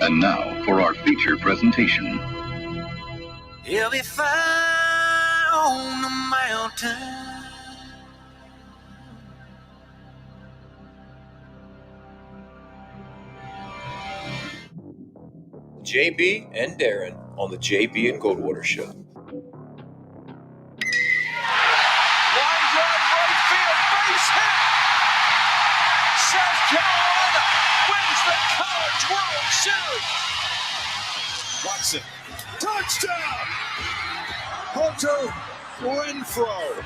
And now for our feature presentation. He'll be fine on the mountain. JB and Darren on the JB and Goldwater Show. Line drive right field, base hit. South Carolina wins the College World Series. Watson, touchdown. Hunter Renfrow.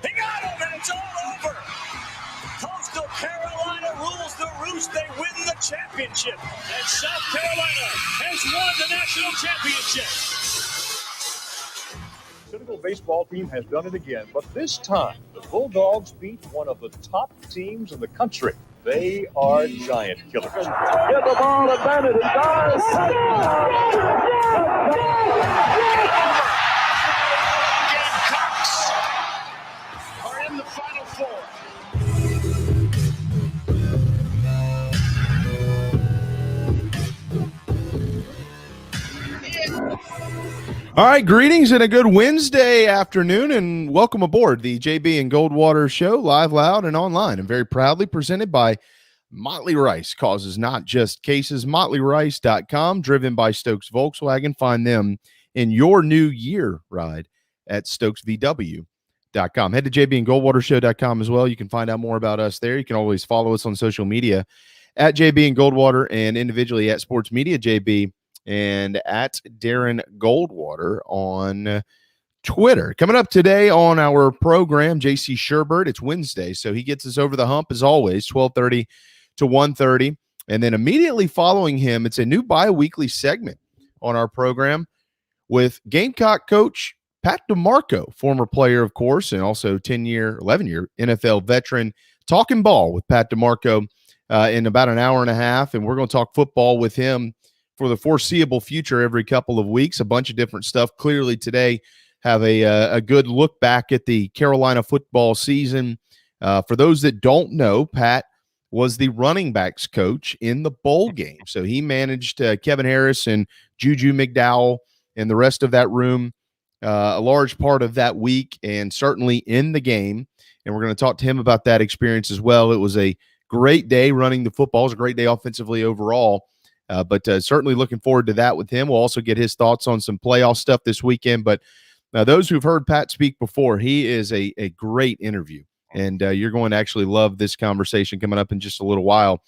He got him, and it's all over. Coastal Carolina rules the roost. They win the championship. And South Carolina has won the national championship. The Senegal baseball team has done it again, but this time the Bulldogs beat one of the top teams in the country. They are giant killers. Get the ball advantage. He does. Gamecocks are in the Final Four. All right, greetings and a good Wednesday afternoon, and welcome aboard the JB and Goldwater Show, live, loud, and online, and very proudly presented by Motley Rice. Causes not just cases. MotleyRice.com, driven by Stokes Volkswagen. Find them in your new year ride at StokesVW.com. Head to JBandGoldwaterShow.com as well. You can find out more about us there. You can always follow us on social media at JB and Goldwater and individually at Sports Media JB and at Darren Goldwater on Twitter. Coming up today on our program, JC Sherbert. It's Wednesday, so he gets us over the hump as always, 12:30 to 1:30. And then immediately following him, it's a new bi-weekly segment on our program with Gamecock coach Pat DiMarco, former player, of course, and also 11-year NFL veteran. Talkin Ball with Pat DiMarco in about an hour and a half, and we're going to talk football with him for the foreseeable future every couple of weeks, a bunch of different stuff. Clearly today have a good look back at the Carolina football season. For those that don't know, Pat was the running backs coach in the bowl game. So he managed Kevin Harris and Juju McDowell and the rest of that room a large part of that week and certainly in the game. And we're going to talk to him about that experience as well. It was a great day running the football. It was a great day offensively overall. But certainly looking forward to that with him. We'll also get his thoughts on some playoff stuff this weekend. But those who've heard Pat speak before, he is a great interview. And you're going to actually love this conversation coming up in just a little while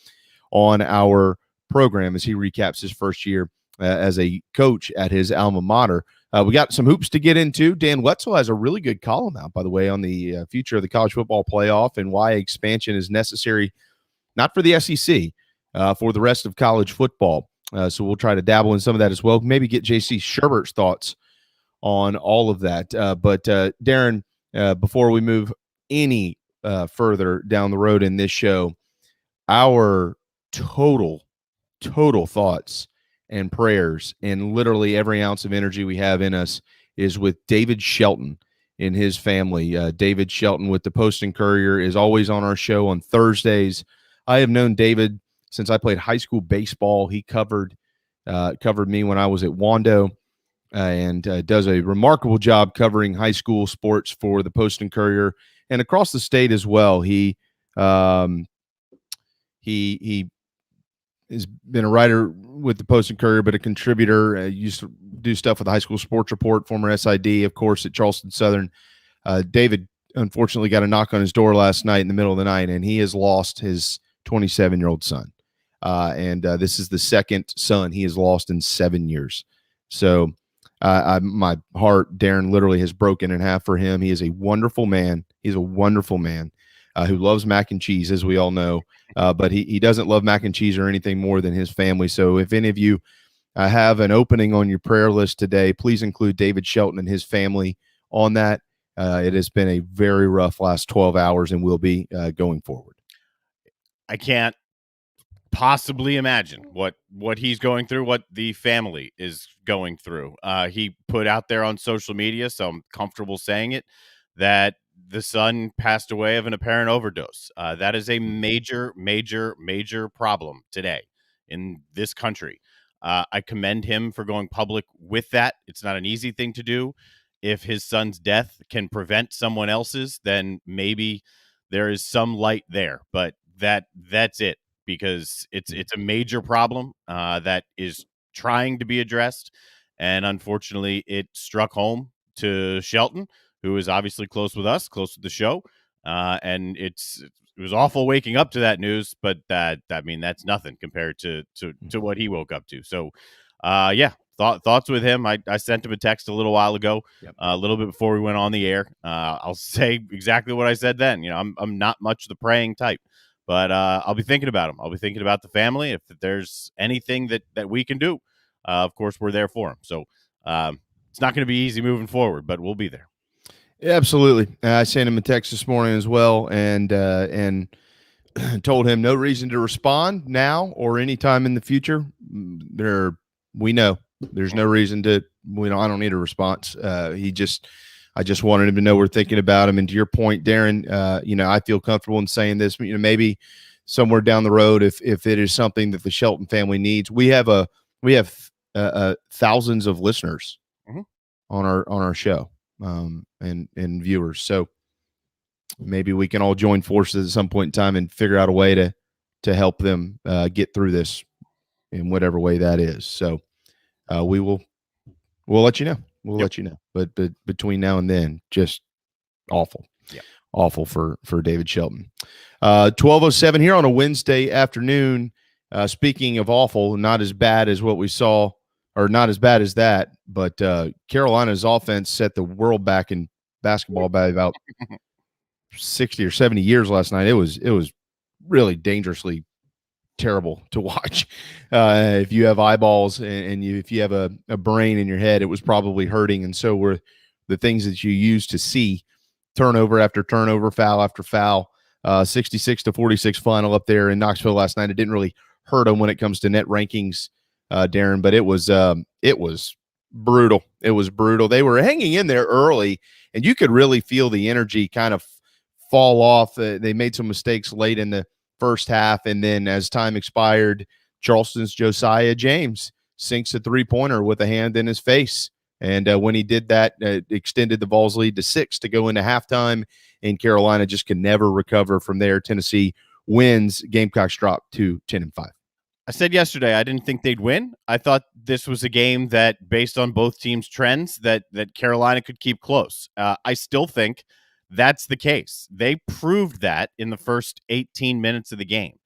on our program as he recaps his first year as a coach at his alma mater. We got some hoops to get into. Dan Wetzel has a really good column out, by the way, on the future of the college football playoff and why expansion is necessary, not for the SEC, for the rest of college football. So we'll try to dabble in some of that as well. Maybe get JC Sherbert's thoughts on all of that. But Darren, before we move any further down the road in this show, our total thoughts and prayers and literally every ounce of energy we have in us is with David Shelton and his family. David Shelton with the Post and Courier is always on our show on Thursdays. I have known David since I played high school baseball. He covered me when I was at Wando and does a remarkable job covering high school sports for the Post and Courier and across the state as well. He has been a writer with the Post and Courier, but a contributor. Used to do stuff with the High School Sports Report, former SID, of course, at Charleston Southern. David unfortunately got a knock on his door last night in the middle of the night, and he has lost his 27-year-old son. And this is the second son he has lost in 7 years. So my heart, Darren, literally has broken in half for him. He is a wonderful man. He's a wonderful man who loves mac and cheese, as we all know. But he doesn't love mac and cheese or anything more than his family. So if any of you have an opening on your prayer list today, please include David Shelton and his family on that. It has been a very rough last 12 hours and will be going forward. I can't possibly imagine what he's going through, what the family is going through. He put out there on social media, so I'm comfortable saying it, that the son passed away of an apparent overdose. That is a major, major, major problem today in this country. I commend him for going public with that. It's not an easy thing to do. If his son's death can prevent someone else's, then maybe there is some light there. But that's it, because it's a major problem that is trying to be addressed. And unfortunately, it struck home to Shelton, who is obviously close with us, close with the show. And it was awful waking up to that news, but that's nothing compared to what he woke up to. So, thoughts with him. I sent him a text a little while ago, a little bit before we went on the air. I'll say exactly what I said then. I'm not much the praying type, but I'll be thinking about him. I'll be thinking about the family. If there's anything that we can do, of course, we're there for him. So it's not going to be easy moving forward, but we'll be there. Yeah, absolutely. I sent him a text this morning as well, and told him no reason to respond now or anytime in the future. We know there's no reason to. I don't need a response. I just wanted him to know we're thinking about him. And to your point, Darren, I feel comfortable in saying this. Maybe somewhere down the road, if it is something that the Shelton family needs, we have thousands of listeners on our show. And viewers. So maybe we can all join forces at some point in time and figure out a way to help them get through this in whatever way that is. So we'll let you know. We'll let you know. But between now and then, just awful. Yeah. Awful for David Shelton. 12:07 here on a Wednesday afternoon. Speaking of awful, not as bad as what we saw, or not as bad as that, but Carolina's offense set the world back in basketball by about 60 or 70 years last night. It was really dangerously terrible to watch. If you have eyeballs and if you have a brain in your head, it was probably hurting. And so were the things that you used to see, turnover after turnover, foul after foul. 66-46 final up there in Knoxville last night. It didn't really hurt them when it comes to net rankings, Darren, but it was brutal. It was brutal. They were hanging in there early, and you could really feel the energy kind of fall off. They made some mistakes late in the first half, and then as time expired, Charleston's Josiah James sinks a three-pointer with a hand in his face. And when he did that, extended the Vols lead to 6 to go into halftime, and Carolina just could never recover from there. Tennessee wins. Gamecocks drop to 10-5. I said yesterday I didn't think they'd win. I thought this was a game that, based on both teams' trends, that Carolina could keep close. I still think that's the case. They proved that in the first 18 minutes of the game.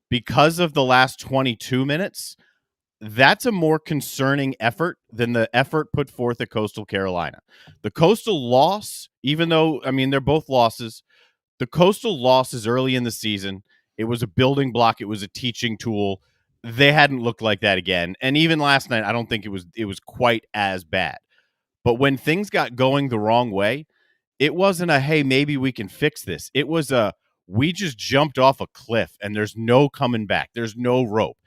Because of the last 22 minutes, that's a more concerning effort than the effort put forth at Coastal Carolina. The Coastal loss, even though, they're both losses, the Coastal losses early in the season, it was a building block. It was a teaching tool. They hadn't looked like that again. And even last night, I don't think it was quite as bad. But when things got going the wrong way, it wasn't a, hey, maybe we can fix this. It was a, we just jumped off a cliff and there's no coming back. There's no rope.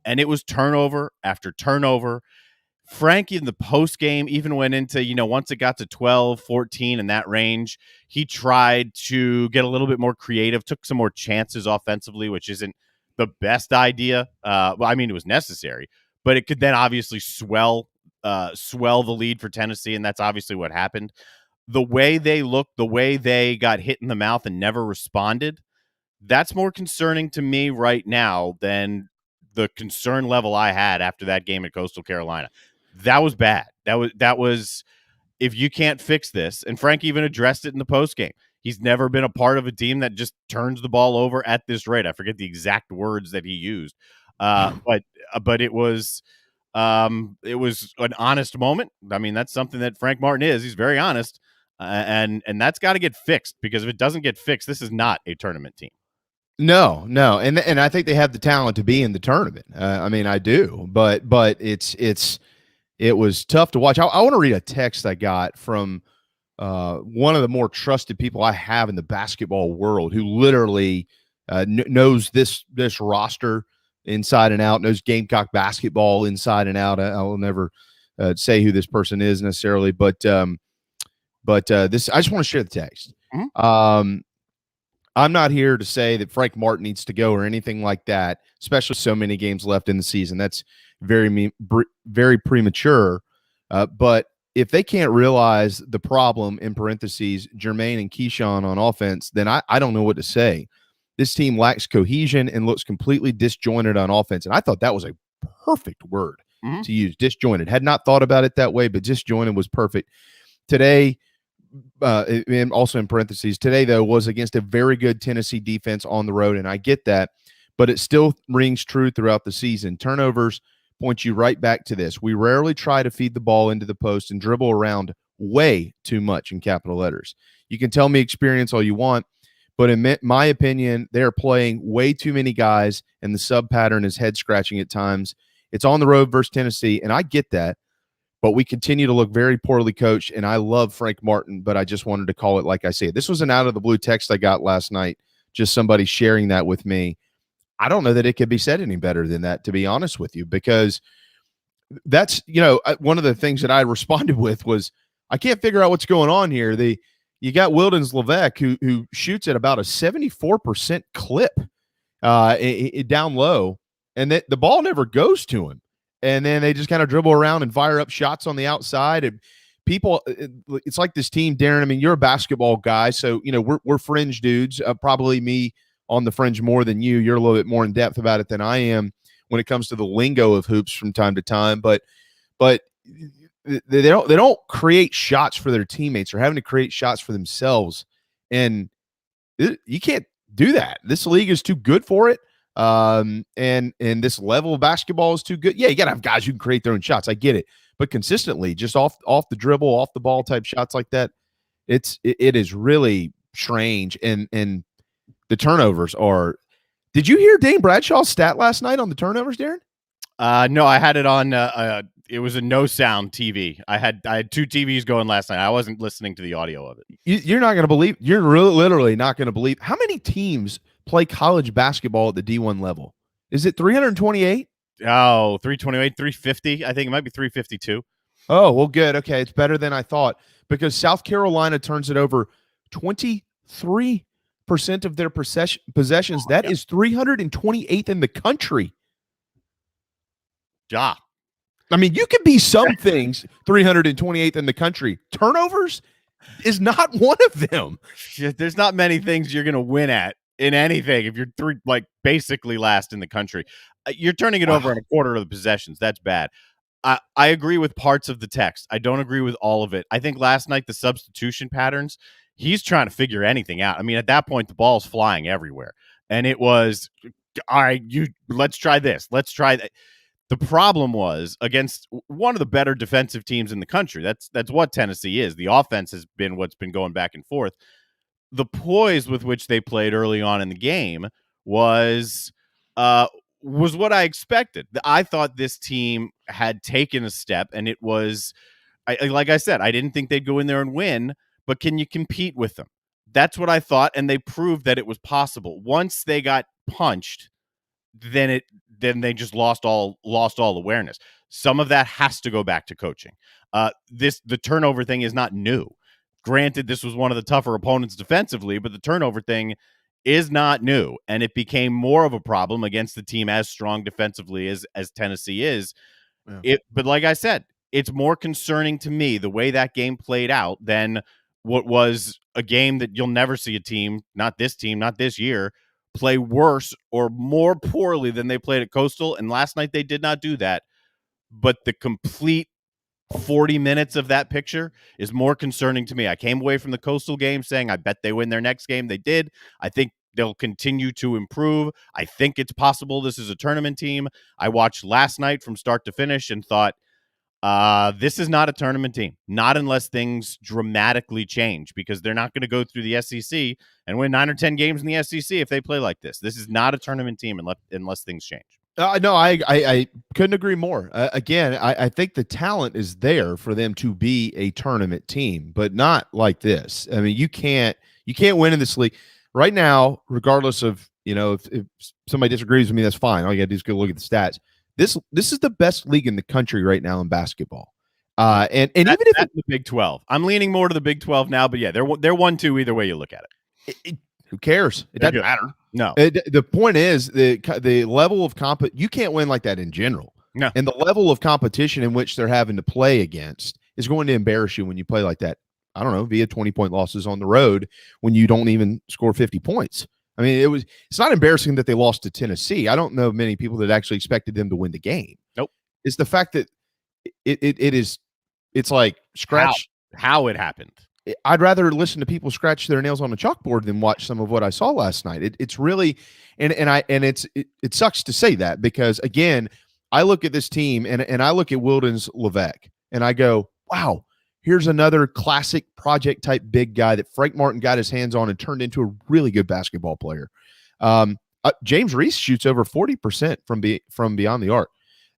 And it was turnover after turnover. Frankie in the post game even went into, once it got to 12, 14 in that range, he tried to get a little bit more creative, took some more chances offensively, which isn't the best idea. It was necessary, but it could then obviously swell the lead for Tennessee, and that's obviously what happened. The way they looked, the way they got hit in the mouth and never responded, that's more concerning to me right now than the concern level I had after that game at Coastal Carolina. That was bad. That was if you can't fix this, and Frank even addressed it in the postgame. He's never been a part of a team that just turns the ball over at this rate. I forget the exact words that he used, but it was an honest moment. That's something that Frank Martin is. He's very honest, and that's got to get fixed, because if it doesn't get fixed, this is not a tournament team. No, and I think they have the talent to be in the tournament. I do, but it was tough to watch. I want to read a text I got from one of the more trusted people I have in the basketball world, who literally knows this roster inside and out, knows Gamecock basketball inside and out. I will never say who this person is necessarily, but this, I just want to share the text. I'm not here to say that Frank Martin needs to go or anything like that, especially so many games left in the season. That's very premature. But if they can't realize the problem, in parentheses, Jermaine and Keyshawn on offense, then I don't know what to say. This team lacks cohesion and looks completely disjointed on offense. And I thought that was a perfect word to use, disjointed. Had not thought about it that way, but disjointed was perfect. Today, and also in parentheses, today, though, was against a very good Tennessee defense on the road, and I get that, but it still rings true throughout the season. Turnovers point you right back to this. We rarely try to feed the ball into the post and dribble around way too much in capital letters. You can tell me experience all you want, but in my opinion, they are playing way too many guys, and the sub pattern is head-scratching at times. It's on the road versus Tennessee, and I get that, but we continue to look very poorly coached, and I love Frank Martin, but I just wanted to call it like I say. This was an out-of-the-blue text I got last night, just somebody sharing that with me. I don't know that it could be said any better than that, to be honest with you, because that's, one of the things that I responded with was, I can't figure out what's going on here. You got Wildens Levesque who shoots at about a 74% clip down low, and the ball never goes to him. And then they just kind of dribble around and fire up shots on the outside. And people, it's like this team, Darren. I mean, you're a basketball guy, so we're fringe dudes. Probably me on the fringe more than you. You're a little bit more in depth about it than I am when it comes to the lingo of hoops from time to time. But they don't create shots for their teammates. They're having to create shots for themselves, and you can't do that. This league is too good for it. And this level of basketball is too good. Yeah, you gotta have guys who can create their own shots. I get it, but consistently, just off the dribble, off the ball type shots like that, it is really strange. And the turnovers are. Did you hear Dane Bradshaw's stat last night on the turnovers, Darren? No, I had it on. It was a no sound TV. I had two TVs going last night. I wasn't listening to the audio of it. You're not going to believe. You're literally not going to believe how many teams play college basketball at the D1 level. Is it 328? Oh, 328, 350. I think it might be 352. Oh, well, good. Okay, it's better than I thought, because South Carolina turns it over 23% of their possessions. That is 328th in the country. Ja. I mean, you can be some things 328th in the country. Turnovers is not one of them. There's not many things you're going to win at in anything if you're basically last in the country. You're turning it over on a quarter of the possessions. That's bad. I agree with parts of the text. I don't agree with all of it. I think last night the substitution patterns, he's trying to figure anything out. I mean, at that point, the ball's flying everywhere. And it was, all right, let's try this. Let's try that. The problem was against one of the better defensive teams in the country. That's what Tennessee is. The offense has been what's been going back and forth. The poise with which they played early on in the game was what I expected. I thought this team had taken a step, and it was, like I said, I didn't think they'd go in there and win, but can you compete with them? That's what I thought, and they proved that it was possible. Once they got punched, then they just lost all awareness. Some of that has to go back to coaching. The turnover thing is not new. Granted, this was one of the tougher opponents defensively, but the turnover thing is not new, and it became more of a problem against the team as strong defensively as Tennessee is. Yeah. But like I said, it's more concerning to me the way that game played out than what was a game that you'll never see a team, not this year, play worse or more poorly than they played at Coastal. And last night they did not do that. But the complete 40 minutes of that picture is more concerning to me. I came away from the Coastal game saying, I bet they win their next game. They did. I think they'll continue to improve. I think it's possible this is a tournament team. I watched last night from start to finish and thought, this is not a tournament team, not unless things dramatically change, because they're not going to go through the SEC and win 9 or 10 games in the SEC if they play like this. This is not a tournament team unless things change. No, I couldn't agree more. Again, I think the talent is there for them to be a tournament team, but not like this. I mean, you can't win in this league right now, regardless of, if somebody disagrees with me, that's fine. All you got to do is go look at the stats. This is the best league in the country right now in basketball. And even if it's the Big 12, I'm leaning more to the Big 12 now, but yeah, they're 1-2 either way you look at it. Who cares? It They're doesn't good. matter. No. The point is the level of you can't win like that in general. No. And the level of competition in which they're having to play against is going to embarrass you when you play like that. I don't know, via 20-point losses on the road when you don't even score 50 points. I mean, it's not embarrassing that they lost to Tennessee. I don't know many people that actually expected them to win the game. Nope. It's the fact that it's like scratch how it happened. I'd rather listen to people scratch their nails on a chalkboard than watch some of what I saw last night. It's really, it sucks to say that because again, I look at this team and I look at Wildens Levesque and I go, wow, here's another classic project type big guy that Frank Martin got his hands on and turned into a really good basketball player. James Reese shoots over 40% from beyond the arc.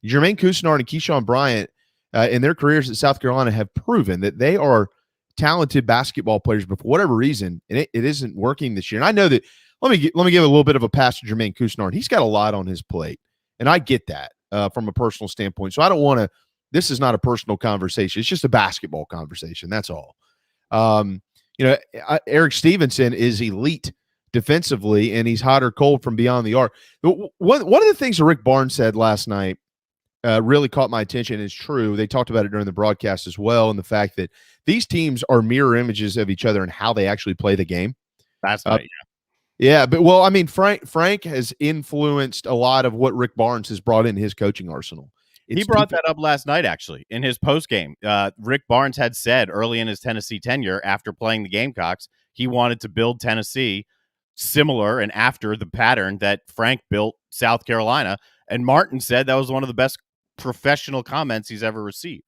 Jermaine Couisnard and Keyshawn Bryant in their careers at South Carolina have proven that they are talented basketball players, but for whatever reason, and it isn't working this year. And I know that. Let me give a little bit of a pass to Jermaine Couisnard. He's got a lot on his plate, and I get that from a personal standpoint. So I don't want to. This is not a personal conversation. It's just a basketball conversation. That's all. Eric Stevenson is elite defensively, and he's hot or cold from beyond the arc. One of the things that Rick Barnes said last night really caught my attention. Is true. They talked about it during the broadcast as well, and the fact that these teams are mirror images of each other and how they actually play the game. That's right. Yeah, but well, I mean, Frank has influenced a lot of what Rick Barnes has brought in his coaching arsenal. He brought that up last night, actually, in his postgame. Rick Barnes had said early in his Tennessee tenure, after playing the Gamecocks, he wanted to build Tennessee similar and after the pattern that Frank built South Carolina. And Martin said that was one of the best professional comments he's ever received.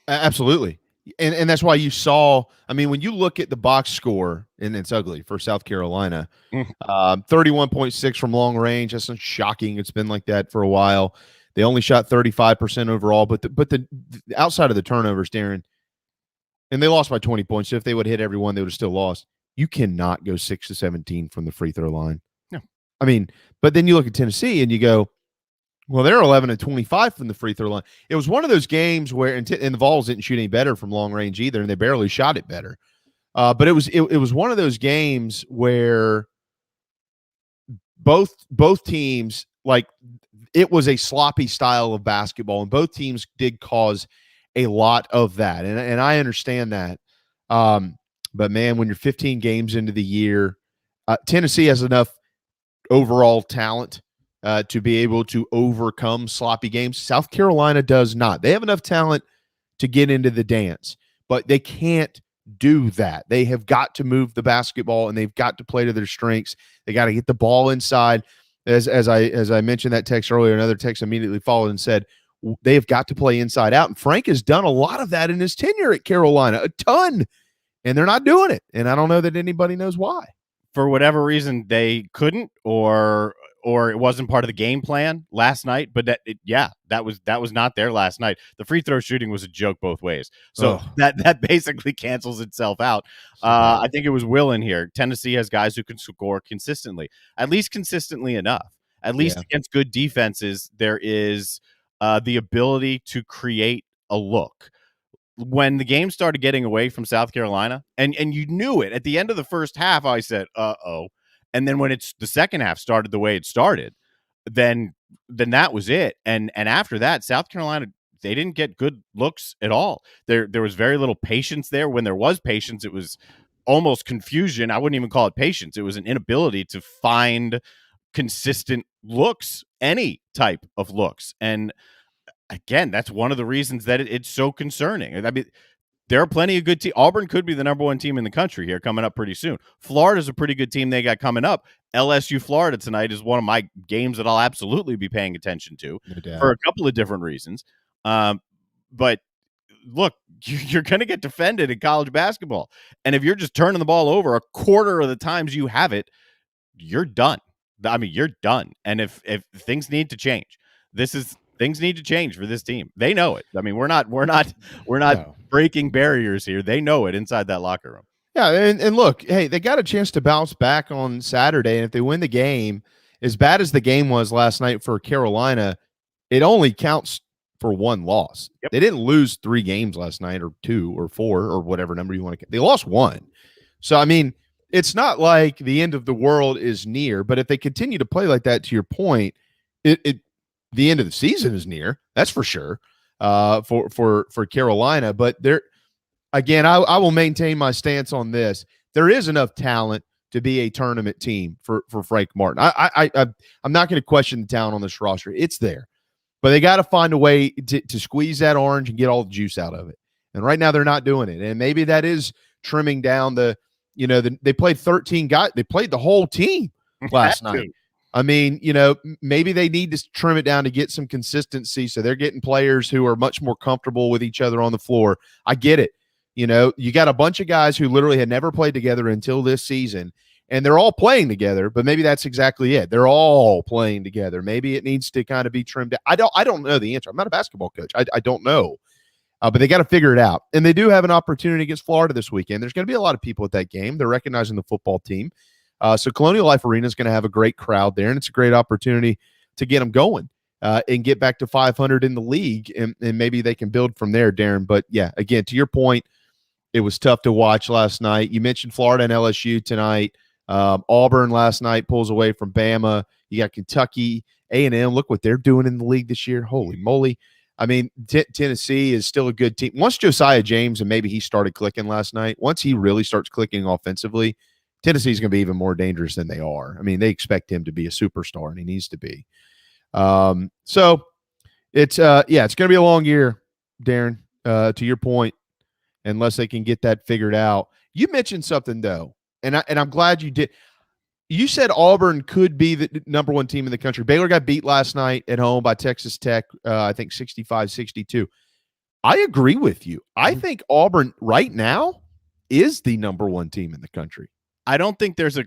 Absolutely. And that's why you saw, I mean, when you look at the box score, and it's ugly for South Carolina, 31.6 from long range. That's not shocking. It's been like that for a while. They only shot 35% overall, but the outside of the turnovers, Darren, and they lost by 20 points. So if they would hit everyone, they would have still lost. You cannot go 6-17 from the free throw line. No. I mean, but then you look at Tennessee and you go, well, they're 11-25 from the free throw line. It was one of those games where, and the Vols didn't shoot any better from long range either, and they barely shot it better. But it was one of those games where both teams, like, it was a sloppy style of basketball, and both teams did cause a lot of that, and I understand that. But man, when you're 15 games into the year, Tennessee has enough overall talent to be able to overcome sloppy games. South Carolina does not. They have enough talent to get into the dance, but they can't do that. They have got to move the basketball, and they've got to play to their strengths. They got to get the ball inside. As I mentioned that text earlier, another text immediately followed and said they have got to play inside out. And Frank has done a lot of that in his tenure at Carolina, a ton, and they're not doing it. And I don't know that anybody knows why. For whatever reason, they couldn't, or it wasn't part of the game plan last night. But that was not there last night. The free throw shooting was a joke both ways. So that basically cancels itself out. I think it was Will in here. Tennessee has guys who can score consistently, at least consistently enough. At least against good defenses, there is the ability to create a look. When the game started getting away from South Carolina, and you knew it at the end of the first half, I said, uh-oh. And then when it's the second half started the way it started, then that was it. And after that, South Carolina, they didn't get good looks at all. There was very little patience there. When there was patience, it was almost confusion. I wouldn't even call it patience. It was an inability to find consistent looks, any type of looks. And again, that's one of the reasons that it's so concerning. I mean, there are plenty of good teams. Auburn could be the number one team in the country here coming up pretty soon. Florida's a pretty good team they got coming up. LSU Florida tonight is one of my games that I'll absolutely be paying attention to for a couple of different reasons. But look, you're going to get defended in college basketball. And if you're just turning the ball over a quarter of the times you have it, you're done. I mean, you're done. And if things need to change, things need to change for this team. They know it. I mean, we're not breaking barriers here. They know it inside that locker room. Yeah, and look, hey, they got a chance to bounce back on Saturday, and if they win the game, as bad as the game was last night for Carolina, it only counts for one loss. Yep. They didn't lose 3 games last night, or 2 or 4 or whatever number you want to get. They lost 1. So, I mean, it's not like the end of the world is near, but if they continue to play like that, to your point, the end of the season is near. That's for sure. For Carolina, but there again, I will maintain my stance on this. There is enough talent to be a tournament team for Frank Martin. I'm not going to question the talent on this roster. It's there, but they got to find a way to squeeze that orange and get all the juice out of it. And right now they're not doing it. And maybe that is trimming down they played 13 guys. They played the whole team last night. I mean, maybe they need to trim it down to get some consistency. So they're getting players who are much more comfortable with each other on the floor. I get it. You got a bunch of guys who literally had never played together until this season, and they're all playing together, but maybe that's exactly it. They're all playing together. Maybe it needs to kind of be trimmed down. I don't know the answer. I'm not a basketball coach. I don't know. But they got to figure it out. And they do have an opportunity against Florida this weekend. There's going to be a lot of people at that game. They're recognizing the football team. So Colonial Life Arena is going to have a great crowd there, and it's a great opportunity to get them going and get back to 500 in the league, and maybe they can build from there, Darren. But, yeah, again, to your point, it was tough to watch last night. You mentioned Florida and LSU tonight. Auburn last night pulls away from Bama. You got Kentucky, A&M. Look what they're doing in the league this year. Holy moly. I mean, Tennessee is still a good team. Once Josiah James, and maybe he started clicking last night, once he really starts clicking offensively, Tennessee's going to be even more dangerous than they are. I mean, they expect him to be a superstar, and he needs to be. So it's it's going to be a long year, Darren, to your point, unless they can get that figured out. You mentioned something, though, and I'm glad you did. You said Auburn could be the number one team in the country. Baylor got beat last night at home by Texas Tech, I think 65-62. I agree with you. I think Auburn right now is the number one team in the country. I don't think there's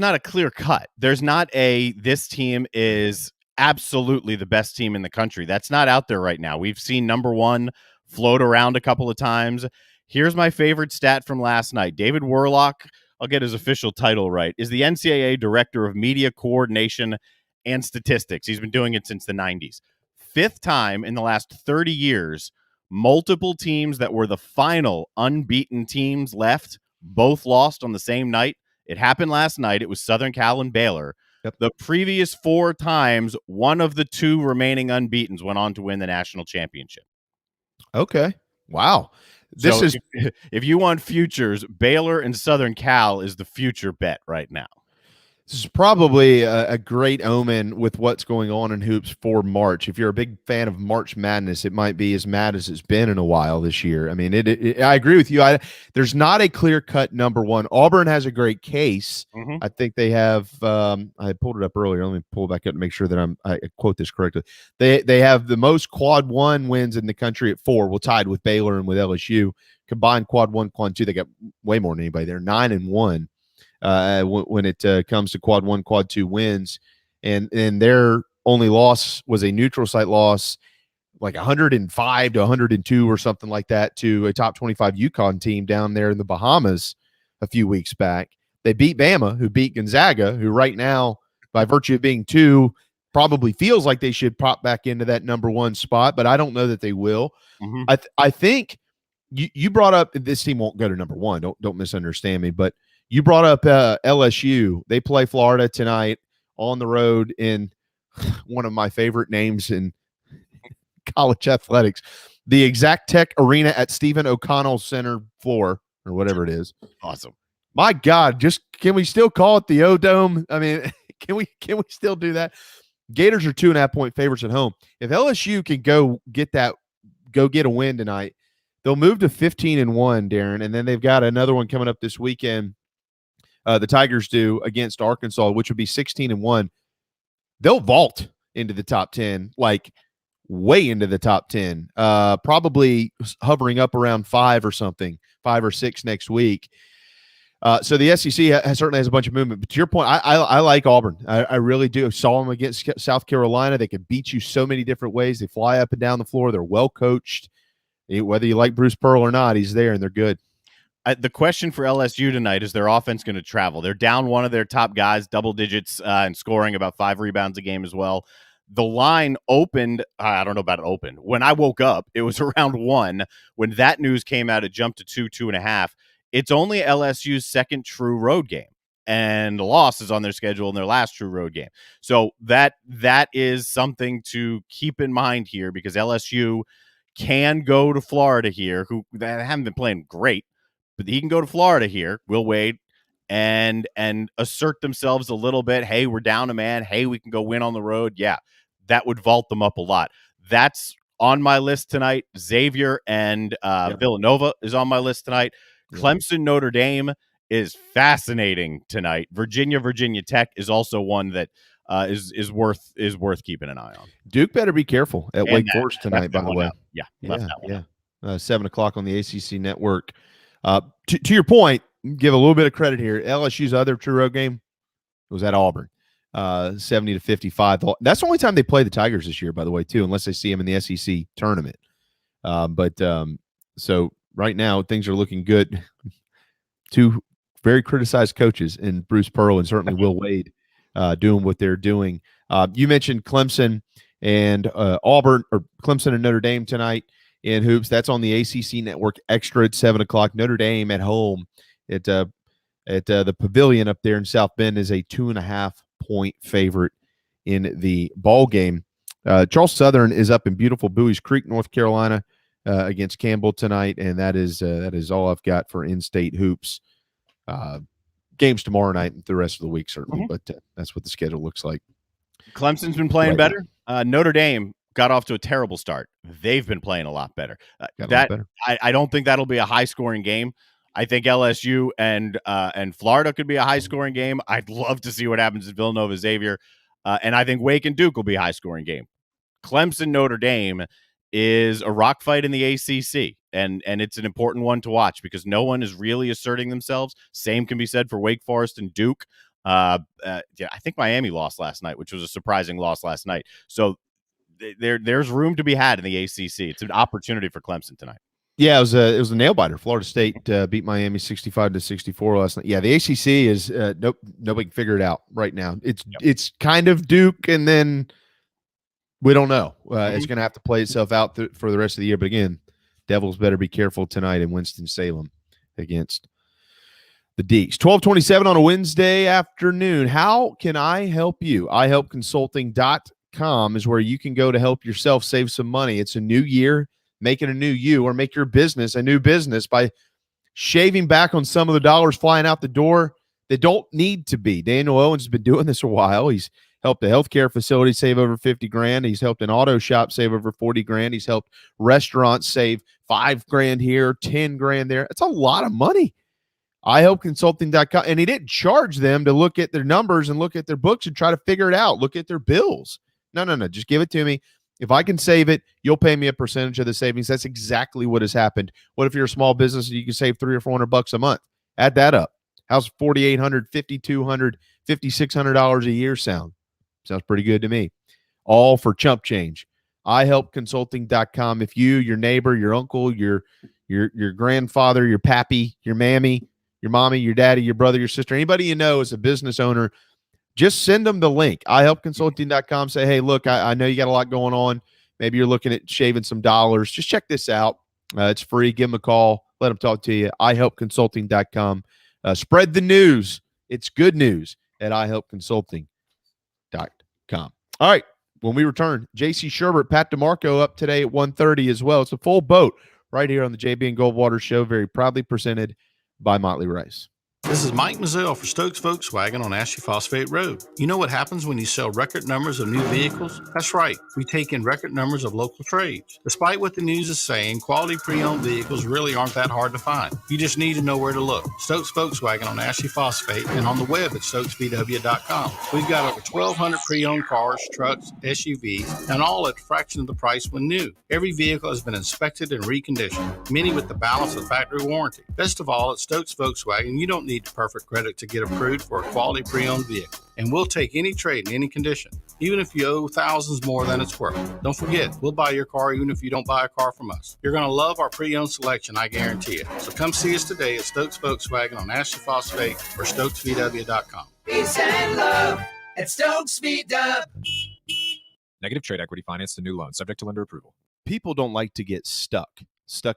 not a clear cut. There's not this team is absolutely the best team in the country. That's not out there right now. We've seen number one float around a couple of times. Here's my favorite stat from last night. David Worlock, I'll get his official title right, is the NCAA Director of Media Coordination and Statistics. He's been doing it since the 90s. Fifth time in the last 30 years, multiple teams that were the final unbeaten teams left, both lost on the same night. It happened last night. It was Southern Cal and Baylor. Yep. The previous four times, one of the two remaining unbeatens went on to win the national championship. Okay. Wow. If you want futures, Baylor and Southern Cal is the future bet right now. This is probably a great omen with what's going on in hoops for March. If you're a big fan of March Madness, it might be as mad as it's been in a while this year. I mean, I agree with you. There's not a clear-cut number one. Auburn has a great case. Mm-hmm. I think they have I pulled it up earlier. Let me pull it back up to make sure that I quote this correctly. They have the most quad one wins in the country at 4. Well, tied with Baylor and with LSU. Combined quad 1, quad 2, they got way more than anybody. They're 9-1. When it comes to quad 1, quad 2 wins, and their only loss was a neutral site loss, like 105 to 102 or something like that, to a top 25 UConn team down there in the Bahamas a few weeks back. They beat Bama, who beat Gonzaga, who right now, by virtue of being 2, probably feels like they should pop back into that number 1 spot, but I don't know that they will. Mm-hmm. I think you brought up this team won't go to number 1. Don't misunderstand me, but you brought up LSU. They play Florida tonight on the road in one of my favorite names in college athletics, the Exact Tech Arena at Stephen O'Connell Center floor, or whatever it is. Awesome. My God, can we still call it the O-Dome? I mean, can we still do that? Gators are 2.5-point favorites at home. If LSU can go get a win tonight, they'll move to 15-1, Darren, and then they've got another one coming up this weekend. The Tigers do against Arkansas, which would be 16-1. They'll vault into the top 10, like way into the top 10, probably hovering up around 5 or something, 5 or 6 next week. So the SEC certainly has a bunch of movement. But to your point, I like Auburn. I really do. I saw them against South Carolina. They can beat you so many different ways. They fly up and down the floor. They're well coached. Whether you like Bruce Pearl or not, he's there, and they're good. The question for LSU tonight is their offense going to travel. They're down one of their top guys, double digits, and scoring about 5 rebounds a game as well. The line opened, I don't know about it opened. When I woke up, it was around 1. When that news came out, it jumped to 2, 2.5. it's only LSU's second true road game. And the loss is on their schedule in their last true road game. So that is something to keep in mind here, because LSU can go to Florida here, who they haven't been playing great, but he can go to Florida here, Will Wade, and assert themselves a little bit. Hey, we're down a man. Hey, we can go win on the road. Yeah, that would vault them up a lot. That's on my list tonight. Xavier and Villanova is on my list tonight. Clemson, Notre Dame is fascinating tonight. Virginia Tech is also one that is worth keeping an eye on. Duke better be careful at Wake Forest tonight, by the way. Yeah. 7:00 on the ACC network. To your point, give a little bit of credit here. LSU's other true road game was at Auburn, 70-55. That's the only time they play the Tigers this year, by the way, too, unless they see them in the SEC tournament. So right now things are looking good. Two very criticized coaches in Bruce Pearl and certainly Will Wade doing what they're doing. You mentioned Clemson and Auburn, or Clemson and Notre Dame tonight in hoops. That's on the ACC network extra at 7:00. Notre Dame at home at the Pavilion up there in South Bend is a 2.5-point favorite in the ball game. Charles Southern is up in beautiful Bowie's Creek, North Carolina, against Campbell tonight, and that is all I've got for in-state hoops. Games tomorrow night and the rest of the week, certainly, but that's what the schedule looks like. Clemson's been playing better. Notre Dame got off to a terrible start. They've been playing a lot better. I don't think that'll be a high-scoring game. I think LSU and Florida could be a high-scoring game. I'd love to see what happens at Villanova Xavier, and I think Wake and Duke will be a high-scoring game. Clemson Notre Dame is a rock fight in the ACC, and it's an important one to watch because no one is really asserting themselves. Same can be said for Wake Forest and Duke. I think Miami lost last night, which was a surprising loss last night. So there's room to be had in the ACC. It's an opportunity for Clemson tonight. Yeah, it was a nail biter. Florida State beat Miami 65-64 last night. Yeah, the ACC is nobody can figure it out right now. It's kind of Duke, and then we don't know. It's going to have to play itself out for the rest of the year. But again, Devils better be careful tonight in Winston-Salem against the Deeks. 12:27 on a Wednesday afternoon. How can I help you? ihelpconsulting.com is where you can go to help yourself save some money. It's a new year. Make it a new you, or make your business a new business by shaving back on some of the dollars flying out the door that don't need to be. Daniel Owens has been doing this a while. He's helped a healthcare facility save over $50,000. He's helped an auto shop save over $40,000. He's helped restaurants save $5,000 here, $10,000 there. That's a lot of money. ihelpconsulting.com. And he didn't charge them to look at their numbers and look at their books and try to figure it out. Look at their bills. No. Just give it to me. If I can save it, you'll pay me a percentage of the savings. That's exactly what has happened. What if you're a small business and you can save $300 or $400 a month? Add that up. How's $4,800, $5,200, $5,600 a year sound? Sounds pretty good to me. All for chump change. ihelpconsulting.com. If you, your neighbor, your uncle, your grandfather, your pappy, your mammy, your mommy, your daddy, your brother, your sister, anybody you know is a business owner, just send them the link. ihelpconsulting.com. Say, hey, look, I know you got a lot going on. Maybe you're looking at shaving some dollars. Just check this out. It's free. Give them a call. Let them talk to you. ihelpconsulting.com. Spread the news. It's good news at ihelpconsulting.com. All right. When we return, JC Sherbert, Pat DiMarco up today at 1:30 as well. It's a full boat right here on the JB and Goldwater Show, very proudly presented by Motley Rice. This is Mike Mazzell for Stokes Volkswagen on Ashley Phosphate Road. You know what happens when you sell record numbers of new vehicles? That's right. We take in record numbers of local trades. Despite what the news is saying, quality pre-owned vehicles really aren't that hard to find. You just need to know where to look. Stokes Volkswagen on Ashley Phosphate and on the web at stokesvw.com. We've got over 1,200 pre-owned cars, trucks, SUVs, and all at a fraction of the price when new. Every vehicle has been inspected and reconditioned, many with the balance of factory warranty. Best of all, at Stokes Volkswagen, you don't need perfect credit to get approved for a quality pre-owned vehicle. And we'll take any trade in any condition, even if you owe thousands more than it's worth. Don't forget, we'll buy your car even if you don't buy a car from us. You're going to love our pre-owned selection, I guarantee it. So come see us today at Stokes Volkswagen on Ashley Phosphate or stokesvw.com. Peace and love at Stokes VW. Negative trade equity finance to new loan, subject to lender approval. People don't like to get stuck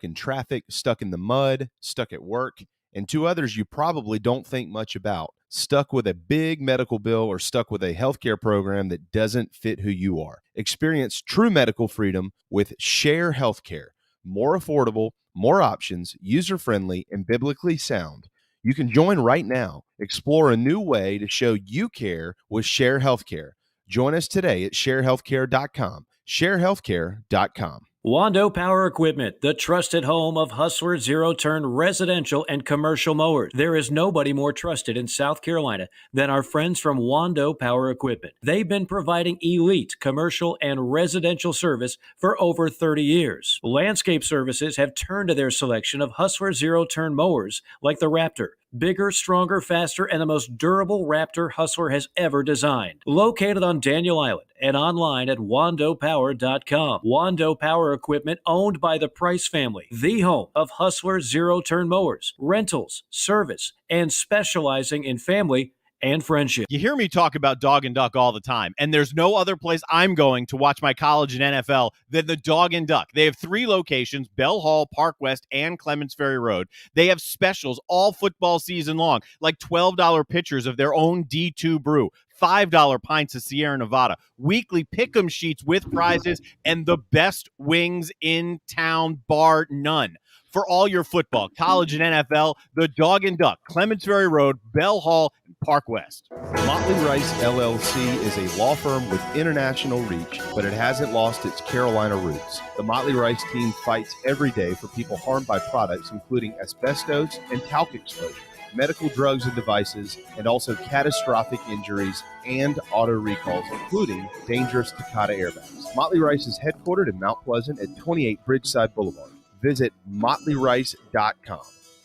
in traffic, stuck in the mud, stuck at work. and 2 others you probably don't think much about. Stuck with a big medical bill or stuck with a healthcare program that doesn't fit who you are. Experience true medical freedom with Share Healthcare. More affordable, more options, user-friendly, and biblically sound. You can join right now. Explore a new way to show you care with Share Healthcare. Join us today at sharehealthcare.com. sharehealthcare.com. Wando Power Equipment, the trusted home of Hustler zero-turn residential and commercial mowers. There is nobody more trusted in South Carolina than our friends from Wando Power Equipment. They've been providing elite commercial and residential service for over 30 years. Landscape Services have turned to their selection of Hustler zero-turn mowers like the Raptor. Bigger, stronger, faster, and the most durable Raptor Hustler has ever designed. Located on Daniel Island and online at wandopower.com. Wando Power Equipment, owned by the Price family, the home of Hustler zero-turn mowers, rentals, service, and specializing in family and friendship. You hear me talk about Dog and Duck all the time, and there's no other place I'm going to watch my college and NFL than the Dog and Duck. They have 3 locations, Bell Hall, Park West, and Clements Ferry Road. They have specials all football season long, like $12 pitchers of their own D2 brew, $5 pints of Sierra Nevada, weekly pick'em sheets with prizes, and the best wings in town, bar none. For all your football, college, and NFL, the Dog and Duck, Clements Ferry Road, Bell Hall, and Park West. Motley Rice LLC is a law firm with international reach, but it hasn't lost its Carolina roots. The Motley Rice team fights every day for people harmed by products including asbestos and talc exposure, medical drugs and devices, and also catastrophic injuries and auto recalls, including dangerous Takata airbags. Motley Rice is headquartered in Mount Pleasant at 28 Bridgeside Boulevard. Visit motleyrice.com.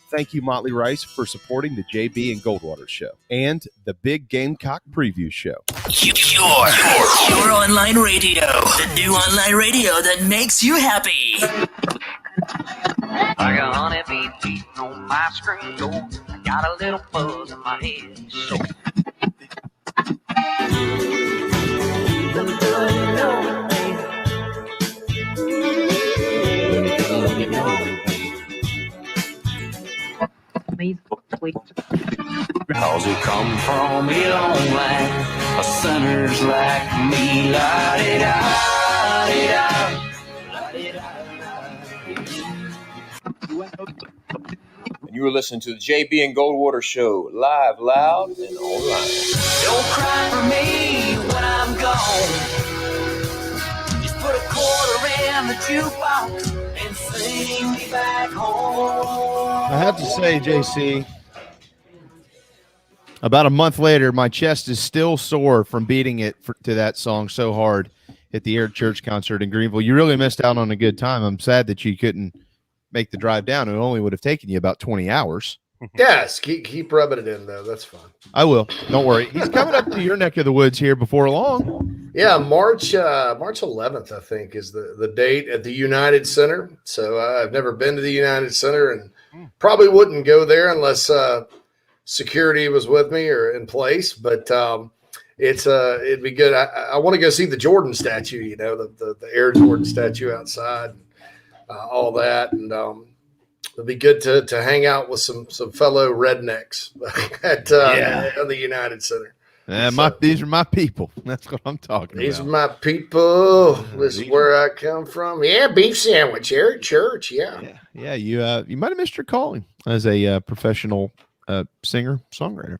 Thank you, Motley Rice, for supporting the JB and Goldwater Show and the Big Gamecock Preview Show. Your online radio. The new online radio that makes you happy. I got honeybee beating on my screen door. I got a little buzz in my head. So. Cause we come from a long line of sinners like me. And you were listening to the JB and Goldwater Show, live, loud, and online. Don't cry for me when I'm gone. Just put a quarter in the jukebox and sing me back home. I have to say, JC, about a month later, my chest is still sore from beating it to that song so hard at the Air Church concert in Greenville. You really missed out on a good time. I'm sad that you couldn't make the drive down. It only would have taken you about 20 hours. Yes, keep rubbing it in, though. That's fun. I will. Don't worry. He's coming up to your neck of the woods here before long. Yeah, March 11th, I think, is the date at the United Center. So I've never been to the United Center and probably wouldn't go there unless security was with me or in place. But it'd be good. I want to go see the Jordan statue, you know, the Air Jordan statue outside, all that. And it'd be good to hang out with some fellow rednecks at the United Center. These are my people. That's what I'm talking about. These are my people. This is where I come from. Yeah, beef sandwich here at church. Yeah. You might have missed your calling as a professional singer songwriter.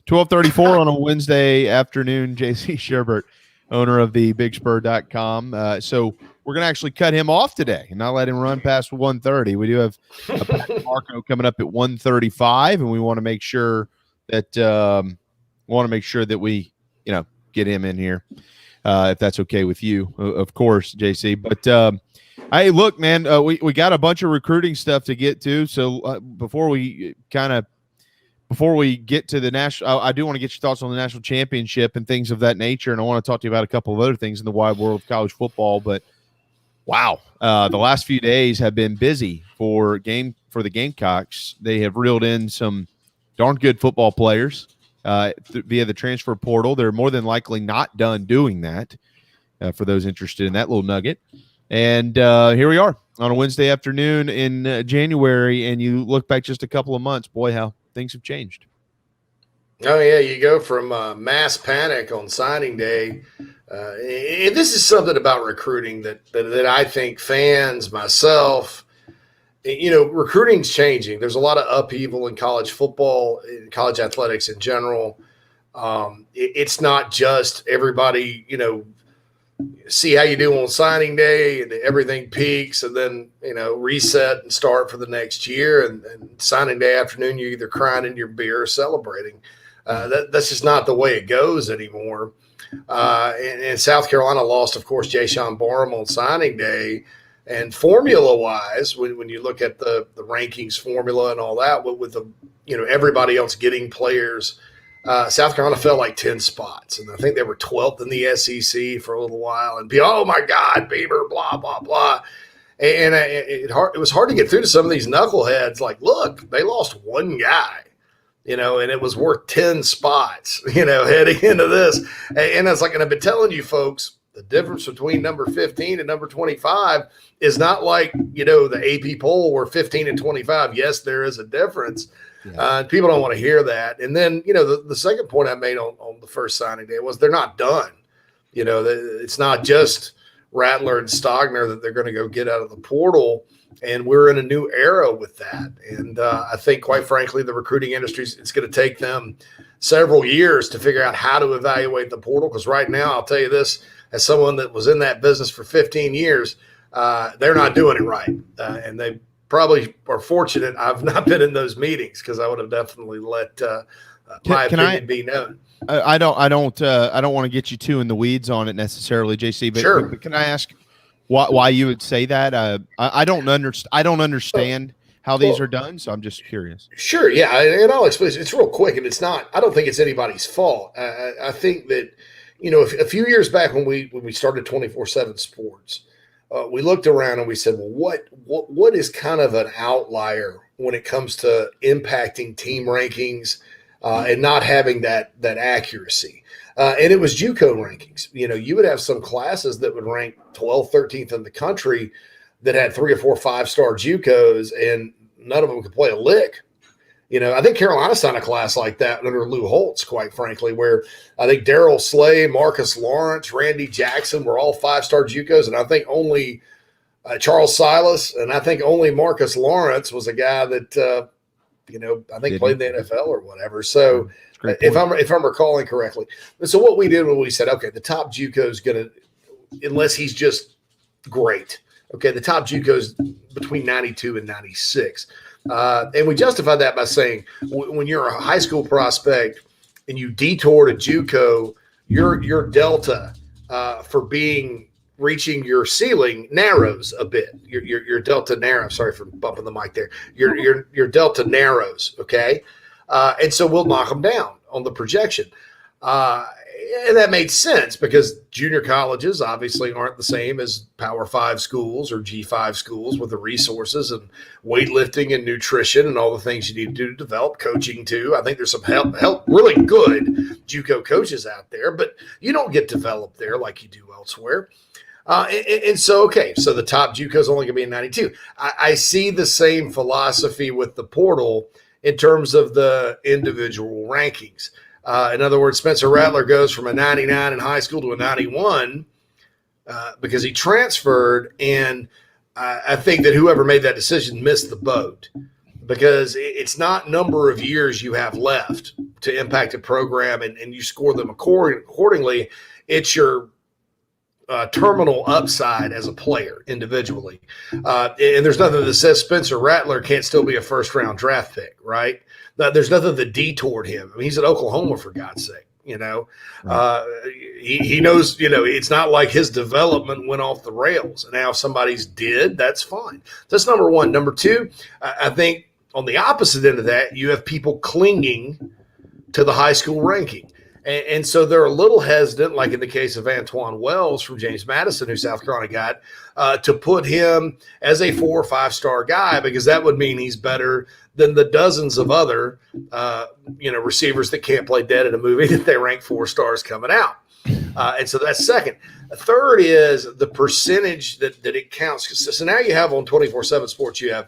12:34 on a Wednesday afternoon. JC Sherbert, owner of the BigSpur.com. So we're going to actually cut him off today and not let him run past 1:30. We do have Pat DiMarco coming up at 1:35, and we want to make sure that we, get him in here, if that's okay with you, of course, JC. But hey, look, man, we got a bunch of recruiting stuff to get to. So before we get to the national, I do want to get your thoughts on the national championship and things of that nature, and I want to talk to you about a couple of other things in the wide world of college football. But wow, the last few days have been busy for the Gamecocks. They have reeled in some darn good football players via the transfer portal. They're more than likely not done doing that, for those interested in that little nugget. And here we are. on a Wednesday afternoon in January, and you look back just a couple of months, boy, how things have changed. Oh, yeah, you go from mass panic on signing day. And this is something about recruiting that I think fans, myself, recruiting's changing. There's a lot of upheaval in college football, in college athletics in general. It's not just everybody, see how you do on signing day and everything peaks and then, reset and start for the next year. And signing day afternoon, you're either crying in your beer or celebrating. That's just not the way it goes anymore. And South Carolina lost, of course, Jayshon Barham on signing day. And formula-wise, when you look at the rankings formula and all that, with the everybody else getting players, South Carolina fell like 10 spots. And I think they were 12th in the SEC for a little while. And oh, my God, Beaver, blah, blah, blah. And it was hard to get through to some of these knuckleheads. Like, look, they lost one guy. And it was worth 10 spots, heading into this. And it's like, and I've been telling you folks, the difference between number 15 and number 25 is not like, the AP poll where 15 and 25. Yes, there is a difference. Yeah. People don't want to hear that. And then, the second point I made on the first signing day was they're not done. It's not just Rattler and Stogner that they're going to go get out of the portal. And we're in a new era with that. And I think, quite frankly, the recruiting industry, it's going to take them several years to figure out how to evaluate the portal. Because right now, I'll tell you this, as someone that was in that business for 15 years, they're not doing it right. And they probably are fortunate I've not been in those meetings because I would have definitely let my opinion be known. I don't want to get you too in the weeds on it necessarily, JC, but, sure. But can I ask why you would say that? I don't understand how these are done, so I'm just curious. Sure, yeah, and I'll explain. It's real quick, and it's not. I don't think it's anybody's fault. I think that a few years back when we started 24/7 Sports, we looked around and we said, well, what is kind of an outlier when it comes to impacting team rankings and not having that accuracy? And it was JUCO rankings. You would have some classes that would rank 12th, 13th in the country that had 3 or 4 5-star JUCOs, and none of them could play a lick. I think Carolina signed a class like that under Lou Holtz, quite frankly, where I think Darryl Slay, Marcus Lawrence, Randy Jackson were all 5-star JUCOs, and I think only Charles Silas and I think only Marcus Lawrence was a guy that I think played in the NFL or whatever. So if I'm recalling correctly. So what we did when we said, okay, the top JUCO is going to, unless he's just great, okay, the top JUCO is between 92 and 96. And we justified that by saying when you're a high school prospect and you detour to JUCO, your delta for reaching your ceiling narrows a bit. Your delta narrows. Sorry for bumping the mic there. Your delta narrows. Okay, and so we'll knock them down on the projection. And that made sense because junior colleges obviously aren't the same as Power 5 schools or G5 schools with the resources and weightlifting and nutrition and all the things you need to do to develop coaching too. I think there's some help really good JUCO coaches out there, but you don't get developed there like you do elsewhere. And so, okay, so the top JUCO is only going to be in 92. I see the same philosophy with the portal in terms of the individual rankings. In other words, Spencer Rattler goes from a 99 in high school to a 91 because he transferred, and I think that whoever made that decision missed the boat because it's not number of years you have left to impact a program and you score them accordingly. It's your terminal upside as a player individually. And there's nothing that says Spencer Rattler can't still be a first-round draft pick, right? There's nothing that detoured him. I mean, he's at Oklahoma, for God's sake, He knows, it's not like his development went off the rails. Now, if somebody's did, that's fine. That's number one. Number two, I think on the opposite end of that, you have people clinging to the high school ranking. And so they're a little hesitant, like in the case of Antoine Wells from James Madison, who South Carolina got, to put him as a 4 or 5-star guy because that would mean he's better than the dozens of other, receivers that can't play dead in a movie that they rank 4 stars coming out. And so that's second. Third is the percentage that it counts. So now you have on 24/7 Sports, you have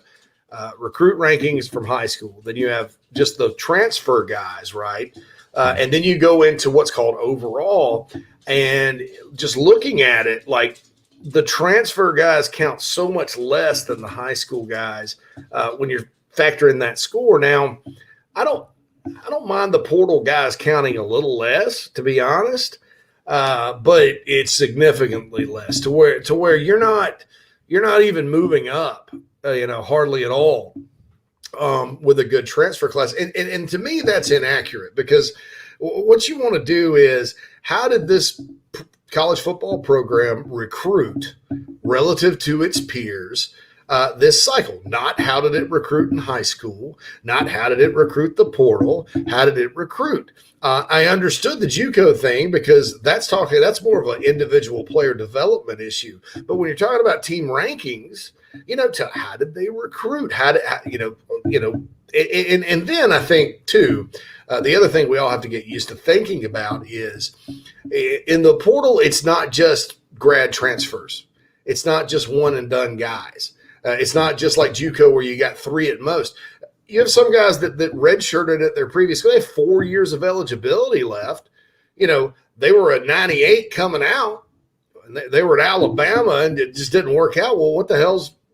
recruit rankings from high school. Then you have just the transfer guys, right? And then you go into what's called overall. And just looking at it, like the transfer guys count so much less than the high school guys when you're factoring that score. Now, I don't mind the portal guys counting a little less, to be honest, but it's significantly less to where you're not even moving up, hardly at all with a good transfer class. And to me, that's inaccurate, because what you want to do is, how did this college football program recruit relative to its peers this cycle? Not how did it recruit in high school, not how did it recruit the portal, how did it recruit? I understood the JUCO thing, because that's more of an individual player development issue. But when you're talking about team rankings, how did they recruit? And then I think too, the other thing we all have to get used to thinking about is, in the portal, it's not just grad transfers. It's not just one and done guys. It's not just like JUCO where you got 3 at most. You have some guys that redshirted at their previous school. They have 4 years of eligibility left. They were a 98 coming out, and they were at Alabama, and it just didn't work out. Well,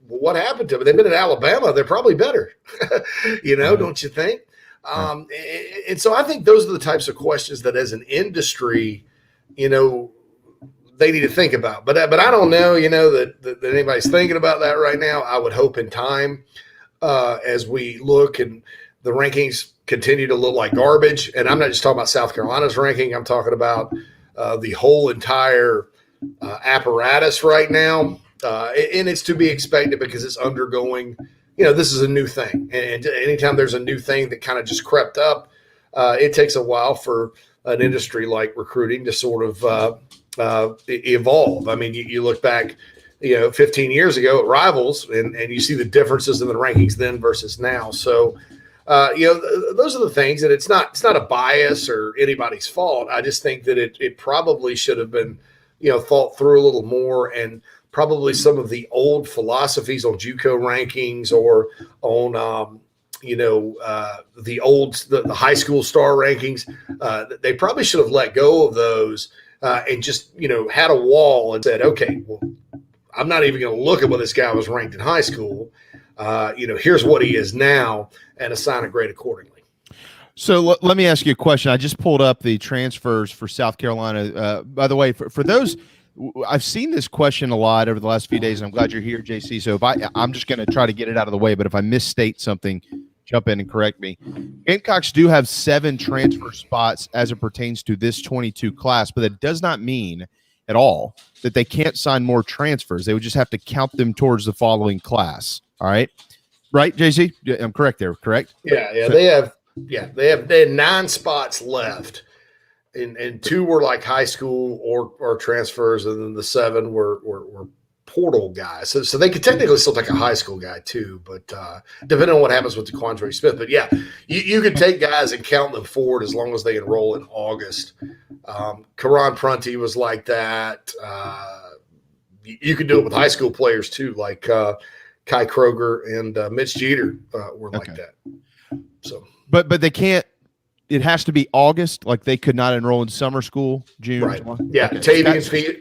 what happened to them? They've been at Alabama. They're probably better, don't you think? And so I think those are the types of questions that, as an industry, they need to think about. But I don't know, that anybody's thinking about that right now. I would hope in time, as we look and the rankings continue to look like garbage. And I'm not just talking about South Carolina's ranking. I'm talking about the whole entire apparatus right now. And it's to be expected, because it's undergoing, this is a new thing. And anytime there's a new thing that kind of just crept up, it takes a while for an industry like recruiting to sort of evolve. I mean, you look back, 15 years ago at Rivals, and you see the differences in the rankings then versus now. So, those are the things, and it's not a bias or anybody's fault. I just think that it probably should have been, thought through a little more, and probably some of the old philosophies on JUCO rankings or on, the high school star rankings. They probably should have let go of those and just, had a wall and said, okay, well, I'm not even going to look at what this guy was ranked in high school. Here's what he is now, and assign a grade accordingly. So let me ask you a question. I just pulled up the transfers for South Carolina. By the way, for those, I've seen this question a lot over the last few days, and I'm glad you're here, JC. So I'm just going to try to get it out of the way, but if I misstate something, jump in and correct me. Gamecocks do have 7 transfer spots as it pertains to this 22 class, but that does not mean at all that they can't sign more transfers. They would just have to count them towards the following class. All right. Right, JC? I'm correct there, correct? Yeah. They had 9 spots left. And 2 were like high school or transfers, and then the 7 were portal guys. So they could technically still take a high school guy too, but depending on what happens with DeQuandre Smith. But yeah, you could take guys and count them forward as long as they enroll in August. Karan Prunty was like that. You could do it with high school players too, like Kai Kroger and Mitch Jeter were like that. So, but they can't. It has to be August. Like, they could not enroll in summer school, June. Right. Yeah. Okay.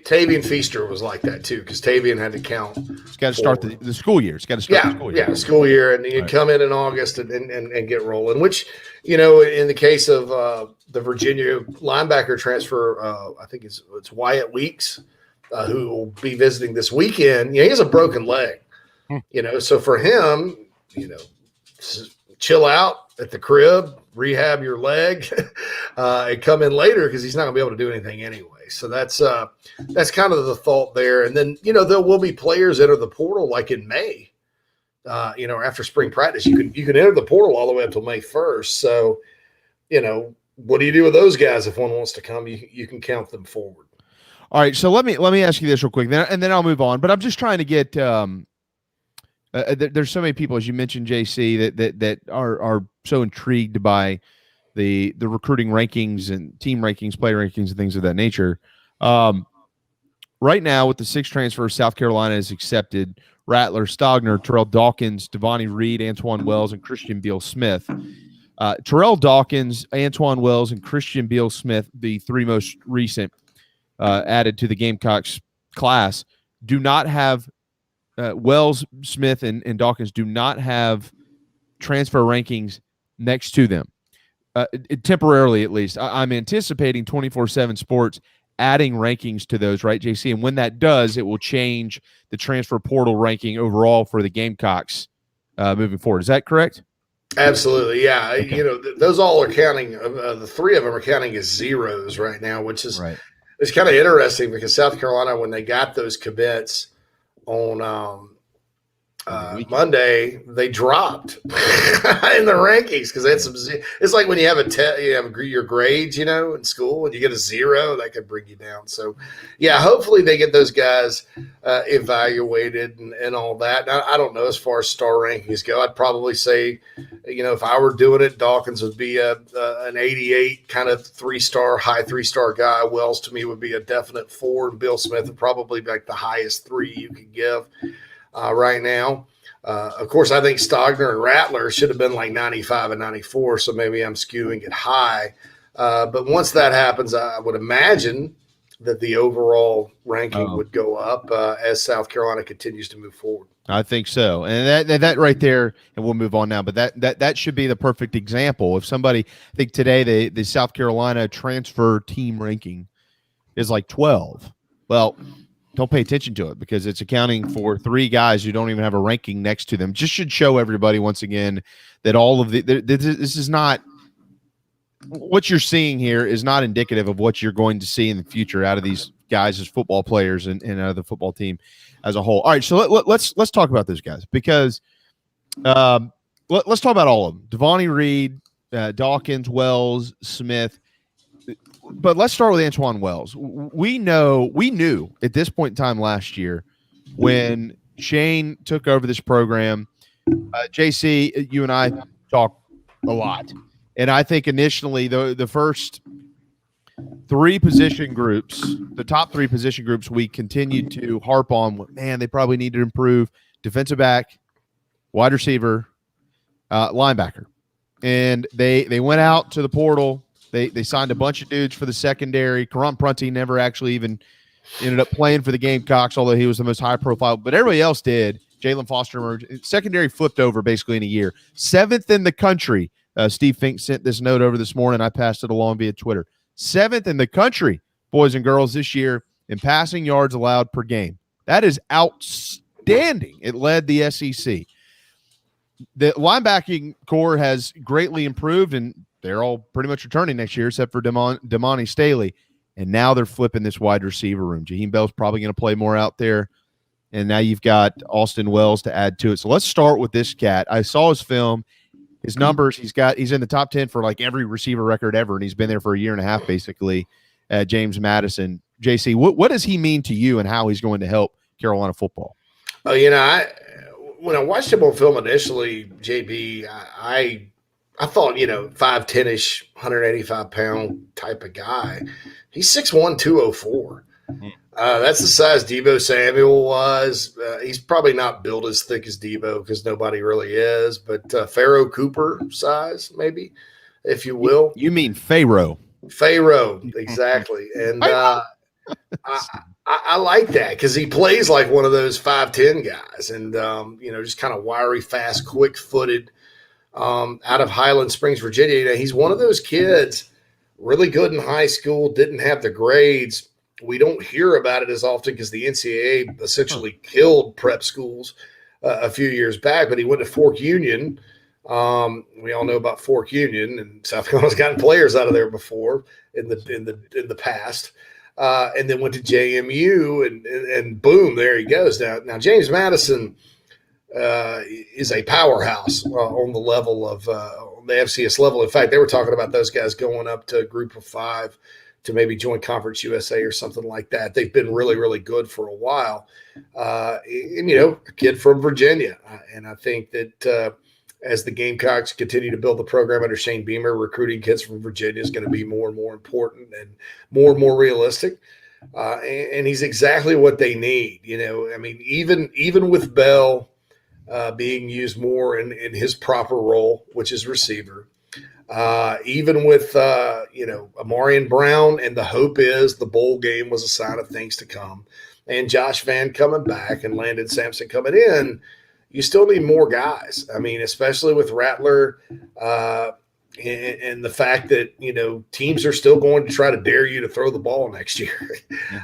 Tavian Feaster was like that too, because Tavian had to count. It's got to start the school year. It's got to start the school year. Yeah, school year. And you come in August and get rolling, which, in the case of the Virginia linebacker transfer, I think it's Wyatt Weeks, who will be visiting this weekend. He has a broken leg, so for him, chill out at the crib, rehab your leg, and come in later, because he's not going to be able to do anything anyway. So that's kind of the thought there. And then, there will be players enter the portal like in May, after spring practice. You can enter the portal all the way up till May 1st. So, what do you do with those guys? If one wants to come, you can count them forward. All right. So let me ask you this real quick, and then I'll move on. But I'm just trying to get there's so many people, as you mentioned, JC, that are so intrigued by the recruiting rankings and team rankings, player rankings, and things of that nature. Right now, with the 6 transfers South Carolina has accepted, Rattler, Stogner, Terrell Dawkins, Devontae Reed, Antoine Wells, and Christian Beal-Smith. Terrell Dawkins, Antoine Wells, and Christian Beal-Smith, the 3 most recent added to the Gamecocks class, do not have Wells, Smith, and Dawkins do not have transfer rankings next to them, temporarily at least. I'm anticipating 24/7 Sports adding rankings to those, right, JC? And when that does, it will change the transfer portal ranking overall for the Gamecocks moving forward. Is that correct? Absolutely, yeah. Okay. You know, those all are counting. The 3 of them are counting as zeros right now, which is it's kind of interesting because South Carolina, when they got those commits on Monday, they dropped in the rankings because they had some. It's like when you have you have your grades, you know, in school, and you get a 0, that could bring you down. So, yeah, hopefully they get those guys evaluated and all that. Now, I don't know as far as star rankings go. I'd probably say, you know, if I were doing it, Dawkins would be an 88 kind of 3-star, high 3-star guy. Wells to me would be a definite 4, and Bill Smith would probably be like the highest 3 you could give. Right now. Of course, I think Stogner and Rattler should have been like 95 and 94, so maybe I'm skewing it high. But once that happens, I would imagine that the overall ranking would go up as South Carolina continues to move forward. I think so. And that right there, and we'll move on now, but that should be the perfect example. If somebody, I think today the South Carolina transfer team ranking is like 12. Well, don't pay attention to it because it's accounting for 3 guys who don't even have a ranking next to them. Just should show everybody once again that all of this is not what you're seeing here is not indicative of what you're going to see in the future out of these guys as football players and out of the football team as a whole. All right, so let's talk about those guys because let's talk about all of them. Devontae Reed, Dawkins, Wells, Smith. But let's start with Antoine Wells. We knew at this point in time last year when Shane took over this program, JC, you and I talked a lot. And I think initially the first 3 position groups, the top 3 position groups, we continued to harp on, man, they probably need to improve defensive back, wide receiver, linebacker. And they went out to the portal. They signed a bunch of dudes for the secondary. Karan Prunty never actually even ended up playing for the Gamecocks, although he was the most high profile. But everybody else did. Jalen Foster emerged. Secondary flipped over basically in a year. 7th in the country. Steve Fink sent this note over this morning. I passed it along via Twitter. 7th in the country, boys and girls, this year in passing yards allowed per game. That is outstanding. It led the SEC. The linebacking core has greatly improved, and they're all pretty much returning next year except for Damani Staley. And now they're flipping this wide receiver room. Jaheim Bell's probably going to play more out there. And now you've got Austin Wells to add to it. So let's start with this cat. I saw his film, his numbers. He's in the top 10 for like every receiver record ever. And he's been there for a year and a half, basically, at James Madison. JC, what does he mean to you and how he's going to help Carolina football? Oh, you know, when I watched him on film initially, JB, I thought, you know, 5'10-ish, 185-pound type of guy. He's 6'1", 204. That's the size Deebo Samuel was. He's probably not built as thick as Deebo because nobody really is, but Pharaoh Cooper size, maybe, if you will. You mean Pharaoh. Pharaoh, exactly. And I like that because he plays like one of those 5'10 guys and, you know, just kind of wiry, fast, quick-footed. Out of Highland Springs, Virginia. You know, he's one of those kids, really good in high school, didn't have the grades. We don't hear about it as often because the NCAA essentially killed prep schools a few years back, but he went to Fork Union. We all know about Fork Union, and South Carolina's gotten players out of there before in the past. And then went to JMU, and boom, there he goes. Now James Madison is a powerhouse on the level of the FCS level. In fact, they were talking about those guys going up to a group of 5 to maybe join Conference USA or something like that. They've been really, really good for a while. And, you know, a kid from Virginia. And I think that as the Gamecocks continue to build the program under Shane Beamer, recruiting kids from Virginia is going to be more and more important and more realistic. and he's exactly what they need. I mean, even with Bell being used more in his proper role, which is receiver, even with Amarian Brown, and the hope is the bowl game was a sign of things to come, and Josh Vann coming back and Landon Sampson coming in, you still need more guys. I mean, especially with Rattler, and the fact that teams are still going to try to dare you to throw the ball next year,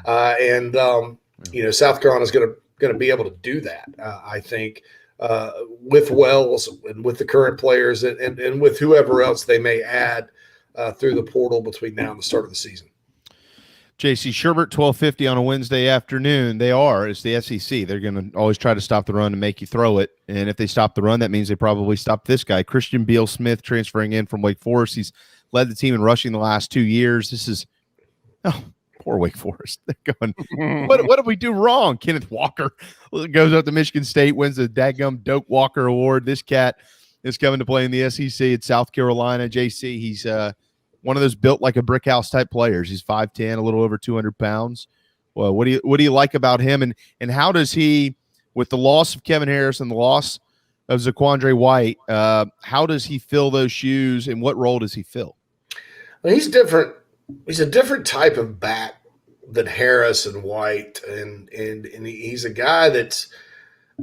South Carolina is going to be able to do that. I think with Wells and with the current players and with whoever else they may add through the portal between now and the start of the season. JC Sherbert, 12:50 on a Wednesday afternoon. It's the SEC. They're going to always try to stop the run and make you throw it. And if they stop the run, that means they probably stop this guy. Christian Beal-Smith transferring in from Wake Forest. He's led the team in rushing the last 2 years. Poor Wake Forest. They're going, what did we do wrong? Kenneth Walker goes up to Michigan State, wins the dadgum Doak Walker Award. This cat is coming to play in the SEC at South Carolina. JC, he's one of those built like a brick house type players. He's 5'10", a little over 200 pounds. Well, what do you like about him, and how does he, with the loss of Kevin Harris and the loss of Zaquandre White, how does he fill those shoes, and what role does he fill? Well, he's different. He's a different type of back than Harris and White, and he's a guy that's,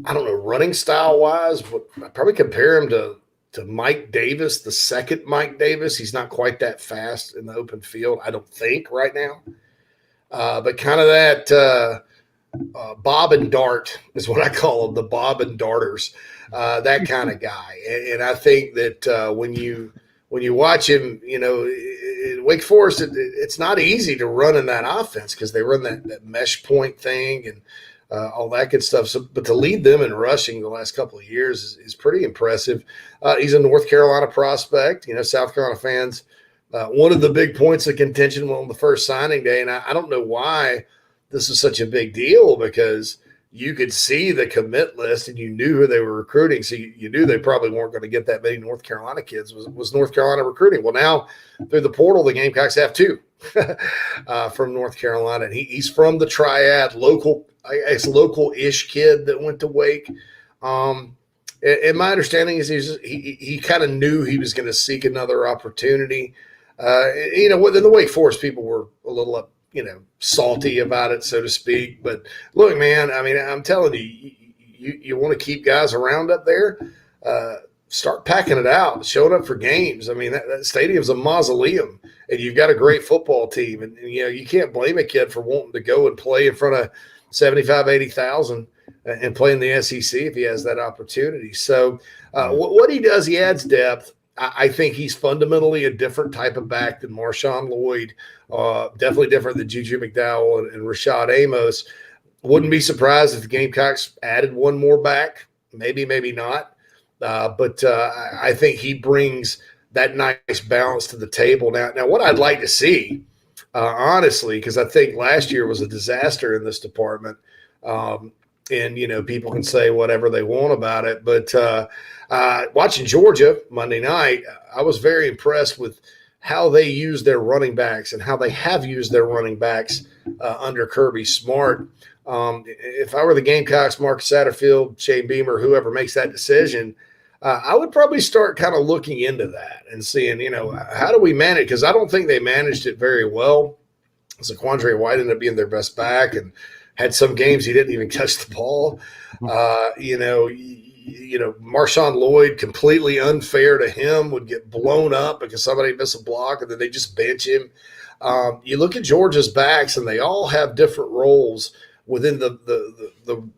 I don't know, running style wise, but I probably compare him to Mike Davis, the second Mike Davis. He's not quite that fast in the open field, I don't think, right now. But kind of that bob and dart is what I call them, the bob and darters, that kind of guy. And I think that when you watch him, in Wake Forest, it's not easy to run in that offense because they run that mesh point thing and all that good stuff. So, but to lead them in rushing the last couple of years is pretty impressive. He's a North Carolina prospect. South Carolina fans, one of the big points of contention on the first signing day, and I don't know why this is such a big deal, because you could see the commit list and you knew who they were recruiting. So you knew they probably weren't going to get that many North Carolina kids. Was North Carolina recruiting? Well, now through the portal, the Gamecocks have two from North Carolina. And he's from the Triad, local-ish kid that went to Wake. And my understanding is he kind of knew he was going to seek another opportunity. Within the Wake Forest people were a little salty about it, so to speak. But look, man, I mean, I'm telling you, you want to keep guys around up there, start packing it out, showing up for games. I mean, that stadium's a mausoleum, and you've got a great football team. And you can't blame a kid for wanting to go and play in front of 75,000, 80,000 and play in the SEC if he has that opportunity. So what he does, he adds depth. I think he's fundamentally a different type of back than Marshawn Lloyd, definitely different than Juju McDowell and Rashad Amos. Wouldn't be surprised if the Gamecocks added one more back, maybe not. But I think he brings that nice balance to the table. Now what I'd like to see, honestly, because I think last year was a disaster in this department, and people can say whatever they want about it, but watching Georgia Monday night, I was very impressed with how they use their running backs and how they have used their running backs under Kirby Smart. If I were the Gamecocks, Marcus Satterfield, Shane Beamer, whoever makes that decision, I would probably start kind of looking into that and seeing, how do we manage? Because I don't think they managed it very well. Zaquandre White ended up being their best back and had some games he didn't even touch the ball. Marshawn Lloyd, completely unfair to him, would get blown up because somebody missed a block and then they just bench him. You look at Georgia's backs and they all have different roles within the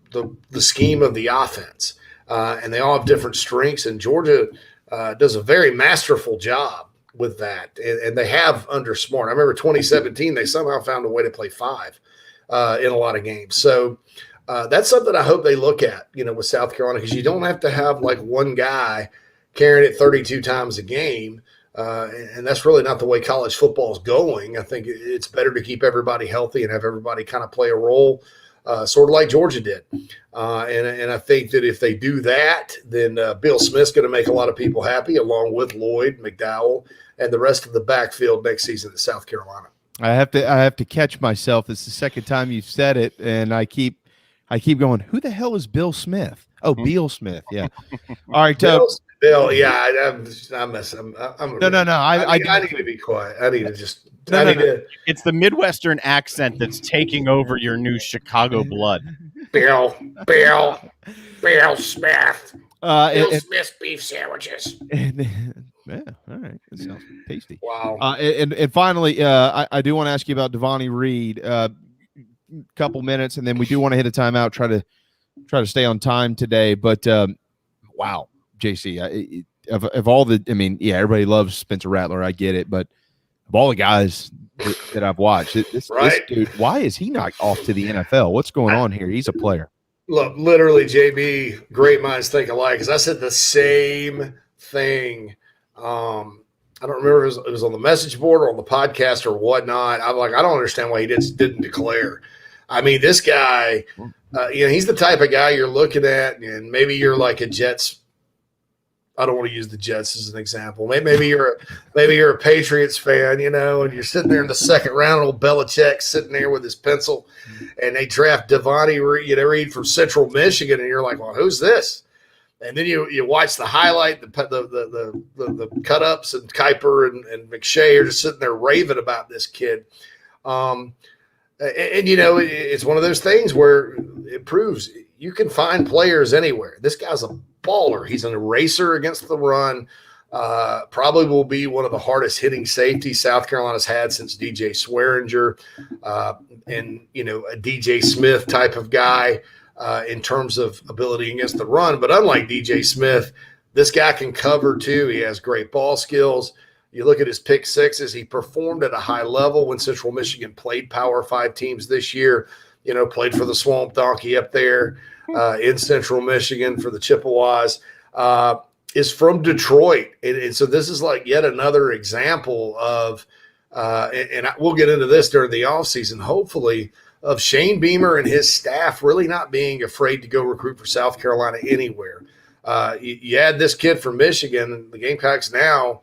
scheme of the offense. And they all have different strengths, and Georgia does a very masterful job with that. And they have under Smart. I remember 2017, they somehow found a way to play five in a lot of games. So that's something I hope they look at, with South Carolina, because you don't have to have like one guy carrying it 32 times a game. And that's really not the way college football is going. I think it's better to keep everybody healthy and have everybody kind of play a role, sort of like Georgia did. And I think that if they do that, then Bill Smith's going to make a lot of people happy, along with Lloyd, McDowell, and the rest of the backfield next season at South Carolina. I have to catch myself. It's the second time you've said it, and I keep going, who the hell is Bill Smith? Oh, Beal Smith. Yeah. All right. Bill, yeah, I'm messing. No. I need to be quiet. I need to just. It's the Midwestern accent that's taking over your new Chicago blood. Bill Smith. Bill Smith's beef sandwiches. Yeah, all right. That sounds tasty. Wow. And finally, I do want to ask you about Devontae Reed. Couple minutes, and then we do want to hit a timeout. Try to stay on time today. But wow, JC, of all the, I mean, yeah, everybody loves Spencer Rattler. I get it, but of all the guys that I've watched, this dude, why is he not off to the NFL? What's going on here? He's a player. Look, literally, JB, great minds think alike. Because I said the same thing. I don't remember if it was on the message board or on the podcast or whatnot. I'm like, I don't understand why he didn't declare. I mean, this guy, he's the type of guy you're looking at, and maybe you're like a Jets. I don't want to use the Jets as an example. Maybe you're a Patriots fan, and you're sitting there in the second round, old Belichick sitting there with his pencil, and they draft Devontae Reed from Central Michigan, and you're like, well, who's this? And then you watch the highlight, the cut ups, and Kuiper and McShay are just sitting there raving about this kid. It's one of those things where it proves you can find players anywhere. This guy's a baller. He's an eraser against the run. Probably will be one of the hardest hitting safeties South Carolina's had since DJ Swearinger, and a DJ Smith type of guy in terms of ability against the run. But unlike DJ Smith, this guy can cover too. He has great ball skills. You look at his pick sixes, he performed at a high level when Central Michigan played Power 5 teams this year, played for the Swamp Donkey up there in Central Michigan for the Chippewas, is from Detroit. And so this is like yet another example of, we'll get into this during the offseason, hopefully, of Shane Beamer and his staff really not being afraid to go recruit for South Carolina anywhere. You add this kid from Michigan, the Gamecocks now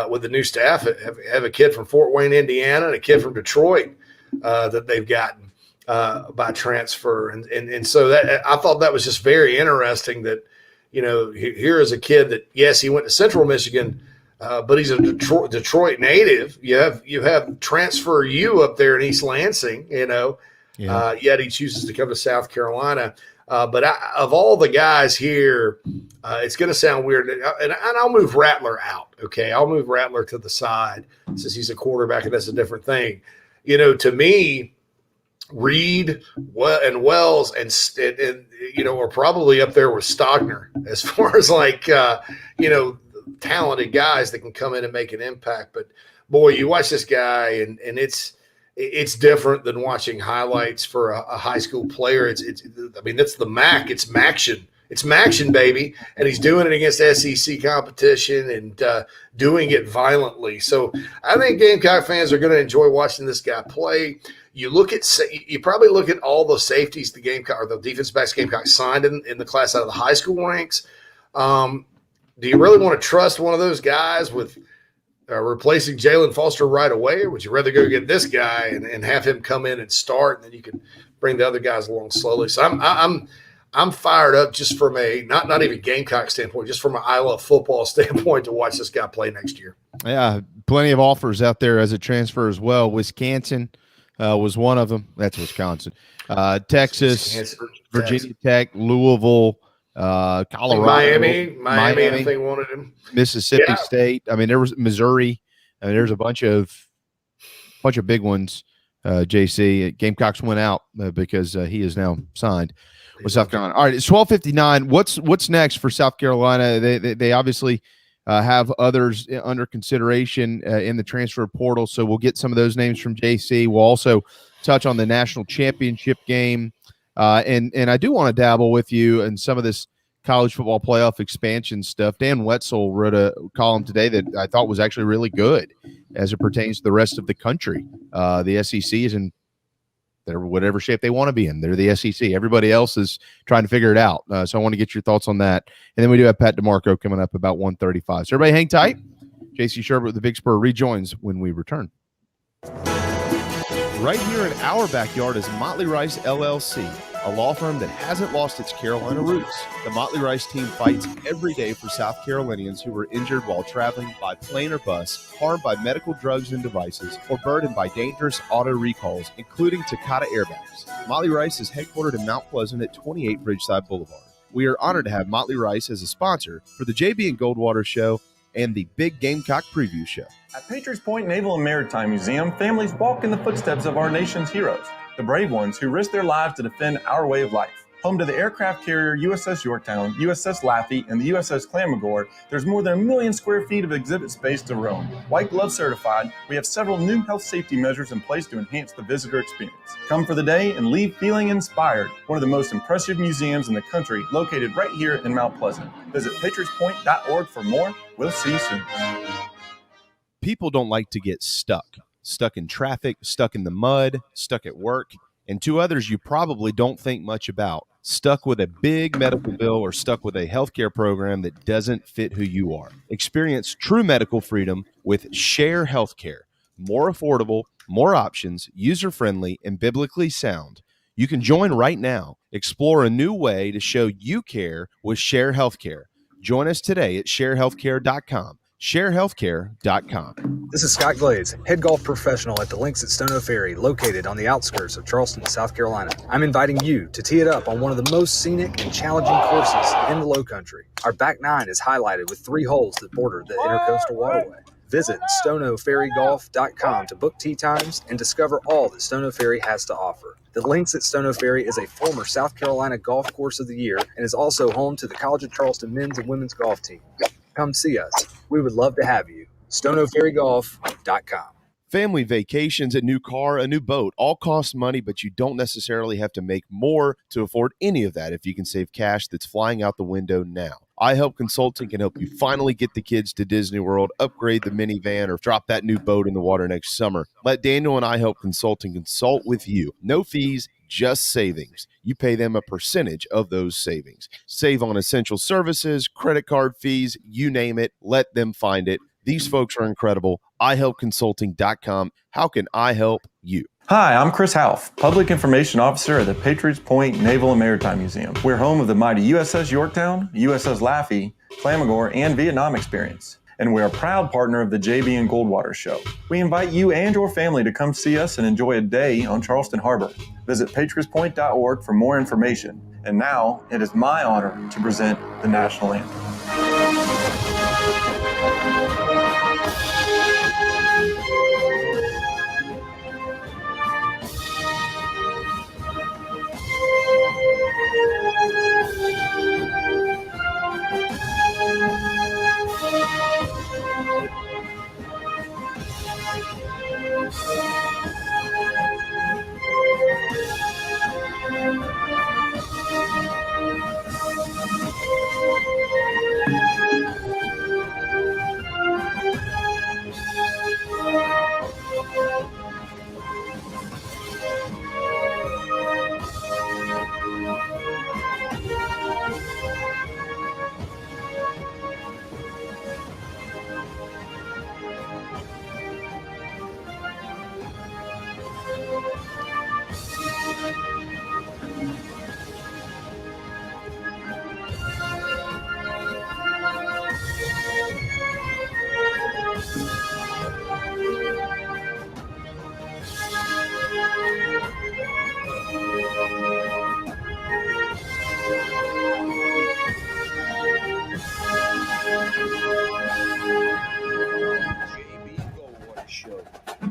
with the new staff have a kid from Fort Wayne, Indiana, and a kid from Detroit that they've gotten by transfer. And so that I thought that was just very interesting that, here is a kid that, yes, he went to Central Michigan, but he's a Detroit native. You have transfer U up there in East Lansing, yet he chooses to come to South Carolina. But of all the guys here, it's going to sound weird. And I'll move Rattler out, okay? I'll move Rattler to the side since he's a quarterback, and that's a different thing. To me, Reed and Wells and are probably up there with Stogner as far as talented guys that can come in and make an impact. But, boy, you watch this guy, and it's different than watching highlights for a high school player. It's the MAC. It's Maction. It's Maction, baby. And he's doing it against SEC competition and doing it violently. So I think Gamecock fans are going to enjoy watching this guy play. You probably look at all the safeties the Gamecock or the defensive backs Gamecock signed in the class out of the high school ranks. Do you really want to trust one of those guys with replacing Jalen Foster right away, or would you rather go get this guy and have him come in and start, and then you can bring the other guys along slowly? So I'm fired up just from a not even Gamecock standpoint, just from an I love football standpoint to watch this guy play next year. Yeah, plenty of offers out there as a transfer as well. Wisconsin was one of them. That's Wisconsin. Texas, Virginia Tech, Louisville, Colorado, Miami. I think wanted him. Mississippi State. I mean, there was Missouri. I mean, there's a bunch of big ones. JC Gamecocks went out because he is now signed with South Carolina. All right, it's 12:59. What's next for South Carolina? They obviously have others under consideration in the transfer portal, so we'll get some of those names from JC. We'll also touch on the national championship game. And I do want to dabble with you in some of this college football playoff expansion stuff. Dan Wetzel wrote a column today that I thought was actually really good as it pertains to the rest of the country. The SEC is in whatever shape they want to be in. They're the SEC. Everybody else is trying to figure it out. So I want to get your thoughts on that. And then we do have Pat DiMarco coming up about 1:35. So everybody hang tight. JC Sherbert with the Big Spur rejoins when we return. Right here in our backyard is Motley Rice LLC, a law firm that hasn't lost its Carolina roots. The Motley Rice team fights every day for South Carolinians who were injured while traveling by plane or bus, harmed by medical drugs and devices, or burdened by dangerous auto recalls, including Takata airbags. Motley Rice is headquartered in Mount Pleasant at 28 Bridgeside Boulevard. We are honored to have Motley Rice as a sponsor for the JB and Goldwater Show and the Big Gamecock Preview Show. At Patriots Point Naval and Maritime Museum, families walk in the footsteps of our nation's heroes, the brave ones who risked their lives to defend our way of life. Home to the aircraft carrier USS Yorktown, USS Laffey, and the USS Clamagore, there's more than 1 million square feet of exhibit space to roam. White Glove certified, we have several new health safety measures in place to enhance the visitor experience. Come for the day and leave feeling inspired. One of the most impressive museums in the country, located right here in Mount Pleasant. Visit patriotspoint.org for more. We'll see you soon. People don't like to get stuck in traffic, stuck in the mud, stuck at work, and two others you probably don't think much about, stuck with a big medical bill or stuck with a healthcare program that doesn't fit who you are. Experience true medical freedom with Share Healthcare. More affordable, more options, user-friendly, and biblically sound. You can join right now. Explore a new way to show you care with Share Healthcare. Join us today at sharehealthcare.com. sharehealthcare.com. This is Scott Glades, head golf professional at the Links at Stono Ferry, located on the outskirts of Charleston, South Carolina. I'm inviting you to tee it up on one of the most scenic and challenging courses in the Low Country. Our back nine is highlighted with 3 holes that border the Intercoastal Waterway. Visit stonoferrygolf.com to book tee times and discover all that Stono Ferry has to offer. The Links at Stono Ferry is a former South Carolina Golf Course of the Year and is also home to the College of Charleston men's and women's golf team. Come see us. We would love to have you. stonoferrygolf.com. Family vacations, a new car, a new boat, all cost money, but you don't necessarily have to make more to afford any of that if you can save cash that's flying out the window now. iHelp Consulting can help you finally get the kids to Disney World, upgrade the minivan, or drop that new boat in the water next summer. Let Daniel and iHelp Consulting consult with you. No fees, just savings. You pay them a percentage of those savings. Save on essential services, credit card fees, you name it. Let them find it. These folks are incredible. iHelpConsulting.com. How can I help you? Hi, I'm Chris Half, Public Information Officer at the Patriots Point Naval and Maritime Museum. We're home of the mighty USS Yorktown, USS Laffey, Clamagore, and Vietnam experience. And we're a proud partner of the JB and Goldwater Show. We invite you and your family to come see us and enjoy a day on Charleston Harbor. Visit patriotspoint.org for more information. And now, it is my honor to present the National Anthem.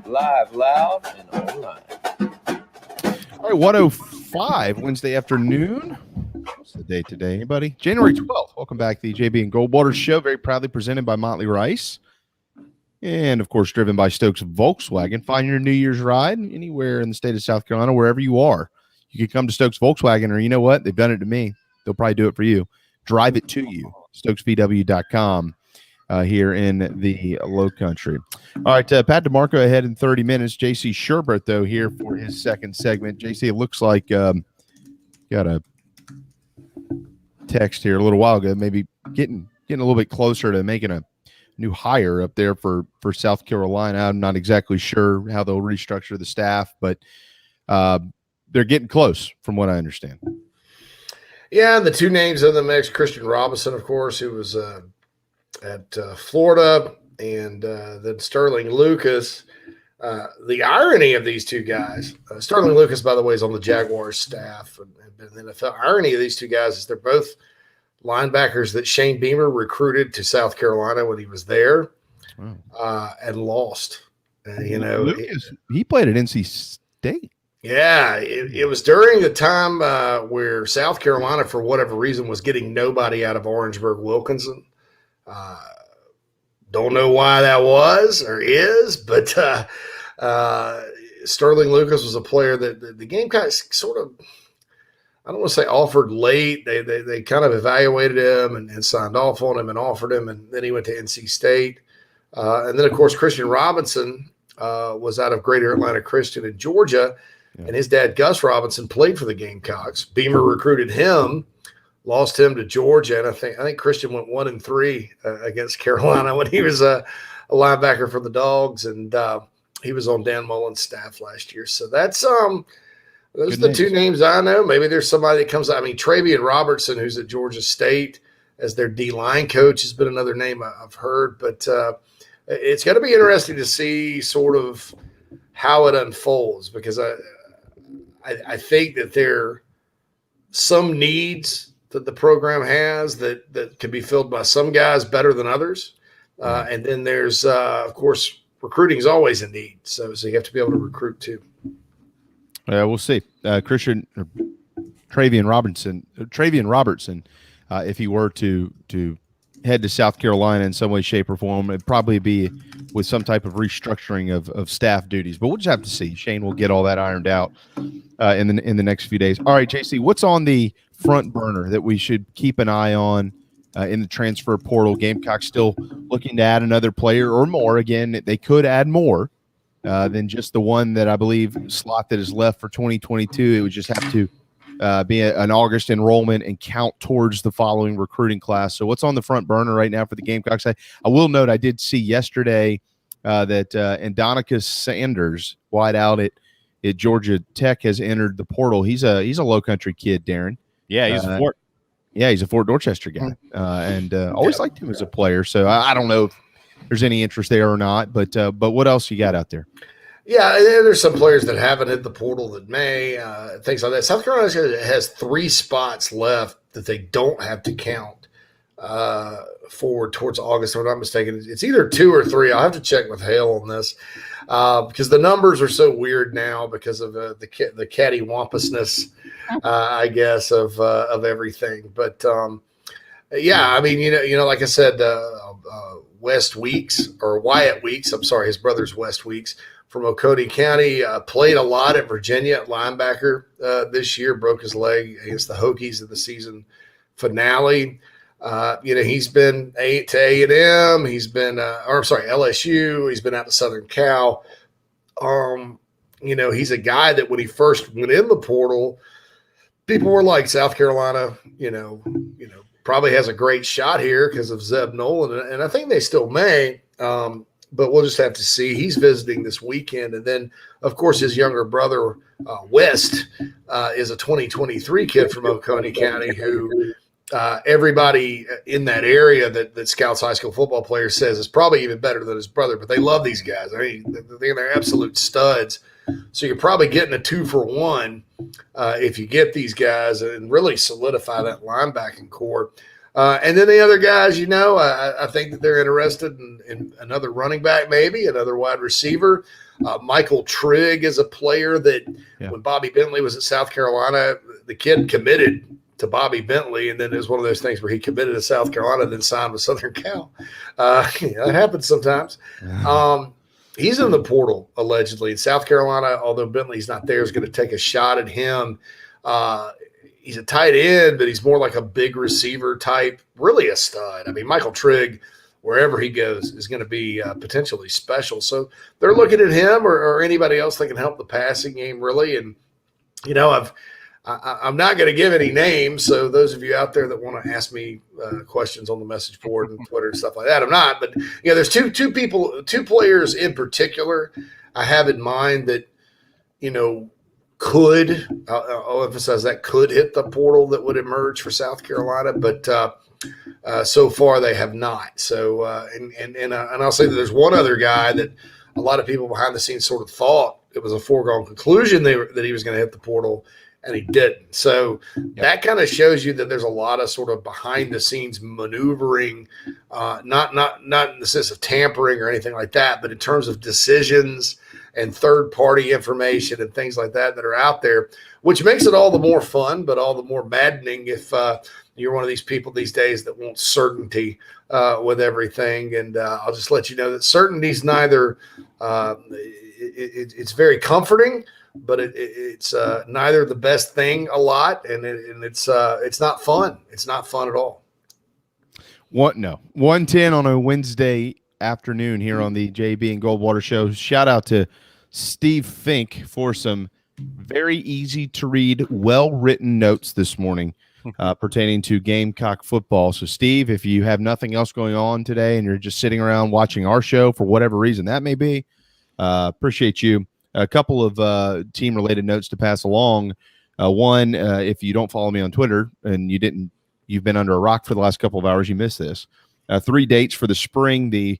Live, loud, and online. All right, 1:05 Wednesday afternoon. What's the date today? Anybody? January 12th. Welcome back to the JB and Goldwater Show. Very proudly presented by Motley Rice. And, of course, driven by Stokes Volkswagen. Find your New Year's ride anywhere in the state of South Carolina, wherever you are. You can come to Stokes Volkswagen, or you know what? They've done it to me. They'll probably do it for you. Drive it to you. StokesVW.com. Here in the Low Country. All right, Pat DiMarco ahead in 30 minutes. JC Sherbert, though, here for his second segment. JC, it looks like got a text here a little while ago, maybe getting a little bit closer to making a new hire up there for South Carolina. I'm not exactly sure how they'll restructure the staff, but they're getting close from what I understand. Yeah, and the two names in the mix, Christian Robinson, of course, who was at Florida, and then Sterling Lucas. The irony of these two guys, Sterling Lucas, by the way, is on the Jaguars staff and been in the NFL. Irony of these two guys is they're both linebackers that Shane Beamer recruited to South Carolina when he was there, and lost. Lucas, he played at NC State. Yeah, it was during the time where South Carolina, for whatever reason, was getting nobody out of Orangeburg Wilkinson. Don't know why that was or is, but Sterling Lucas was a player that the Gamecocks sort of, I don't want to say offered late. They kind of evaluated him and signed off on him and offered him, and then he went to NC State. And then, of course, Christian Robinson was out of Greater Atlanta Christian in Georgia, and his dad, Gus Robinson, played for the Gamecocks. Beamer recruited him, lost him to Georgia, and I think Christian went 1-3 against Carolina when he was a linebacker for the Dogs, and he was on Dan Mullen's staff last year. So that's those are the two names I know. Maybe there's somebody that comes out. I mean, Travian Robertson, who's at Georgia State as their D-line coach, has been another name I've heard. But it's going to be interesting to see sort of how it unfolds, because I think that there are some needs that the program has that can be filled by some guys better than others. And then there's, of course, recruiting is always a need. So you have to be able to recruit too. We'll see. Travian Robertson, if he were to head to South Carolina in some way, shape, or form, it'd probably be with some type of restructuring of staff duties. But we'll just have to see. Shane will get all that ironed out in the next few days. All right, JC, what's on the front burner that we should keep an eye on in the transfer portal? Gamecock still looking to add another player or more. Again, they could add more than just the one that I believe slot that is left for 2022. It would just have to be an August enrollment and count towards the following recruiting class. So what's on the front burner right now for the Gamecocks? I will note I did see yesterday that Andonicus Sanders, wide out at Georgia Tech, has entered the portal. He's a low country kid, Darren. Yeah, he's a Fort. Yeah, he's a Fort Dorchester guy, and always liked him as a player. So I don't know if there's any interest there or not, but what else you got out there? Yeah, there's some players that haven't hit the portal that may, things like that. South Carolina has 3 spots left that they don't have to count forward towards August, if I'm not mistaken. It's either 2 or 3. I'll have to check with Hale on this because the numbers are so weird now because of the cattywampousness, I guess, of everything. But yeah, I mean, you know, like I said, Wyatt Weeks, I'm sorry, his brother's West Weeks from Oconee County, played a lot at Virginia at linebacker this year, broke his leg against the Hokies in the season finale. You know, he's been to A&M, he's been, LSU, he's been out to Southern Cal. You know, he's a guy that when he first went in the portal, people were like, South Carolina, you know, probably has a great shot here because of Zeb Nolan, and I think they still may. But we'll just have to see. He's visiting this weekend. And then, of course, his younger brother, West, is a 2023 kid from Oconee County who everybody in that area that scouts high school football players says is probably even better than his brother. But they love these guys. I mean, they're absolute studs. So you're probably getting a 2-for-1 if you get these guys and really solidify that linebacking core. And then the other guys, you know, I think that they're interested in another running back, maybe another wide receiver. Michael Trigg is a player that when Bobby Bentley was at South Carolina, the kid committed to Bobby Bentley, and then it was one of those things where he committed to South Carolina and then signed with Southern Cal. That happens sometimes. He's in the portal, allegedly. In South Carolina, although Bentley's not there, is going to take a shot at him. He's a tight end, but he's more like a big receiver type, really a stud. I mean, Michael Trigg, wherever he goes, is going to be potentially special. So they're looking at him or anybody else that can help the passing game, really. And, you know, I'm not going to give any names. So those of you out there that want to ask me questions on the message board and Twitter and stuff like that, I'm not. But there's two players in particular I have in mind that could I'll emphasize that could hit the portal that would emerge for South Carolina, but so far they have not. So and I'll say that there's one other guy that a lot of people behind the scenes sort of thought it was a foregone conclusion that he was going to hit the portal, and he didn't. So that kind of shows you that there's a lot of sort of behind the scenes maneuvering, not in the sense of tampering or anything like that, but in terms of decisions and third party information and things like that are out there, which makes it all the more fun, but all the more maddening if you're one of these people these days that want certainty with everything. And I'll just let you know that certainty is neither it's very comforting, but it's neither the best thing a lot, and it's not fun. It's not fun at all. 1:10 on a Wednesday afternoon here on the JB and Goldwater Show. Shout out to Steve Fink for some very easy to read, well-written notes this morning pertaining to Gamecock football. So, Steve, if you have nothing else going on today and you're just sitting around watching our show for whatever reason that may be, appreciate you. A couple of team-related notes to pass along. One, if you don't follow me on Twitter and you've been under a rock for the last couple of hours, you missed this. 3 dates for the spring. The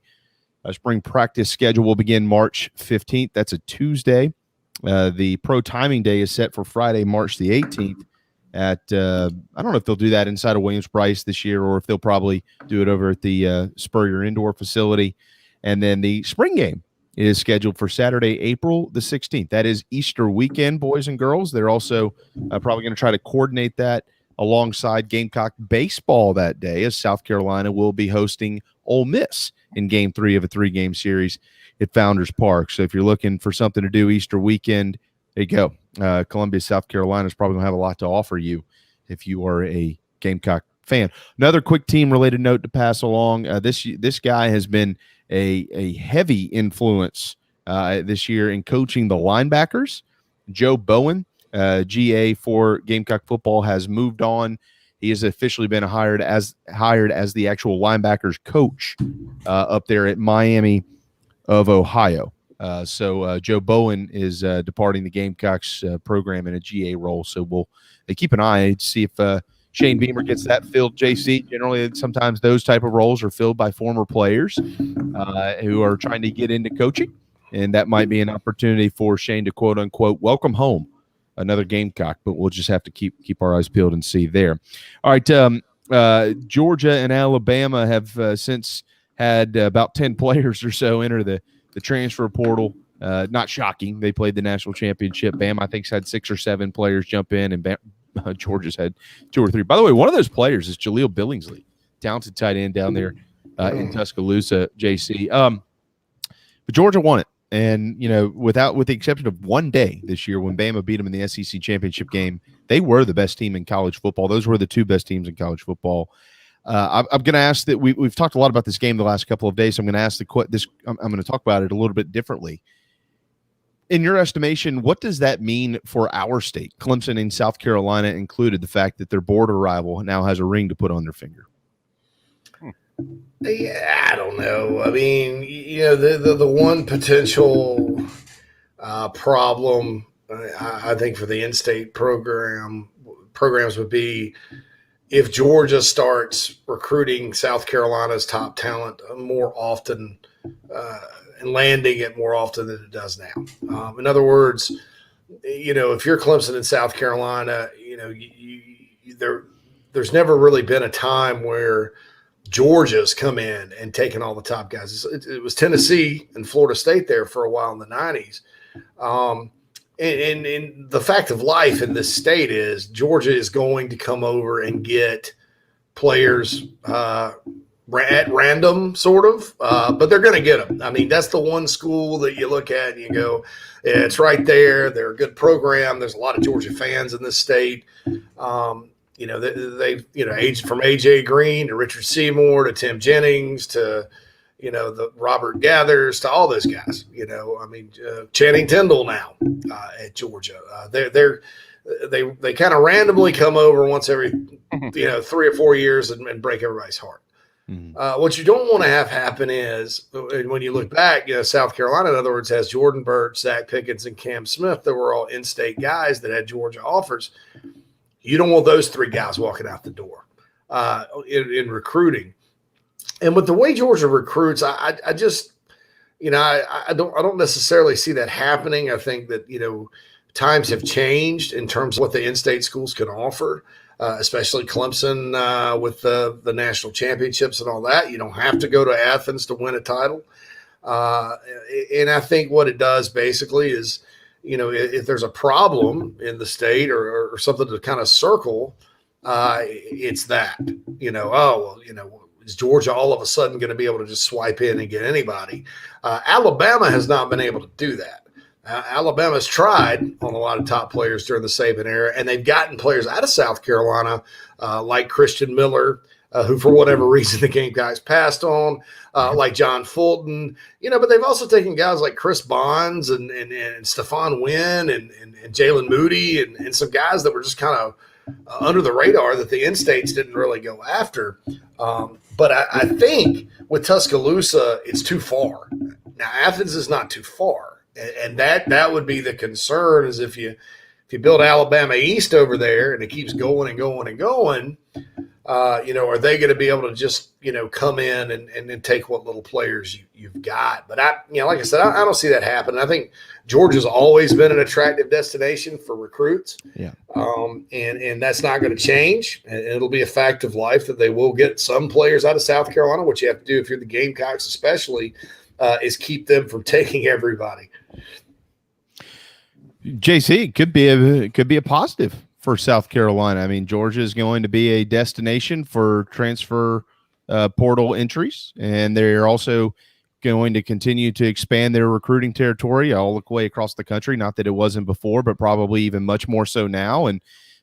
spring practice schedule will begin March 15th. That's a Tuesday. The pro timing day is set for Friday, March the 18th at, I don't know if they'll do that inside of Williams-Brice this year or if they'll probably do it over at the Spurrier Indoor facility. And then the spring game is scheduled for Saturday, April the 16th. That is Easter weekend, boys and girls. They're also probably going to try to coordinate that alongside Gamecock baseball that day, as South Carolina will be hosting Ole Miss in Game 3 of a 3-game series at Founders Park. So if you're looking for something to do Easter weekend, there you go. Columbia, South Carolina is probably going to have a lot to offer you if you are a Gamecock fan. Another quick team-related note to pass along. This guy has been a heavy influence this year in coaching the linebackers. Joe Bowen, GA for Gamecock football, has moved on. He has officially been hired as the actual linebackers coach up there at Miami of Ohio. So Joe Bowen is departing the Gamecocks program in a GA role. So we'll keep an eye to see if Shane Beamer gets that filled. JC, generally sometimes those type of roles are filled by former players who are trying to get into coaching, and that might be an opportunity for Shane to quote unquote welcome home another Gamecock, but we'll just have to keep our eyes peeled and see there. All right, Georgia and Alabama have since had about 10 players or so enter the transfer portal. Not shocking. They played the national championship. Bama, I think, had 6 or 7 players jump in, and Georgia's had 2 or 3. By the way, one of those players is Jaleel Billingsley, talented tight end down there in Tuscaloosa, JC. But Georgia won it. And, with the exception of one day this year when Bama beat them in the SEC championship game, they were the best team in college football. Those were the 2 best teams in college football. I'm going to ask that we've talked a lot about this game the last couple of days. So I'm going to ask I'm going to talk about it a little bit differently. In your estimation, what does that mean for our state, Clemson and South Carolina included, the fact that their border rival now has a ring to put on their finger? Yeah, I don't know. I mean, the one potential problem I think for the in-state programs would be if Georgia starts recruiting South Carolina's top talent more often and landing it more often than it does now. In other words, if you're Clemson in South Carolina, there's never really been a time where Georgia's come in and taken all the top guys. It was Tennessee and Florida State there for a while in the 90s. And the fact of life in this state is Georgia is going to come over and get players at random, sort of, but they're going to get them. I mean, that's the one school that you look at and you go, yeah, it's right there. They're a good program. There's a lot of Georgia fans in this state. They've aged from A.J. Green to Richard Seymour to Tim Jennings to, the Robert Gathers to all those guys. Channing Tindall now at Georgia. they kind of randomly come over once every 3 or 4 years and break everybody's heart. What you don't want to have happen is, when you look back, South Carolina, in other words, has Jordan Burt, Zach Pickens, and Cam Smith that were all in-state guys that had Georgia offers. You don't want those 3 guys walking out the door in recruiting. And with the way Georgia recruits, I just, I don't necessarily see that happening. I think that, times have changed in terms of what the in-state schools can offer. Especially Clemson with the national championships and all that. You don't have to go to Athens to win a title. And I think what it does basically is, if there's a problem in the state or something to kind of circle, it's that, is Georgia all of a sudden going to be able to just swipe in and get anybody? Alabama has not been able to do that. Alabama's tried on a lot of top players during the Saban era, and they've gotten players out of South Carolina like Christian Miller, who for whatever reason the Gamecocks passed on, like John Fulton, but they've also taken guys like Chris Bonds and Stephon Wynn and Jalen Moody and some guys that were just kind of under the radar that the in-states didn't really go after. But I think with Tuscaloosa, it's too far. Now, Athens is not too far. And that would be the concern, is if you build Alabama East over there and it keeps going and going and going, are they going to be able to just, come in and take what little players you've got? But like I said, I don't see that happen. I think Georgia's always been an attractive destination for recruits. Yeah. And that's not going to change. And it'll be a fact of life that they will get some players out of South Carolina. What you have to do if you're the Gamecocks especially is keep them from taking everybody. JC, could be a positive for South Carolina. I mean, Georgia is going to be a destination for transfer portal entries, and they're also going to continue to expand their recruiting territory all the way across the country. Not that it wasn't before, but probably even much more so now. And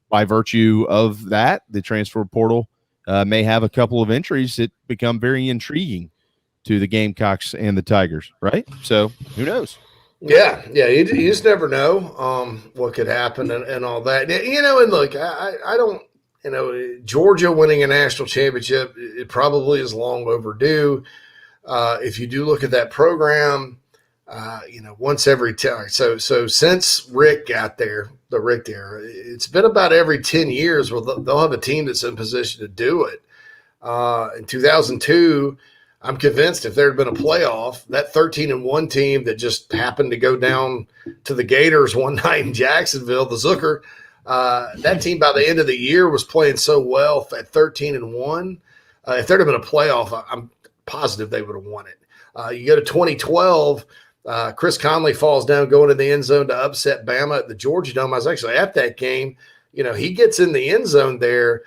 by virtue of that, the transfer portal may have a couple of entries that become very intriguing to the Gamecocks and the Tigers, right? So who knows? Yeah, you just never know what could happen and all that. And look, I don't, Georgia winning a national championship, it probably is long overdue. If you do look at that program, once every 10. So since Rick got there, the Rick era, it's been about every 10 years where they'll have a team that's in position to do it. In 2002, I'm convinced if there had been a playoff, that 13-1 team that just happened to go down to the Gators one night in Jacksonville, the Zucker, that team by the end of the year was playing so well at 13-1. If there had been a playoff, I'm positive they would have won it. You go to 2012, Chris Conley falls down going in the end zone to upset Bama at the Georgia Dome. I was actually at that game. He gets in the end zone there.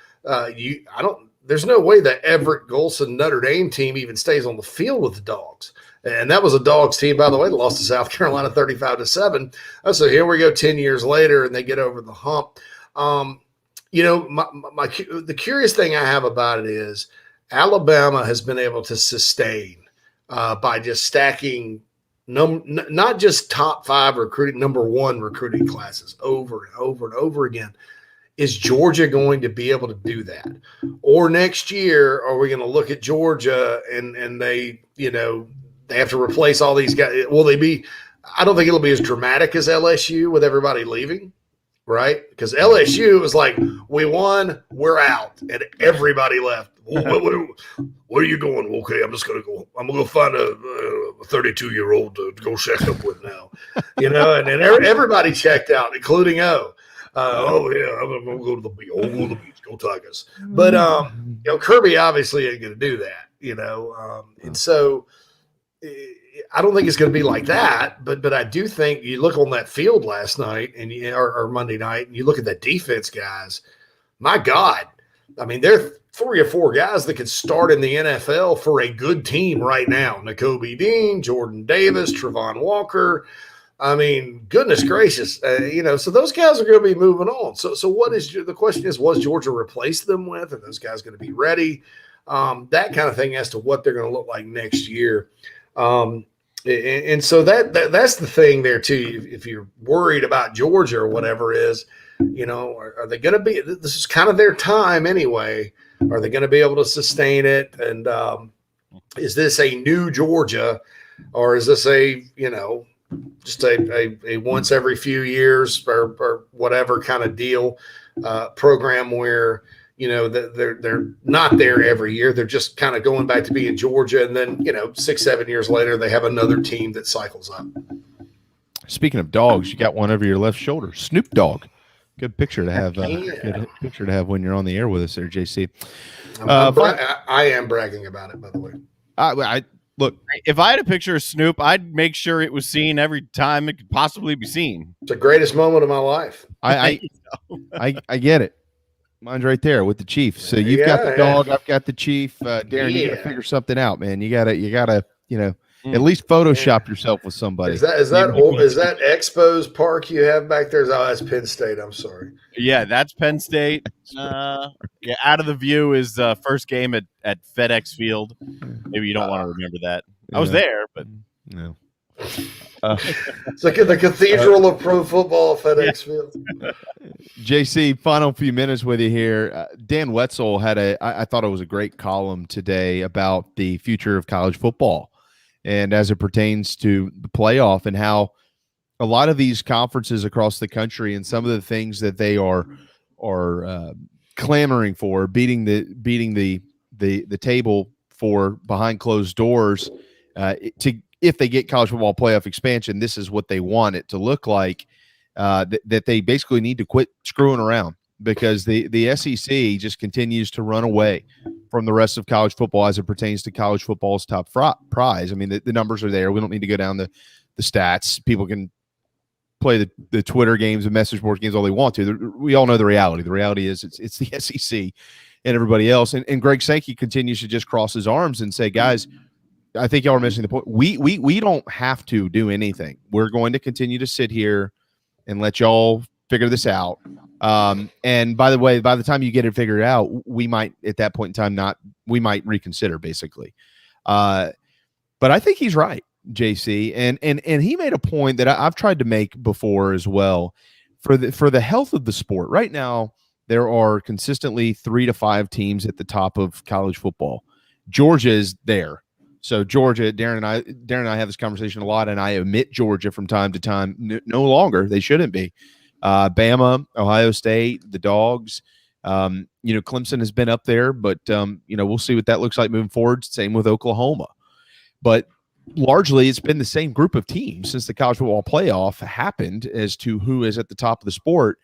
There's no way that Everett Golson Notre Dame team even stays on the field with the Dogs. And that was a Dogs team, by the way, that lost to South Carolina 35-7. So here we go 10 years later, and they get over the hump. The curious thing I have about it is Alabama has been able to sustain by just stacking not just top 5 recruiting, number 1 recruiting classes over and over and over again. Is Georgia going to be able to do that? Or next year, are we going to look at Georgia and they have to replace all these guys? Will they be – I don't think it'll be as dramatic as LSU with everybody leaving, right? Because LSU was like, we won, we're out, and everybody left. Where are you going? Okay, I'm going to go find a 32-year-old to go check up with now. And everybody checked out, including O. I'm gonna go to the beach. Go Tigers. But Kirby obviously ain't gonna do that. And so I don't think it's gonna be like that. But I do think you look on that field last night or Monday night, and you look at that defense, guys. My God, I mean, there are 3 or 4 guys that could start in the NFL for a good team right now. Nakobe Dean, Jordan Davis, Trevon Walker. I mean, goodness gracious, so those guys are going to be moving on. So what is the question is, was Georgia replace them with? Are those guys going to be ready? That kind of thing as to what they're going to look like next year. And so that's the thing there too. If you're worried about Georgia or whatever is, are they going to be? This is kind of their time anyway. Are they going to be able to sustain it? And is this a new Georgia, or is this just a once every few years or whatever kind of deal program where they're not there every year. They're just kind of going back to being Georgia. And then, 6-7 years later, they have another team that cycles up. Speaking of dogs, you got one over your left shoulder, Snoop Dogg. Good picture to have. Good picture to have when you're on the air with us there, JC. I am bragging about it, by the way. I look. If I had a picture of Snoop, I'd make sure it was seen every time it could possibly be seen. It's the greatest moment of my life. I get it. Mine's right there with the Chief. So you've got the dog, I've got the Chief. Darren, you got to figure something out, man. You gotta, at least Photoshop yourself with somebody. Is that Expos Park you have back there? That's Penn State. I'm sorry. Yeah, that's Penn State. Out of the view is first game at FedEx Field. Maybe you don't want to remember that. I was there, but no. It's like the cathedral of pro football, FedEx Field. JC, final few minutes with you here. Dan Wetzel had I thought it was a great column today about the future of college football and as it pertains to the playoff and how a lot of these conferences across the country and some of the things that they are clamoring for, beating the table for behind closed doors if they get college football playoff expansion, this is what they want it to look like, that they basically need to quit screwing around because the SEC just continues to run away from the rest of college football as it pertains to college football's top prize. I mean, the numbers are there. We don't need to go down the stats. People can play the Twitter games and message board games all they want to. We all know the reality. The reality is it's the SEC and everybody else. And Greg Sankey continues to just cross his arms and say, guys, I think y'all are missing the point. We don't have to do anything. We're going to continue to sit here and let y'all figure this out. And by the way, by the time you get it figured out, we might at that point in time we might reconsider basically. But I think he's right, JC, and he made a point that I've tried to make before as well for the health of the sport. Right now, there are consistently 3 to 5 teams at the top of college football. Georgia is there. So Georgia, Darren and I have this conversation a lot, and I omit Georgia from time to time. No longer, they shouldn't be. Bama, Ohio State, the Dogs. Clemson has been up there, but we'll see what that looks like moving forward. Same with Oklahoma, but largely it's been the same group of teams since the college football playoff happened as to who is at the top of the sport.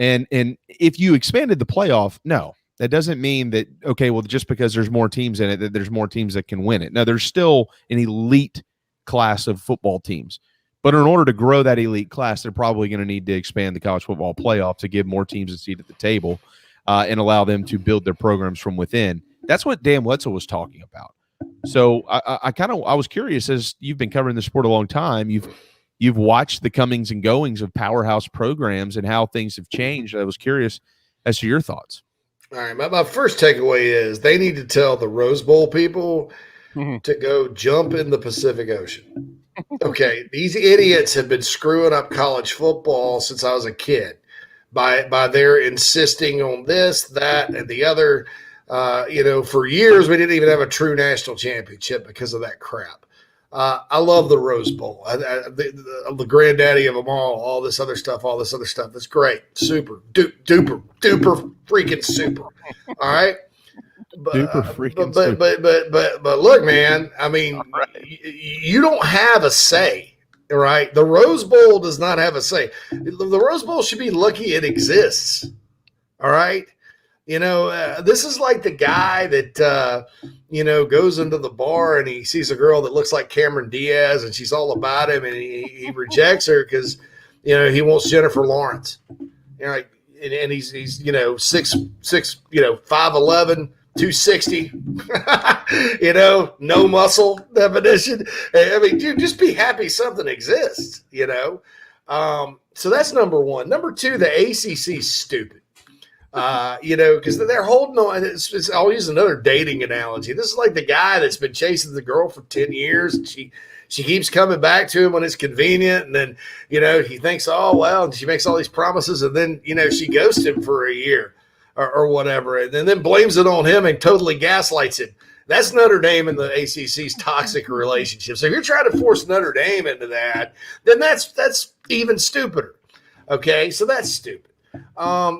And if you expanded the playoff, no. That doesn't mean that, okay, well, just because there's more teams in it, that there's more teams that can win it. Now, there's still an elite class of football teams. But in order to grow that elite class, they're probably going to need to expand the college football playoff to give more teams a seat at the table and allow them to build their programs from within. That's what Dan Wetzel was talking about. So I was curious, as you've been covering the sport a long time, you've watched the comings and goings of powerhouse programs and how things have changed. I was curious as to your thoughts. All right, my first takeaway is they need to tell the Rose Bowl people to go jump in the Pacific Ocean. Okay, these idiots have been screwing up college football since I was a kid by their insisting on this, that, and the other. For years we didn't even have a true national championship because of that crap. I love the Rose Bowl. The granddaddy of them all this other stuff. That's great. Super, duper, freaking super. All right. But look, man, I mean, you don't have a say, right? The Rose Bowl does not have a say. The Rose Bowl should be lucky it exists. All right. This is like the guy that, goes into the bar and he sees a girl that looks like Cameron Diaz and she's all about him and he rejects her because, he wants Jennifer Lawrence. And he's 6'6", 5'11", 260, no muscle definition. I mean, dude, just be happy something exists, So that's number one. Number two, the ACC's stupid. Because they're holding on. I'll use another dating analogy. This is like the guy that's been chasing the girl for 10 years, and she keeps coming back to him when it's convenient, and then he thinks, oh well, and she makes all these promises, and then she ghosts him for a year or whatever, and then blames it on him and totally gaslights him. That's Notre Dame and the ACC's toxic relationship. So if you're trying to force Notre Dame into that, then that's even stupider. Okay, so that's stupid. I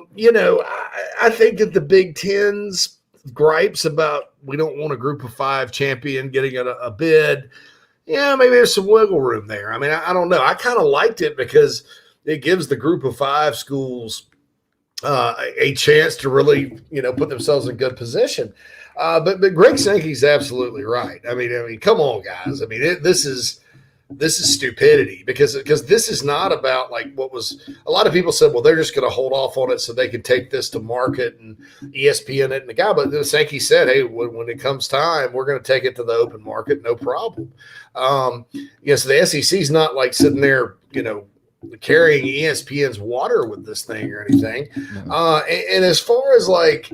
think that the Big Ten's gripes about we don't want a Group of 5 champion getting a bid, maybe there's some wiggle room there. I mean, I don't know. I kind of liked it because it gives the Group of 5 schools a chance to really, put themselves in good position. But Greg Sankey's absolutely right. I mean, come on, guys. I mean, this is stupidity because this is not about like what was a lot of people said, well, they're just going to hold off on it so they can take this to market and ESPN it and the guy. But Sankey said, hey, when it comes time, we're going to take it to the open market, no problem. So the SEC's not like sitting there, carrying ESPN's water with this thing or anything. And as far as like,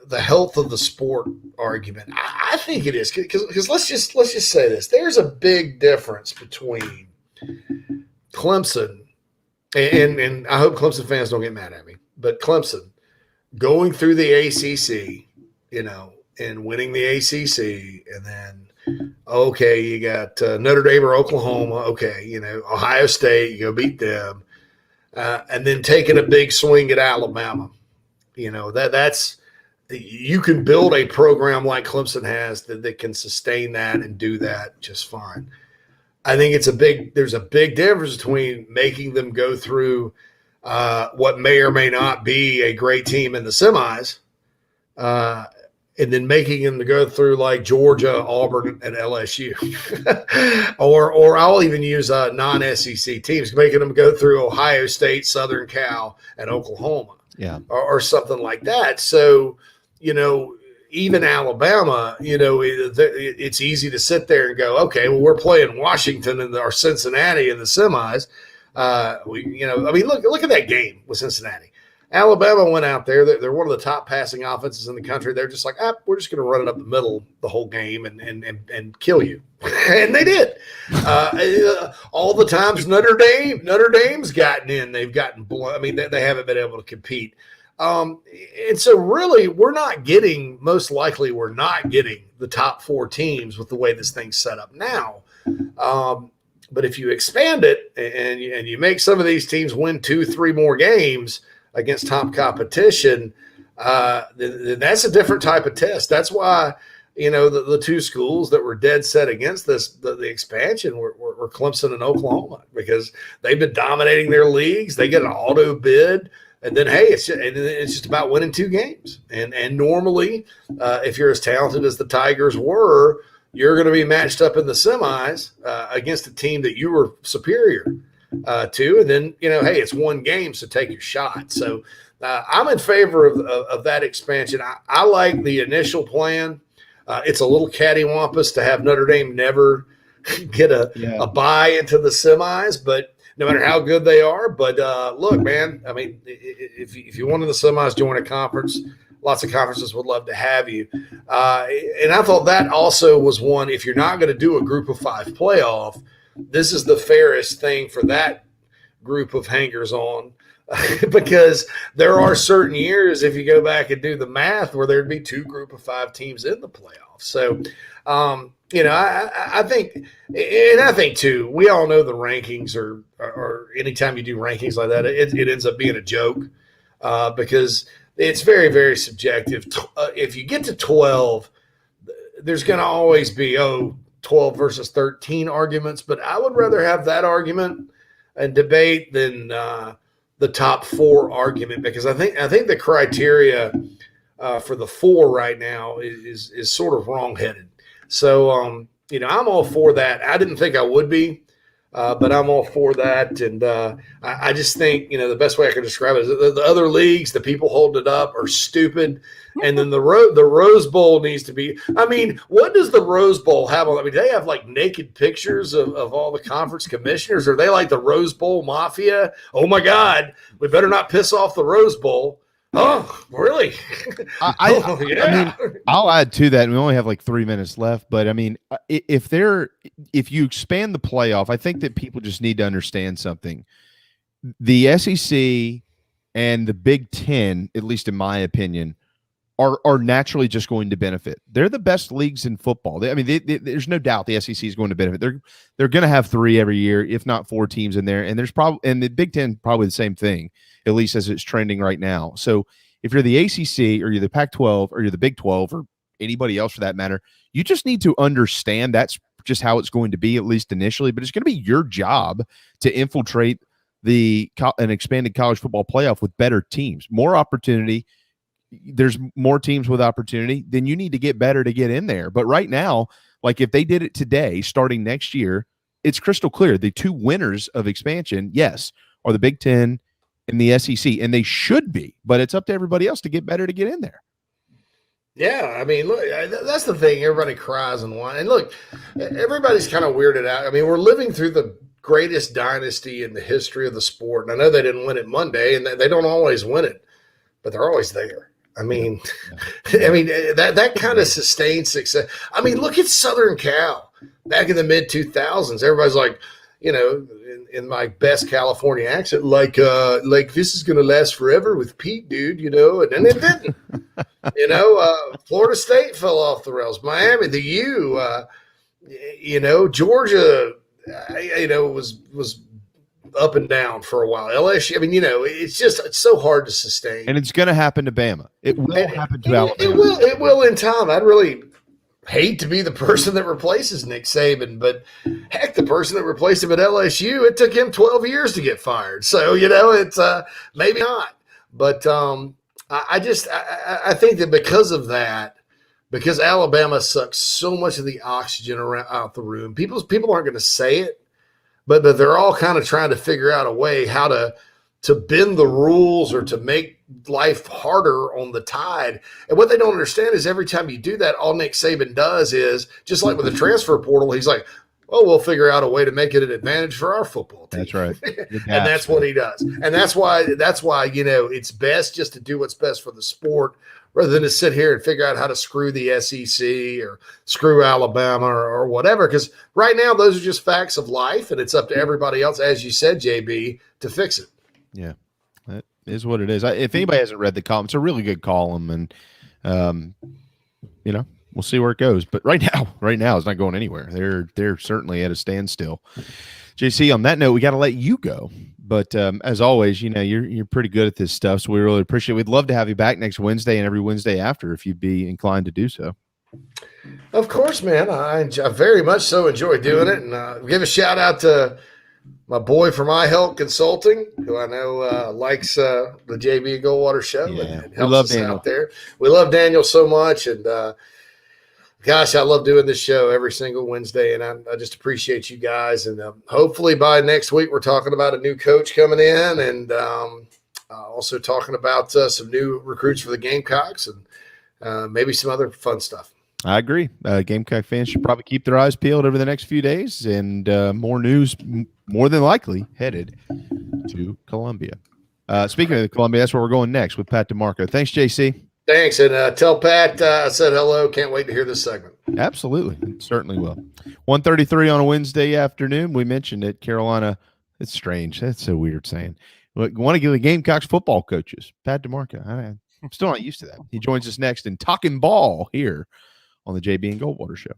the health of the sport argument, I think it is because let's just say this: there's a big difference between Clemson and I hope Clemson fans don't get mad at me, but Clemson going through the ACC, and winning the ACC, and then okay, you got Notre Dame or Oklahoma, okay, Ohio State, you go beat them, and then taking a big swing at Alabama, that's. You can build a program like Clemson has that can sustain that and do that just fine. I think there's a big difference between making them go through what may or may not be a great team in the semis, and then making them to go through like Georgia, Auburn, and LSU, or I'll even use non-SEC teams, making them go through Ohio State, Southern Cal, and Oklahoma, or something like that. So. Even Alabama, it's easy to sit there and go, okay, well, we're playing Washington or Cincinnati in the semis. Look at that game with Cincinnati. Alabama went out there. They're one of the top passing offenses in the country. They're just like, we're just going to run it up the middle the whole game and kill you. And they did. All the times Notre Dame's gotten in, they've gotten blown. I mean, they haven't been able to compete. And so really we're not getting the top 4 teams with the way this thing's set up now. But if you expand it and you make some of these teams win 2-3 more games against top competition, then that's a different type of test. That's why, the 2 schools that were dead set against this, the expansion were Clemson and Oklahoma, because they've been dominating their leagues. They get an auto bid. And then, hey, it's just about winning 2 games. And normally, if you're as talented as the Tigers were, you're going to be matched up in the semis against a team that you were superior to. And then, hey, it's 1 game, so take your shot. So I'm in favor of that expansion. I like the initial plan. It's a little cattywampus to have Notre Dame never get a bye into the semis, but no matter how good they are. But look, man, I mean, if you want in the semis, join a conference. Lots of conferences would love to have you. And I thought that also was one, if you're not going to do a Group of 5 playoff, this is the fairest thing for that group of hangers-on, because there are certain years, if you go back and do the math, where there'd be 2 Group of 5 teams in the playoffs. So, I think too, we all know the rankings are anytime you do rankings like that, it ends up being a joke because it's very, very subjective. If you get to 12, there's going to always be 12 versus 13 arguments, but I would rather have that argument and debate than the top 4 argument, because I think the criteria for the 4 right now is sort of wrong-headed. So, I'm all for that. I didn't think I would be, but I'm all for that. And I just think, the best way I can describe it is the other leagues, the people holding it up are stupid. And then the Rose Bowl needs to be, I mean, what does the Rose Bowl have on? I mean, they have like naked pictures of all the conference commissioners. Are they like the Rose Bowl mafia? Oh my God, we better not piss off the Rose Bowl. Oh, really? I mean, I'll add to that. And we only have like 3 minutes left, but I mean, if you expand the playoff, I think that people just need to understand something. The SEC and the Big Ten, at least in my opinion, are naturally just going to benefit. They're the best leagues in football. There's no doubt the SEC is going to benefit. They're going to have 3 every year, if not 4 teams in there. And and the Big Ten probably the same thing, at least as it's trending right now. So if you're the ACC or you're the Pac-12 or you're the Big 12 or anybody else for that matter, you just need to understand that's just how it's going to be, at least initially. But it's going to be your job to infiltrate an expanded college football playoff with better teams, more opportunity. There's more teams with opportunity, then you need to get better to get in there. But right now, like if they did it today, starting next year, it's crystal clear. The 2 winners of expansion, yes, are the Big Ten and the SEC, and they should be, but it's up to everybody else to get better to get in there. Yeah, I mean, look, that's the thing. Everybody cries and whines. And look, everybody's kind of weirded out. I mean, we're living through the greatest dynasty in the history of the sport. And I know they didn't win it Monday, and they don't always win it, but they're always there. I mean, that kind of sustained success. I mean, look at Southern Cal back in the mid 2000s. Everybody's like, you know, in my best California accent, like this is going to last forever with Pete, dude, you know, and then it didn't. You know, Florida State fell off the rails. Miami, the U, you know, Georgia, you know, was up and down for a while. LSU, I mean, you know, it's so hard to sustain. And it's going to happen to Bama. It will happen to Alabama. It will in time. I'd really hate to be the person that replaces Nick Saban, but heck, the person that replaced him at LSU, it took him 12 years to get fired. So, you know, it's maybe not. But I think that because of that, because Alabama sucks so much of the oxygen out the room, people aren't going to say it, but they're all kind of trying to figure out a way how to bend the rules or to make life harder on the Tide. And what they don't understand is every time you do that, all Nick Saban does is, just like with the transfer portal, he's like, oh, we'll figure out a way to make it an advantage for our football team. That's right. And that's what he does. And that's why, you know, it's best just to do what's best for the sport rather than to sit here and figure out how to screw the SEC or screw Alabama or whatever. Because right now, those are just facts of life, and it's up to everybody else, as you said, JB, to fix it. Yeah, that is what it is. If anybody hasn't read the column, it's a really good column, and you know, we'll see where it goes. But right now, it's not going anywhere. They're certainly at a standstill. JC, on that note, we got to let you go. But as always, you know, you're pretty good at this stuff, so we really appreciate it. We'd love to have you back next Wednesday and every Wednesday after, if you'd be inclined to do so. Of course, man. I very much so enjoy doing it, and give a shout out to my boy from iHelp Consulting, who I know likes the JB Goldwater show. Yeah, and helps us out there. We love Daniel so much, and gosh, I love doing this show every single Wednesday, and I just appreciate you guys. And hopefully by next week, we're talking about a new coach coming in, and also talking about some new recruits for the Gamecocks, and maybe some other fun stuff. I agree. Gamecock fans should probably keep their eyes peeled over the next few days, and more news, more than likely, headed to Columbia. Speaking of Columbia, that's where we're going next with Pat DiMarco. Thanks, JC. Thanks, and tell Pat I said hello. Can't wait to hear this segment. Absolutely. Certainly will. 1:33 on a Wednesday afternoon. We mentioned it. Carolina, it's strange. That's a weird saying. We want to give the Gamecocks football coaches, Pat DiMarco. I'm still not used to that. He joins us next in Talkin Ball here on the JB and Goldwater Show.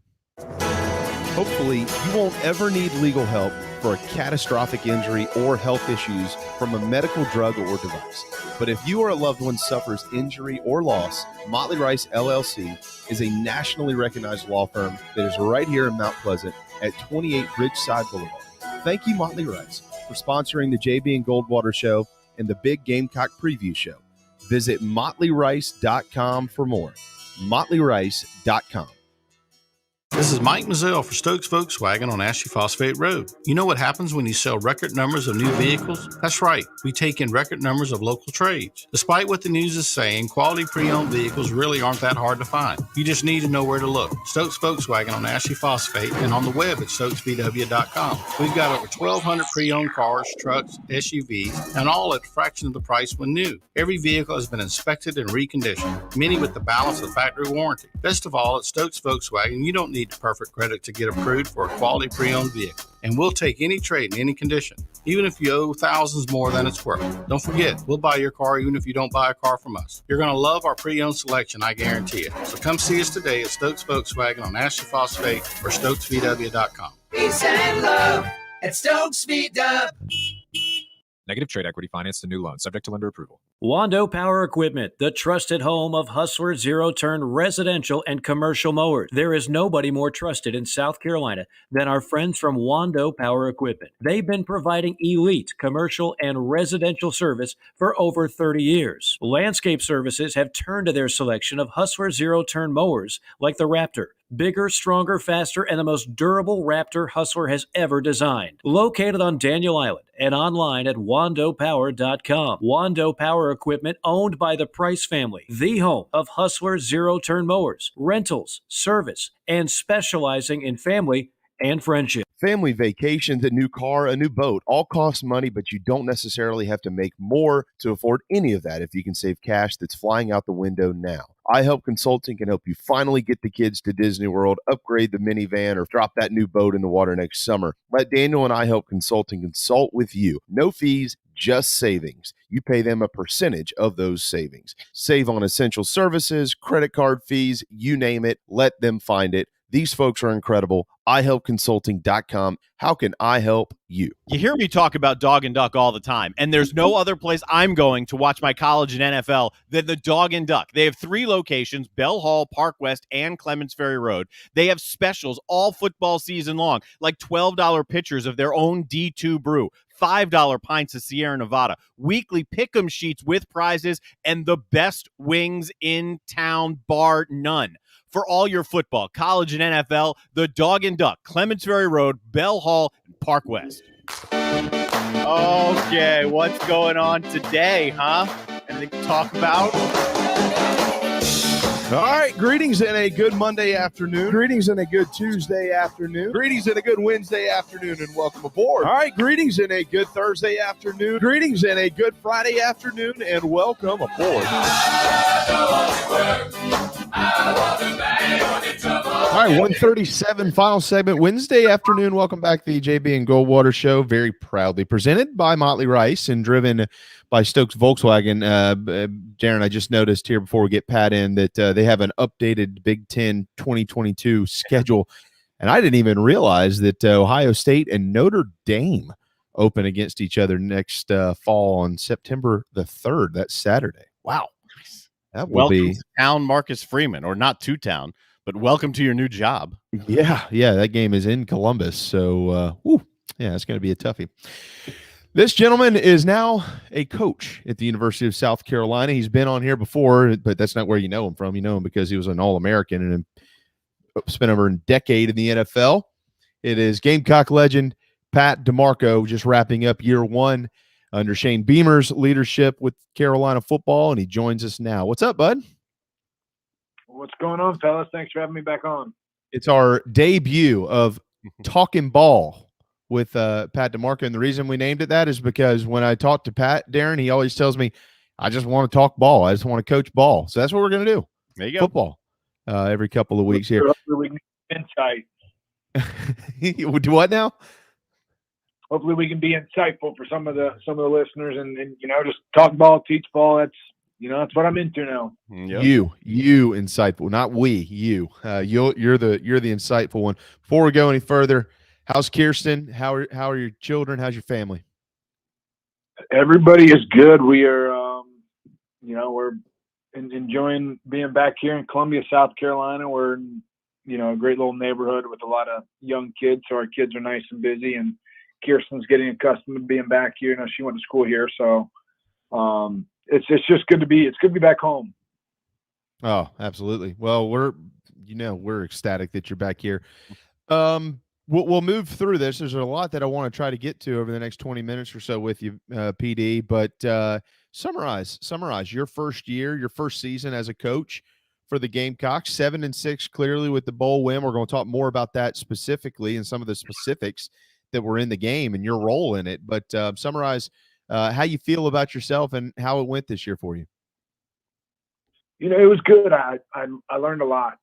Hopefully, you won't ever need legal help for a catastrophic injury or health issues from a medical drug or device. But if you or a loved one suffers injury or loss, Motley Rice LLC is a nationally recognized law firm that is right here in Mount Pleasant at 28 Ridgeside Boulevard. Thank you, Motley Rice, for sponsoring the JB and Goldwater Show and the Big Gamecock Preview Show. Visit motleyrice.com for more. motleyrice.com. This is Mike Mazzell for Stokes Volkswagen on Ashley Phosphate Road. You know what happens when you sell record numbers of new vehicles? That's right, we take in record numbers of local trades. Despite what the news is saying, quality pre-owned vehicles really aren't that hard to find. You just need to know where to look. Stokes Volkswagen on Ashley Phosphate and on the web at stokesvw.com. We've got over 1,200 pre-owned cars, trucks, SUVs, and all at a fraction of the price when new. Every vehicle has been inspected and reconditioned, many with the balance of factory warranty. Best of all, at Stokes Volkswagen, you don't need perfect credit to get approved for a quality pre-owned vehicle. And we'll take any trade in any condition, even if you owe thousands more than it's worth. Don't forget, we'll buy your car even if you don't buy a car from us. You're going to love our pre-owned selection, I guarantee it. So come see us today at Stokes Volkswagen on Ashley Phosphate or stokesvw.com. Peace and love at Stokes VW. Negative trade equity financed a new loan subject to lender approval. Wando Power Equipment, the trusted home of Hustler zero-turn residential and commercial mowers. There is nobody more trusted in South Carolina than our friends from Wando Power Equipment. They've been providing elite commercial and residential service for over 30 years. Landscape Services have turned to their selection of Hustler zero-turn mowers like the Raptor. Bigger, stronger, faster, and the most durable Raptor Hustler has ever designed. Located on Daniel Island and online at wandopower.com. Wando Power Equipment, owned by the Price family, the home of Hustler zero-turn mowers, rentals, service, and specializing in family and friendship. Family vacations, a new car, a new boat, all cost money, but you don't necessarily have to make more to afford any of that if you can save cash that's flying out the window now. iHelp Consulting can help you finally get the kids to Disney World, upgrade the minivan, or drop that new boat in the water next summer. Let Daniel and iHelp Consulting consult with you. No fees, just savings. You pay them a percentage of those savings. Save on essential services, credit card fees, you name it. Let them find it. These folks are incredible. iHelpConsulting.com. How can I help you? You hear me talk about Dog and Duck all the time, and there's no other place I'm going to watch my college and NFL than the Dog and Duck. They have 3 locations, Bell Hall, Park West, and Clements Ferry Road. They have specials all football season long, like $12 pitchers of their own D2 brew, $5 pints of Sierra Nevada, weekly pick'em sheets with prizes, and the best wings in town, bar none. For all your football, college, and NFL, the Dog and Duck, Clements Ferry Road, Bell Hall, and Park West. Okay, what's going on today, huh? Anything to talk about? All right, greetings and a good Monday afternoon. Greetings and a good Tuesday afternoon. Greetings and a good Wednesday afternoon, and welcome aboard. All right, greetings and a good Thursday afternoon. Greetings and a good Friday afternoon, and welcome aboard. All right, 137, final segment, Wednesday afternoon. Welcome back to the JB and Goldwater Show, very proudly presented by Motley Rice and driven by Stokes Volkswagen. Darren, I just noticed here before we get Pat in that they have an updated Big Ten 2022 schedule, and I didn't even realize that Ohio State and Notre Dame open against each other next fall on September the 3rd. That's Saturday. Wow. That will Welcome be to town, Marcus Freeman, or not to town, but welcome to your new job. Yeah, that game is in Columbus, so it's going to be a toughie. This gentleman is now a coach at the University of South Carolina. He's been on here before, but that's not where you know him from. You know him because he was an All-American and spent over a decade in the NFL. It is Gamecock legend Pat DiMarco, just wrapping up year 1 under Shane Beamer's leadership with Carolina football, and he joins us now. What's up, bud? What's going on, fellas? Thanks for having me back on. It's our debut of Talkin Ball with Pat DiMarco, and the reason we named it that is because when I talk to Pat, Darren, he always tells me, I just want to talk ball. I just want to coach ball. So that's what we're going to do. There you go. Football every couple of weeks here. Hopefully we can be insight. Do what now? Hopefully we can be insightful for some of the listeners and just talk ball, teach ball. That's what I'm into now. Yep. You insightful, not we, you. You're the insightful one. Before we go any further, how's Kirsten? How are your children? How's your family? Everybody is good. We are, we're enjoying being back here in Columbia, South Carolina. We're in, a great little neighborhood with a lot of young kids. So our kids are nice and busy, and Kirsten's getting accustomed to being back here. She went to school here. So it's just good to be back home. Oh, absolutely. Well, we're we're ecstatic that you're back here. We'll move through this. There's a lot that I want to try to get to over the next 20 minutes or so with you, PD. But summarize your first year, your first season as a coach for the Gamecocks. 7-6, clearly with the bowl win. We're going to talk more about that specifically and some of the specifics that were in the game and your role in it. But summarize how you feel about yourself and how it went this year for you. It was good. I learned a lot.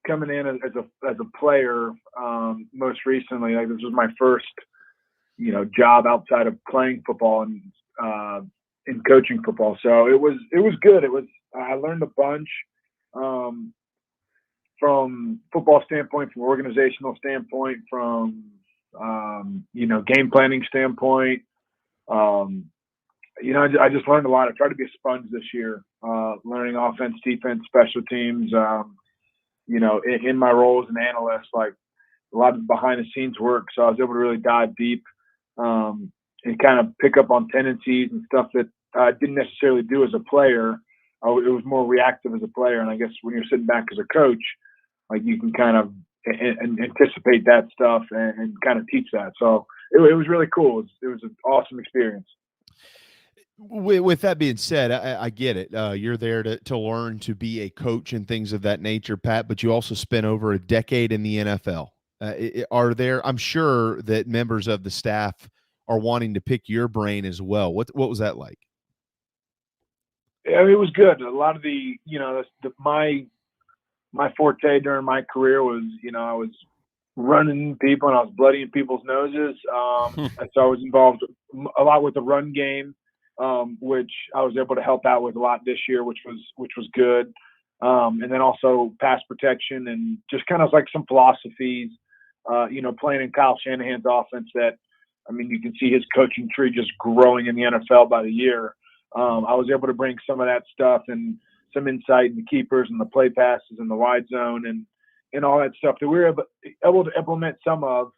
Coming in as a player, most recently, like this was my first, job outside of playing football and in coaching football. So it was good. I learned a bunch from football standpoint, from organizational standpoint, from game planning standpoint. I just learned a lot. I tried to be a sponge this year, learning offense, defense, special teams. In my role as an analyst, like a lot of behind the scenes work. So I was able to really dive deep and kind of pick up on tendencies and stuff that I didn't necessarily do as a player. It was more reactive as a player. And I guess when you're sitting back as a coach, like you can kind of anticipate that stuff and kind of teach that. So it was really cool. It was an awesome experience. With that being said, I get it. You're there to learn to be a coach and things of that nature, Pat, but you also spent over a decade in the NFL. I'm sure that members of the staff are wanting to pick your brain as well. What was that like? Yeah, it was good. A lot of my forte during my career was, I was running people and I was bloodying people's noses. So I was involved a lot with the run game. Which I was able to help out with a lot this year, which was good. And then also pass protection and just kind of like some philosophies, playing in Kyle Shanahan's offense that, you can see his coaching tree just growing in the NFL by the year. I was able to bring some of that stuff and some insight in the keepers and the play passes and the wide zone and all that stuff that we were able to implement some of,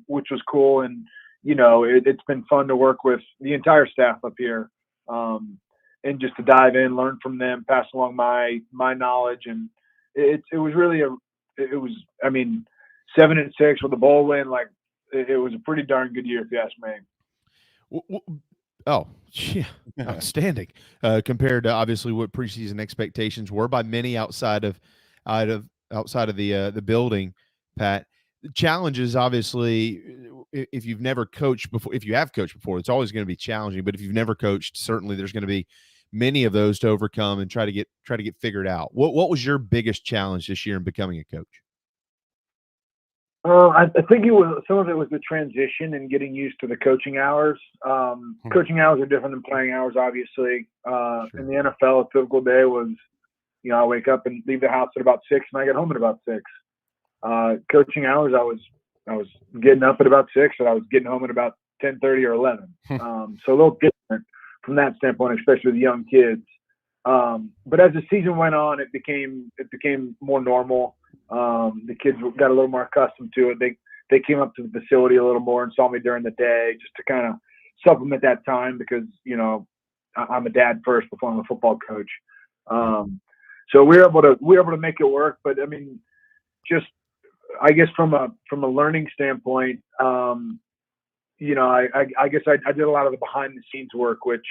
which was cool. And, it's been fun to work with the entire staff up here, and just to dive in, learn from them, pass along my knowledge. And it was really 7-6 with the bowl win. Like it was a pretty darn good year, if you ask me. Oh, yeah, outstanding compared to obviously what preseason expectations were by many outside of the building, Pat. The challenge is obviously, if you've never coached before, if you have coached before, it's always going to be challenging. But if you've never coached, certainly there's going to be many of those to overcome and try to get figured out. What was your biggest challenge this year in becoming a coach? I think some of it was the transition and getting used to the coaching hours. Coaching hours are different than playing hours, obviously. Sure. In the NFL, a typical day was, I wake up and leave the house at about 6 and I get home at about 6. Coaching hours, I was getting up at about 6 and I was getting home at about 10:30 or 11. So a little different from that standpoint, especially with young kids. But as the season went on, it became more normal. The kids got a little more accustomed to it. They came up to the facility a little more and saw me during the day just to kind of supplement that time because, I'm a dad first before I'm a football coach. So we were able to make it work. But just I guess from a learning standpoint, I guess I did a lot of the behind the scenes work, which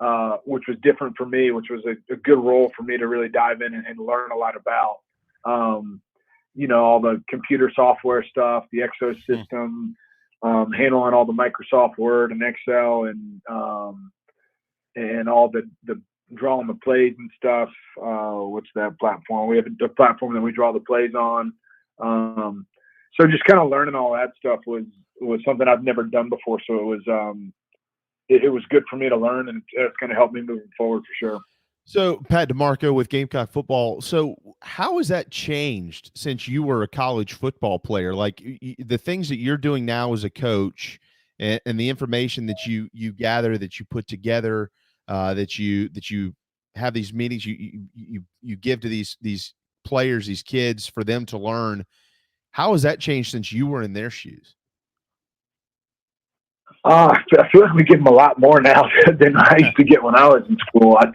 was different for me, which was a good role for me to really dive in and learn a lot about. All the computer software stuff, the Exo system, handling all the Microsoft Word and Excel and all the drawing the plays and stuff. What's that platform? We have a platform that we draw the plays on. So just kind of learning all that stuff was something I've never done before. So it was good for me to learn, and it's going to help me moving forward for sure. So Pat DiMarco with Gamecock football. So how has that changed since you were a college football player? Like the things that you're doing now as a coach and the information that you gather, that you put together, that you have these meetings, you give to these players, these kids, for them to learn. How has that changed since you were in their shoes? I feel like we give them a lot more now than I used to get when I was in school. I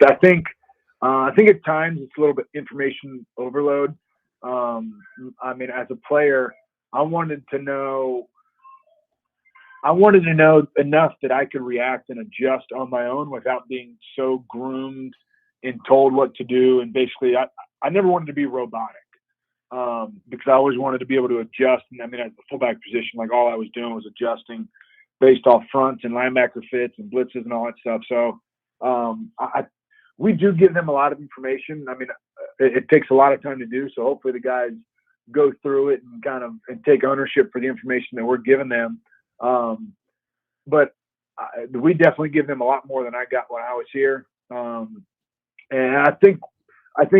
think at times it's a little bit information overload. I mean, as a player, I wanted to know enough that I could react and adjust on my own without being so groomed and told what to do. And basically, I never wanted to be robotic because I always wanted to be able to adjust. And I mean, at the fullback position, like all I was doing was adjusting based off fronts and linebacker fits and blitzes and all that stuff. So we do give them a lot of information. I mean, it takes a lot of time to do. So hopefully the guys go through it and and take ownership for the information that we're giving them. But we definitely give them a lot more than I got when I was here. And I think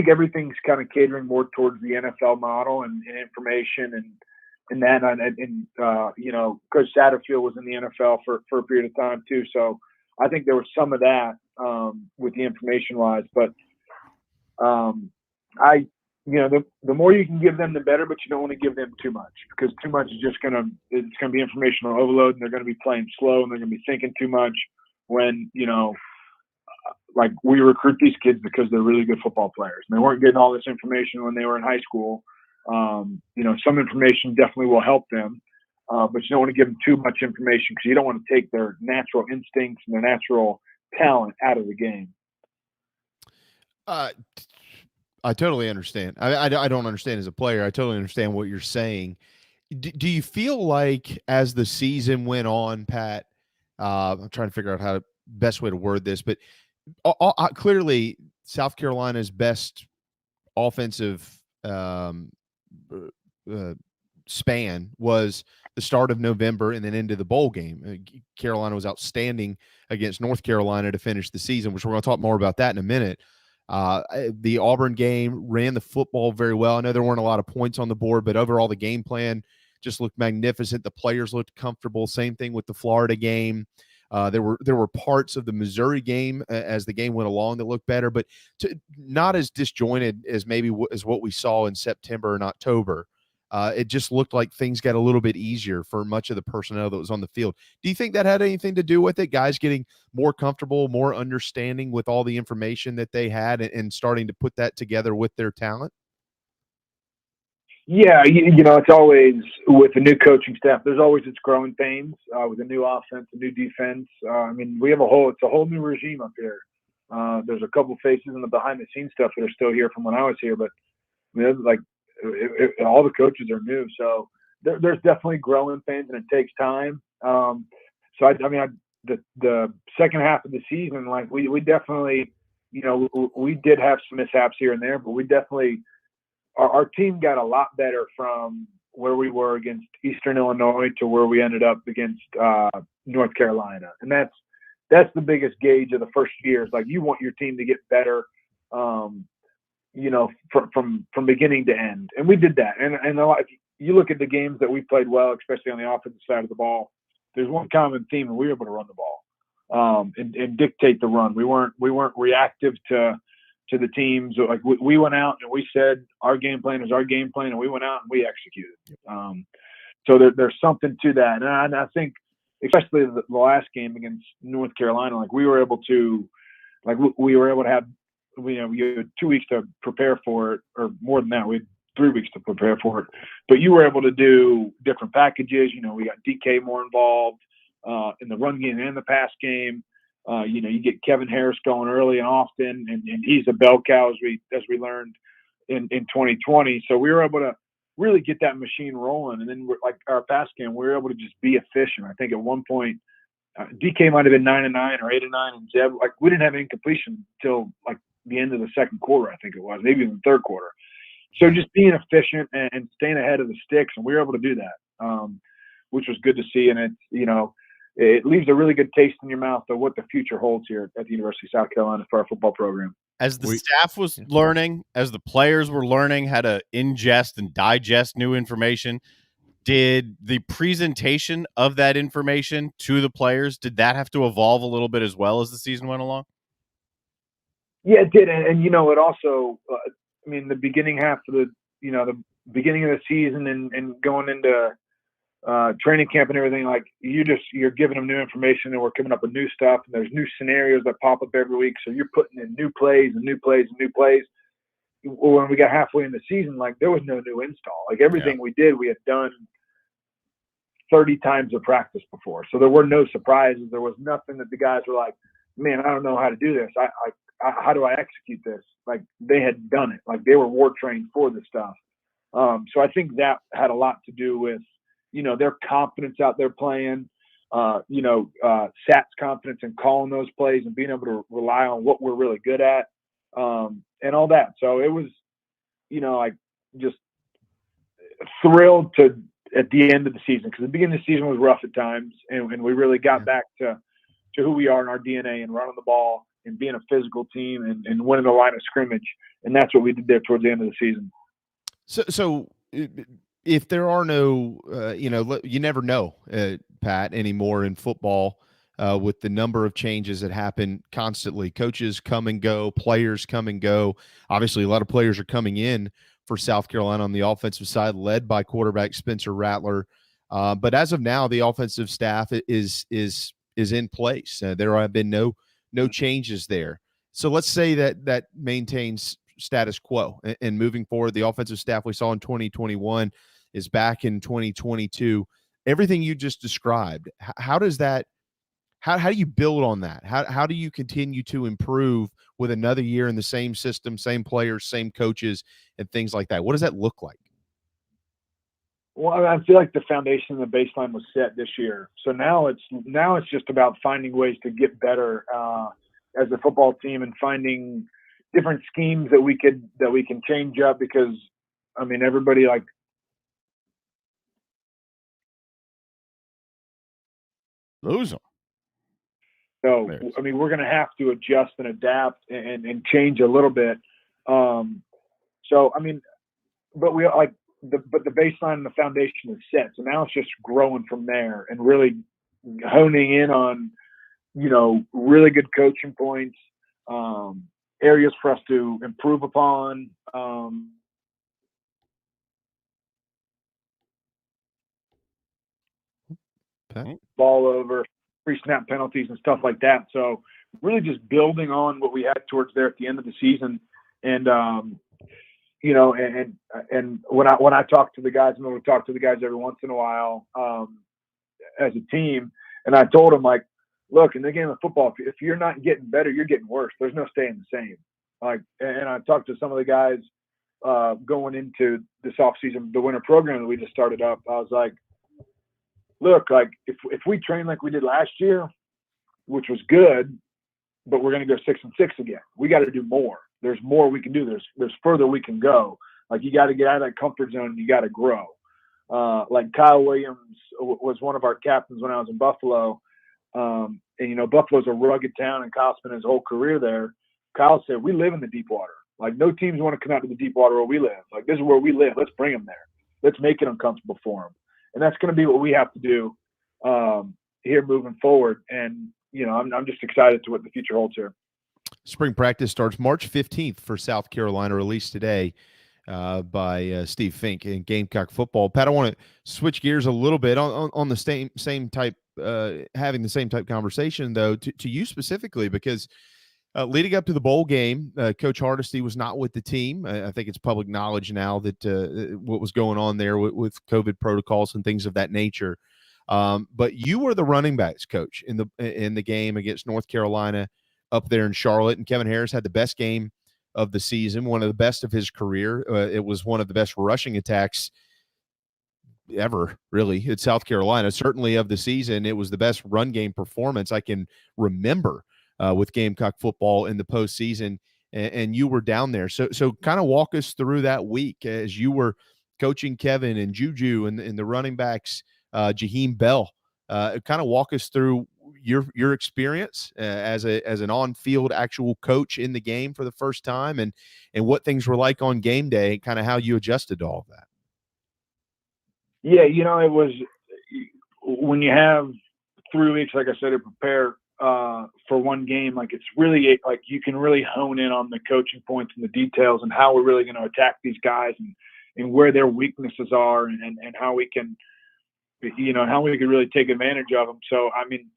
everything's kind of catering more towards the NFL model and information and that. And Coach Satterfield was in the NFL for a period of time too. So I think there was some of that with the information wise. But the more you can give them, the better. But you don't want to give them too much because too much is just it's gonna be informational overload, and they're gonna be playing slow, and they're gonna be thinking too much. When like we recruit these kids because they're really good football players, and they weren't getting all this information when they were in high school. Some information definitely will help them, but you don't want to give them too much information because you don't want to take their natural instincts and their natural talent out of the game. I totally understand. I don't understand as a player. I totally understand what you're saying. Do you feel like as the season went on, Pat, I'm trying to figure out how best way to word this, but clearly South Carolina's best offensive span was the start of November and then into the bowl game. Carolina was outstanding against North Carolina to finish the season, which we're going to talk more about that in a minute. The Auburn game ran the football very well. I know there weren't a lot of points on the board, but overall the game plan just looked magnificent. The players looked comfortable. Same thing with the Florida game. There were parts of the Missouri game as the game went along that looked better, but not as disjointed as maybe as what we saw in September and October. It just looked like things got a little bit easier for much of the personnel that was on the field. Do you think that had anything to do with it? Guys getting more comfortable, more understanding with all the information that they had and starting to put that together with their talent? Yeah, it's always with a new coaching staff, there's always its growing pains with a new offense, a new defense. I mean, it's a whole new regime up here. There's a couple faces in the behind the scenes stuff that are still here from when I was here, but I mean, all the coaches are new. So there's definitely growing pains and it takes time. The second half of the season, we definitely, we did have some mishaps here and there, but we definitely, our team got a lot better from where we were against Eastern Illinois to where we ended up against North Carolina. And that's the biggest gauge of the first year. Is you want your team to get better, from beginning to end. And we did that. And if you look at the games that we played well, especially on the offensive side of the ball, there's one common theme, and we were able to run the ball and dictate the run. We weren't reactive to the teams. We went out and we said our game plan is our game plan, and we went out and we executed. So there's something to that, and I think especially the last game against North Carolina, we were able to have you had 2 weeks to prepare for it, or more than that. We had 3 weeks to prepare for it, but you were able to do different packages. We got DK more involved in the run game and the pass game. You get Kevin Harris going early and often, and he's a bell cow as we learned in 2020. So we were able to really get that machine rolling. And then our pass game, we were able to just be efficient. I think at one point DK might have been 9-9 or 8-9, and Zeb, we didn't have any completion until the end of the second quarter. I think it was maybe even the third quarter. So just being efficient and staying ahead of the sticks, and we were able to do that, which was good to see. And it's it leaves a really good taste in your mouth of what the future holds here at the University of South Carolina for our football program. As the staff was learning, as the players were learning how to ingest and digest new information, did the presentation of that information to the players, did that have to evolve a little bit as well as the season went along? Yeah, it did. And it also, the beginning half of the beginning of the season and going into training camp and everything, you're giving them new information, and we're coming up with new stuff, and there's new scenarios that pop up every week. So you're putting in new plays and new plays and new plays. when we got halfway in the season, like there was no new install. Like everything we did, we had done 30 times of practice before. So there were no surprises. There was nothing that the guys were like, man, I don't know how to do this. How do I execute this? Like they had done it. Like they were war trained for this stuff. So I think that had a lot to do with, their confidence out there playing, Sat's confidence in calling those plays and being able to rely on what we're really good at, and all that. So it was, like just thrilled at the end of the season, because the beginning of the season was rough at times, and we really got back to who we are in our DNA and running the ball and being a physical team and winning the line of scrimmage. And that's what we did there towards the end of the season. So if there are no, you never know, Pat, anymore in football with the number of changes that happen constantly. Coaches come and go, players come and go. Obviously, a lot of players are coming in for South Carolina on the offensive side, led by quarterback Spencer Rattler. But as of now, the offensive staff is in place. There have been no changes there. So let's say that maintains status quo, and moving forward, the offensive staff we saw in 2021 is back in 2022. Everything you just described, how do you build on that? How do you continue to improve with another year in the same system, same players, same coaches, and things like that? What does that look like? Well, I feel like the foundation and the baseline was set this year. So now it's just about finding ways to get better as a football team and finding different schemes that we can change up, because I mean everybody like lose them. So I mean we're going to have to adjust and adapt and change a little bit. So I mean, but we like the baseline and the foundation is set. So now it's just growing from there and really honing in on really good coaching points. Areas for us to improve upon, ball over, free snap penalties and stuff like that. So really just building on what we had towards there at the end of the season. And, and when I talk to the guys, and we talk to the guys every once in a while as a team, and I told them, like, look, in the game of football, if you're not getting better, you're getting worse. There's no staying the same. Like, and I talked to some of the guys going into this offseason, the winter program that we just started up. I was like, look, like if we train like we did last year, which was good, but we're going to go 6-6 again. We got to do more. There's more we can do. There's further we can go. Like you got to get out of that comfort zone. And you got to grow. Like Kyle Williams was one of our captains when I was in Buffalo. And Buffalo's a rugged town, and Kyle spent his whole career there. Kyle said, we live in the deep water. Like no teams want to come out to the deep water where we live. Like this is where we live. Let's bring them there. Let's make it uncomfortable for them. And that's going to be what we have to do here moving forward. And, I'm just excited to what the future holds here. Spring practice starts March 15th for South Carolina, released today by Steve Fink in Gamecock football. Pat, I want to switch gears a little bit on the same type, having the same type conversation, though, to you specifically, because leading up to the bowl game, Coach Hardesty was not with the team. I think it's public knowledge now that what was going on there with COVID protocols and things of that nature. But you were the running backs coach in the game against North Carolina up there in Charlotte, and Kevin Harris had the best game of the season, one of the best of his career. It was one of the best rushing attacks ever, really, at South Carolina. Certainly of the season, it was the best run game performance I can remember with Gamecock football in the postseason, and you were down there. So kind of walk us through that week as you were coaching Kevin and Juju and the running backs, Jaheim Bell. Kind of walk us through your experience as an on-field actual coach in the game for the first time, and what things were like on game day, kind of how you adjusted to all of that. Yeah, it was when you have 3 weeks, like I said, to prepare for one game, like it's really like you can really hone in on the coaching points and the details and how we're really going to attack these guys and where their weaknesses are and how we can, how we can really take advantage of them. So, I mean,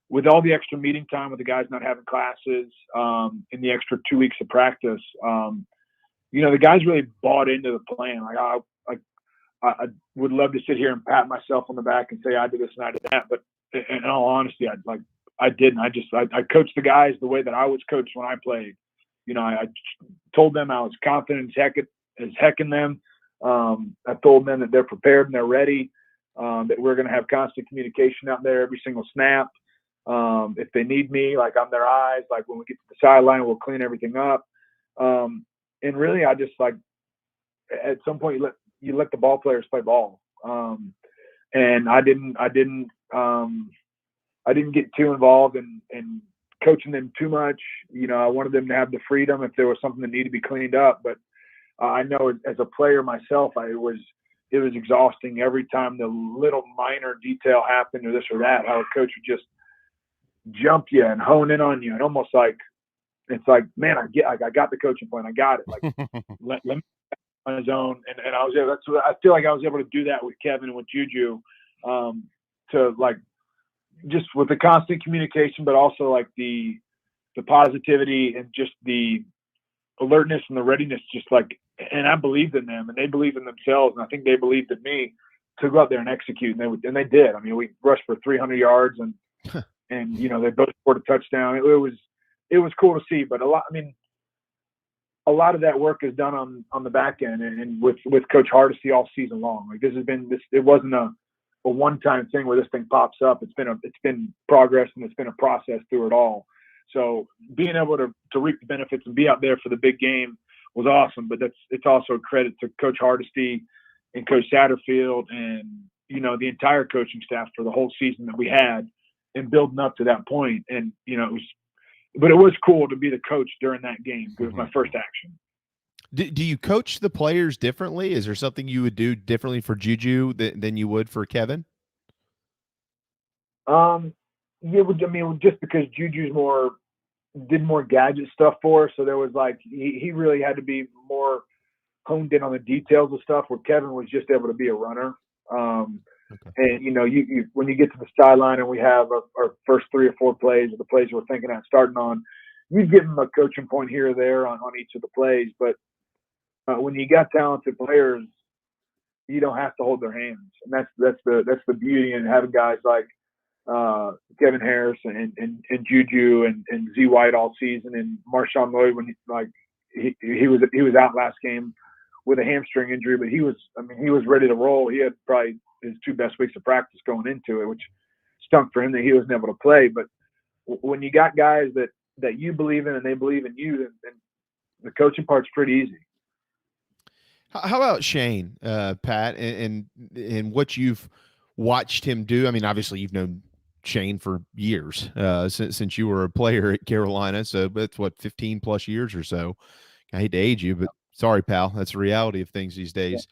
with all the extra meeting time with the guys not having classes, in the extra 2 weeks of practice, the guys really bought into the plan. Like I would love to sit here and pat myself on the back and say I did this and I did that, but in all honesty, I didn't. I coached the guys the way that I was coached when I played. I told them I was confident as heck in them. I told them that they're prepared and they're ready, that we're going to have constant communication out there every single snap. If they need me, like I'm their eyes, like when we get to the sideline, we'll clean everything up. And really, I just at some point you let the ball players play ball. And I didn't get too involved in coaching them too much. I wanted them to have the freedom if there was something that needed to be cleaned up. But I know as a player myself, it was exhausting every time the little minor detail happened or this or that, how a coach would just jump you and hone in on you. And almost it's like, man, I got the coaching plan. I got it. Like, let me on his own. And I was able, I feel like I was able to do that with Kevin and with Juju, to just with the constant communication, but also the positivity and just the alertness and the readiness, and I believed in them and they believed in themselves. And I think they believed in me to go out there and execute. And they did. I mean, we rushed for 300 yards and they both scored a touchdown. It was cool to see, but a lot of that work is done on the back end and with Coach Hardesty all season long. Like it wasn't a one-time thing where this thing pops up. It's been progress and it's been a process through it all. So being able to reap the benefits and be out there for the big game was awesome. But it's also a credit to Coach Hardesty and Coach Satterfield and the entire coaching staff for the whole season that we had and building up to that point. And it was cool to be the coach during that game. It was my first action. Do you coach the players differently? Is there something you would do differently for Juju than you would for Kevin? Yeah, just because Juju's did more gadget stuff for us, so there was he really had to be more honed in on the details of stuff, where Kevin was just able to be a runner. And you when you get to the sideline and we have our first 3 or 4 plays, or the plays we're thinking at starting on, you give them a coaching point here or there on each of the plays. But when you got talented players, you don't have to hold their hands, and that's the beauty in having guys like Kevin Harris and Juju and Z White all season, and Marshawn Lloyd when he was out last game with a hamstring injury, but he was ready to roll. He had probably his 2 best weeks of practice going into it, which stunk for him that he wasn't able to play. But when you got guys that you believe in and they believe in you, then the coaching part's pretty easy. How about Shane, Pat, and what you've watched him do? I mean, obviously you've known Shane for years, since you were a player at Carolina. So that's 15 plus years or so. I hate to age you, but sorry, pal. That's the reality of things these days.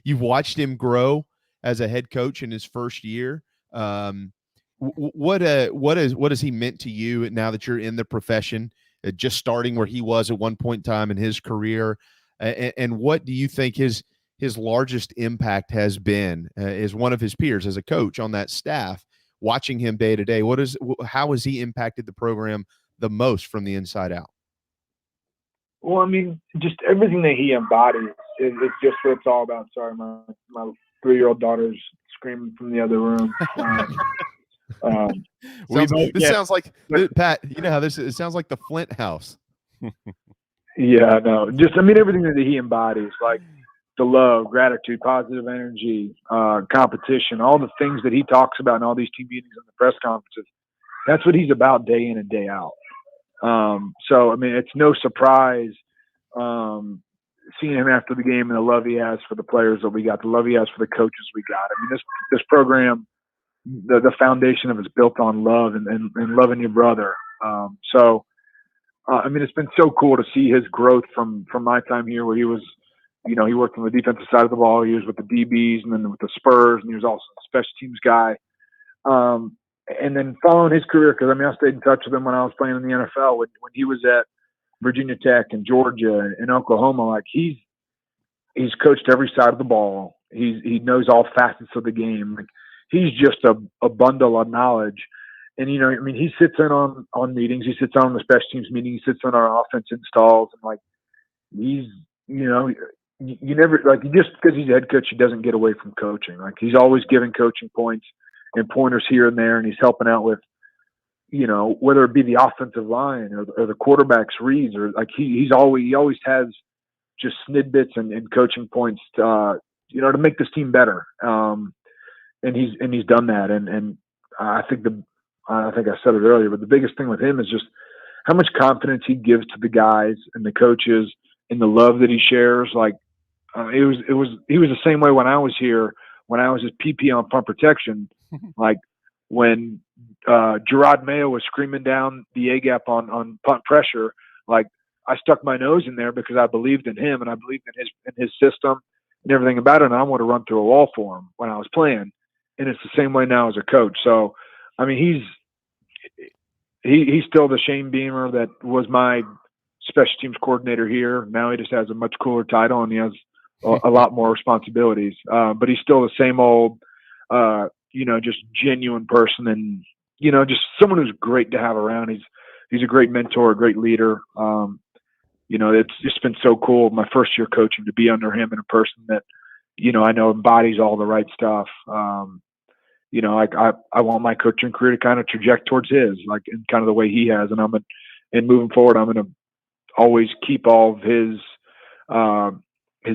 You've watched him grow as a head coach in his first year. What has he meant to you now that you're in the profession, just starting where he was at one point in time in his career? And what do you think his largest impact has been as one of his peers, as a coach on that staff, watching him day to day? How has he impacted the program the most from the inside out? Well, just everything that he embodies is just what it's all about. Sorry, my 3-year-old daughter's screaming from the other room. This sounds like Pat. You know how it sounds like the Flint house. Yeah, no, just everything that he embodies, like the love, gratitude, positive energy, competition, all the things that he talks about in all these team meetings and the press conferences. That's what he's about day in and day out. So it's no surprise seeing him after the game and the love he has for the players that we got, the love he has for the coaches we got. This program, the foundation of it is built on love and loving your brother. It's been so cool to see his growth from my time here, where he was, he worked on the defensive side of the ball. He was with the DBs and then with the Spurs, and he was also a special teams guy. And then following his career, because I stayed in touch with him when I was playing in the NFL. When he was at Virginia Tech and Georgia and Oklahoma, he's coached every side of the ball. He knows all facets of the game. He's just a bundle of knowledge. And, you know, I mean, he sits in on meetings. He sits on the special teams meeting. He sits on our offense installs. And, like, he's, you know, you never, like, just because he's a head coach, he doesn't get away from coaching. Like, he's always giving coaching points and pointers here and there, and he's helping out with, you know, whether it be the offensive line or the quarterback's reads, or like he always has just snidbits and coaching points, you know, to make this team better. And he's done that. And I think I said it earlier, but the biggest thing with him is just how much confidence he gives to the guys and the coaches and the love that he shares. Like, he was the same way when I was here, when I was his PP on punt protection. Like, when Gerard Mayo was screaming down the A gap on punt pressure, like, I stuck my nose in there because I believed in him and I believed in his system and everything about it. And I want to run through a wall for him when I was playing. And it's the same way now as a coach. So, I mean, he's still the Shane Beamer that was my special teams coordinator here. Now he just has a much cooler title and he has a lot more responsibilities. But he's still the same old, you know, just genuine person, and, you know, just someone who's great to have around. He's a great mentor, a great leader. You know, it's just been so cool my first year coaching to be under him and a person that, you know, I know embodies all the right stuff. You know, like I want my coaching career to kind of traject towards his, like, in kind of the way he has. And moving forward, I'm going to always keep all of his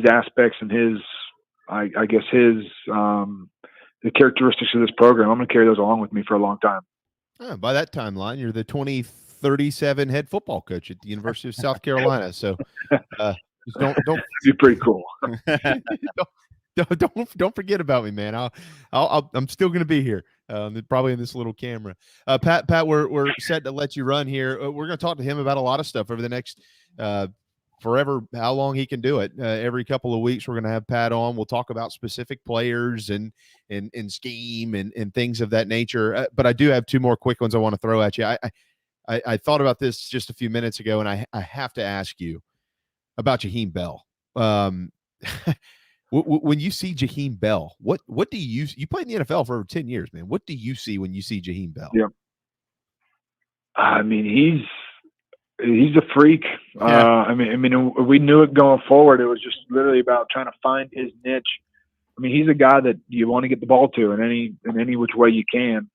aspects and his, I guess the characteristics of this program. I'm going to carry those along with me for a long time. By that timeline, you're the 2037 head football coach at the University of South Carolina. So just don't be pretty cool. Don't forget about me, man. I'm still going to be here, probably in this little camera. Pat, we're set to let you run here. We're going to talk to him about a lot of stuff over the next forever, how long he can do it. Every couple of weeks, we're going to have Pat on. We'll talk about specific players and scheme and things of that nature. But I do have two more quick ones I want to throw at you. I thought about this just a few minutes ago, and I have to ask you about Jaheim Bell. When you see Jaheim Bell, what do you played in the NFL for over 10 years, man? What do you see when you see Jaheim Bell? Yeah. I mean, he's a freak. Yeah. I mean, we knew it going forward. It was just literally about trying to find his niche. I mean, he's a guy that you want to get the ball to in any which way you can.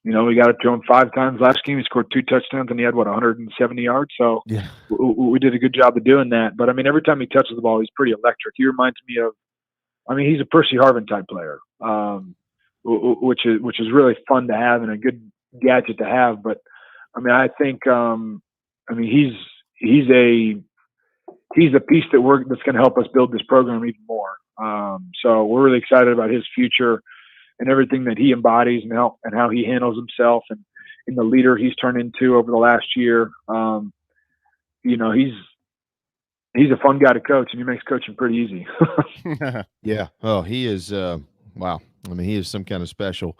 You know, we got it to him 5 times last game. He scored 2 touchdowns and he had 170 yards. So yeah, we did a good job of doing that. But I mean, every time he touches the ball, he's pretty electric. He reminds me of, I mean, he's a Percy Harvin type player, which is really fun to have and a good gadget to have. But I mean, I think, I mean, he's a piece that's going to help us build this program even more. So we're really excited about his future and everything that he embodies and how he handles himself and the leader he's turned into over the last year. You know, he's a fun guy to coach, and he makes coaching pretty easy. Yeah. Oh, he is. Wow. I mean, he is some kind of special.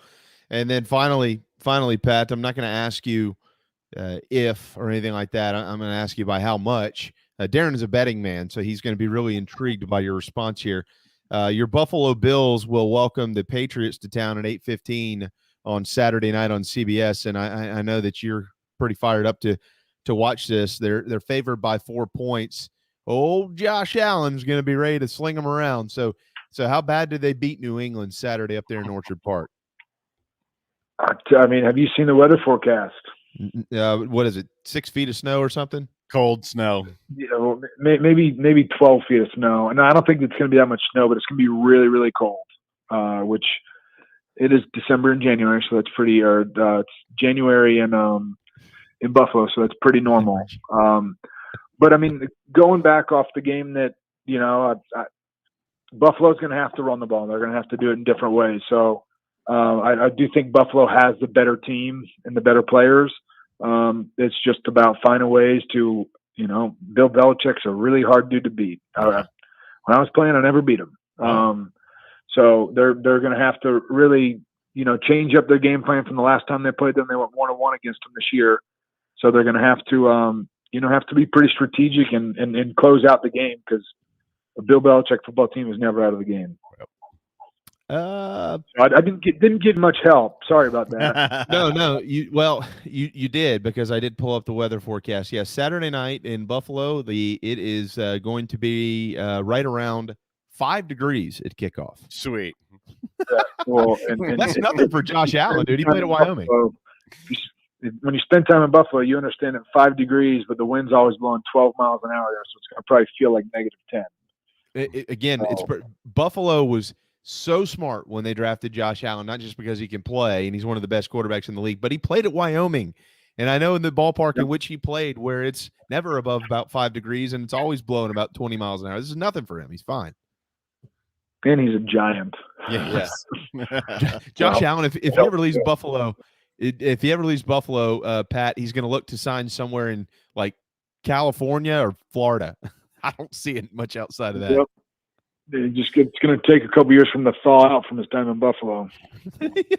And then finally, Pat, I'm not going to ask you if or anything like that. I'm going to ask you by how much. Darren is a betting man, so he's going to be really intrigued by your response here. Your Buffalo Bills will welcome the Patriots to town at 8:15 on Saturday night on CBS, and I know that you're pretty fired up to watch this. They're favored by 4 points. Old Josh Allen's going to be ready to sling them around. So how bad did they beat New England Saturday up there in Orchard Park? I mean, have you seen the weather forecast? What is it? 6 feet of snow or something? Cold snow. Yeah, well, maybe 12 feet of snow. And I don't think it's going to be that much snow, but it's going to be really, really cold, which it is December and January. So that's pretty, it's January in Buffalo. So that's pretty normal. But I mean, going back off the game that, you know, Buffalo's going to have to run the ball. They're going to have to do it in different ways. So I do think Buffalo has the better team and the better players. It's just about finding ways to, you know, Bill Belichick's a really hard dude to beat. When I was playing, I never beat him. So they're going to have to really, you know, change up their game plan from the last time they played them. They went 1-1 against them this year. So they're going to have to, you know, have to be pretty strategic and close out the game, because a Bill Belichick football team is never out of the game. I didn't get much help. Sorry about that. No, you did, because I did pull up the weather forecast. Yes, Saturday night in Buffalo, it is going to be right around 5 degrees at kickoff. Sweet. Yeah, well, that's nothing for Josh Allen, dude. He played at Wyoming. Buffalo, when you spend time in Buffalo, you understand that 5 degrees, but the wind's always blowing 12 miles an hour there, so it's going to probably feel like -10. Buffalo was so smart when they drafted Josh Allen, not just because he can play and he's one of the best quarterbacks in the league, but he played at Wyoming. And I know in the ballpark in which he played, where it's never above about 5 degrees and it's always blowing about 20 miles an hour. This is nothing for him. He's fine. And he's a giant. Yes. Josh Allen, if he ever leaves Buffalo, Pat, he's going to look to sign somewhere in like California or Florida. I don't see it much outside of that. Yep. It's going to take a couple years from the thaw out from his time in Buffalo.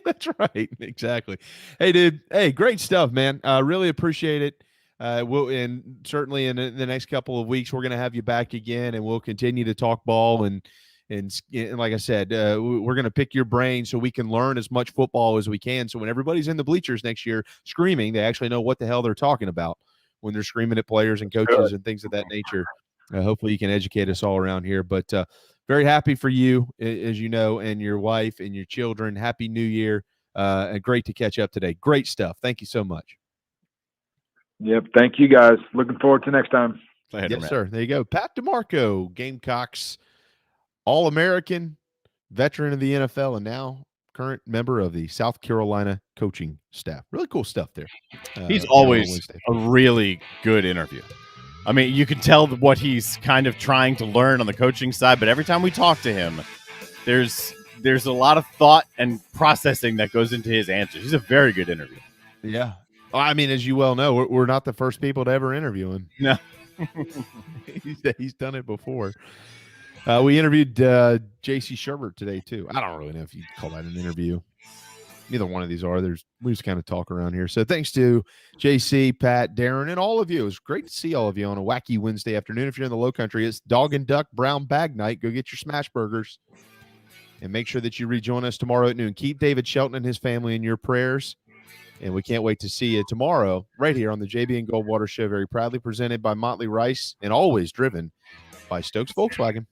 That's right. Exactly. Hey, dude. Hey, great stuff, man. Really appreciate it. And certainly in the next couple of weeks, we're going to have you back again, and we'll continue to talk ball. And like I said, we're going to pick your brain so we can learn as much football as we can. So when everybody's in the bleachers next year screaming, they actually know what the hell they're talking about when they're screaming at players and coaches and things of that nature. Hopefully you can educate us all around here. But very happy for you, as you know, and your wife and your children. Happy New Year. And great to catch up today. Great stuff. Thank you so much. Yep. Thank you, guys. Looking forward to next time. Later, yes, sir. There you go. Pat DiMarco, Gamecocks All-American, veteran of the NFL, and now current member of the South Carolina coaching staff. Really cool stuff there. He's always a really good interview. I mean, you can tell what he's kind of trying to learn on the coaching side, but every time we talk to him, there's a lot of thought and processing that goes into his answers. He's a very good interview. Yeah. I mean, as you well know, we're not the first people to ever interview him. No. He's done it before. We interviewed J.C. Sherbert today, too. I don't really know if you'd call that an interview. Neither one of these are. We just kind of talk around here. So thanks to JC, Pat, Darren, and all of you. It was great to see all of you on a wacky Wednesday afternoon. If you're in the Low Country, it's Dog and Duck Brown Bag Night. Go get your smash burgers. And make sure that you rejoin us tomorrow at noon. Keep David Shelton and his family in your prayers. And we can't wait to see you tomorrow right here on the JB and Goldwater Show, very proudly presented by Motley Rice and always driven by Stokes Volkswagen.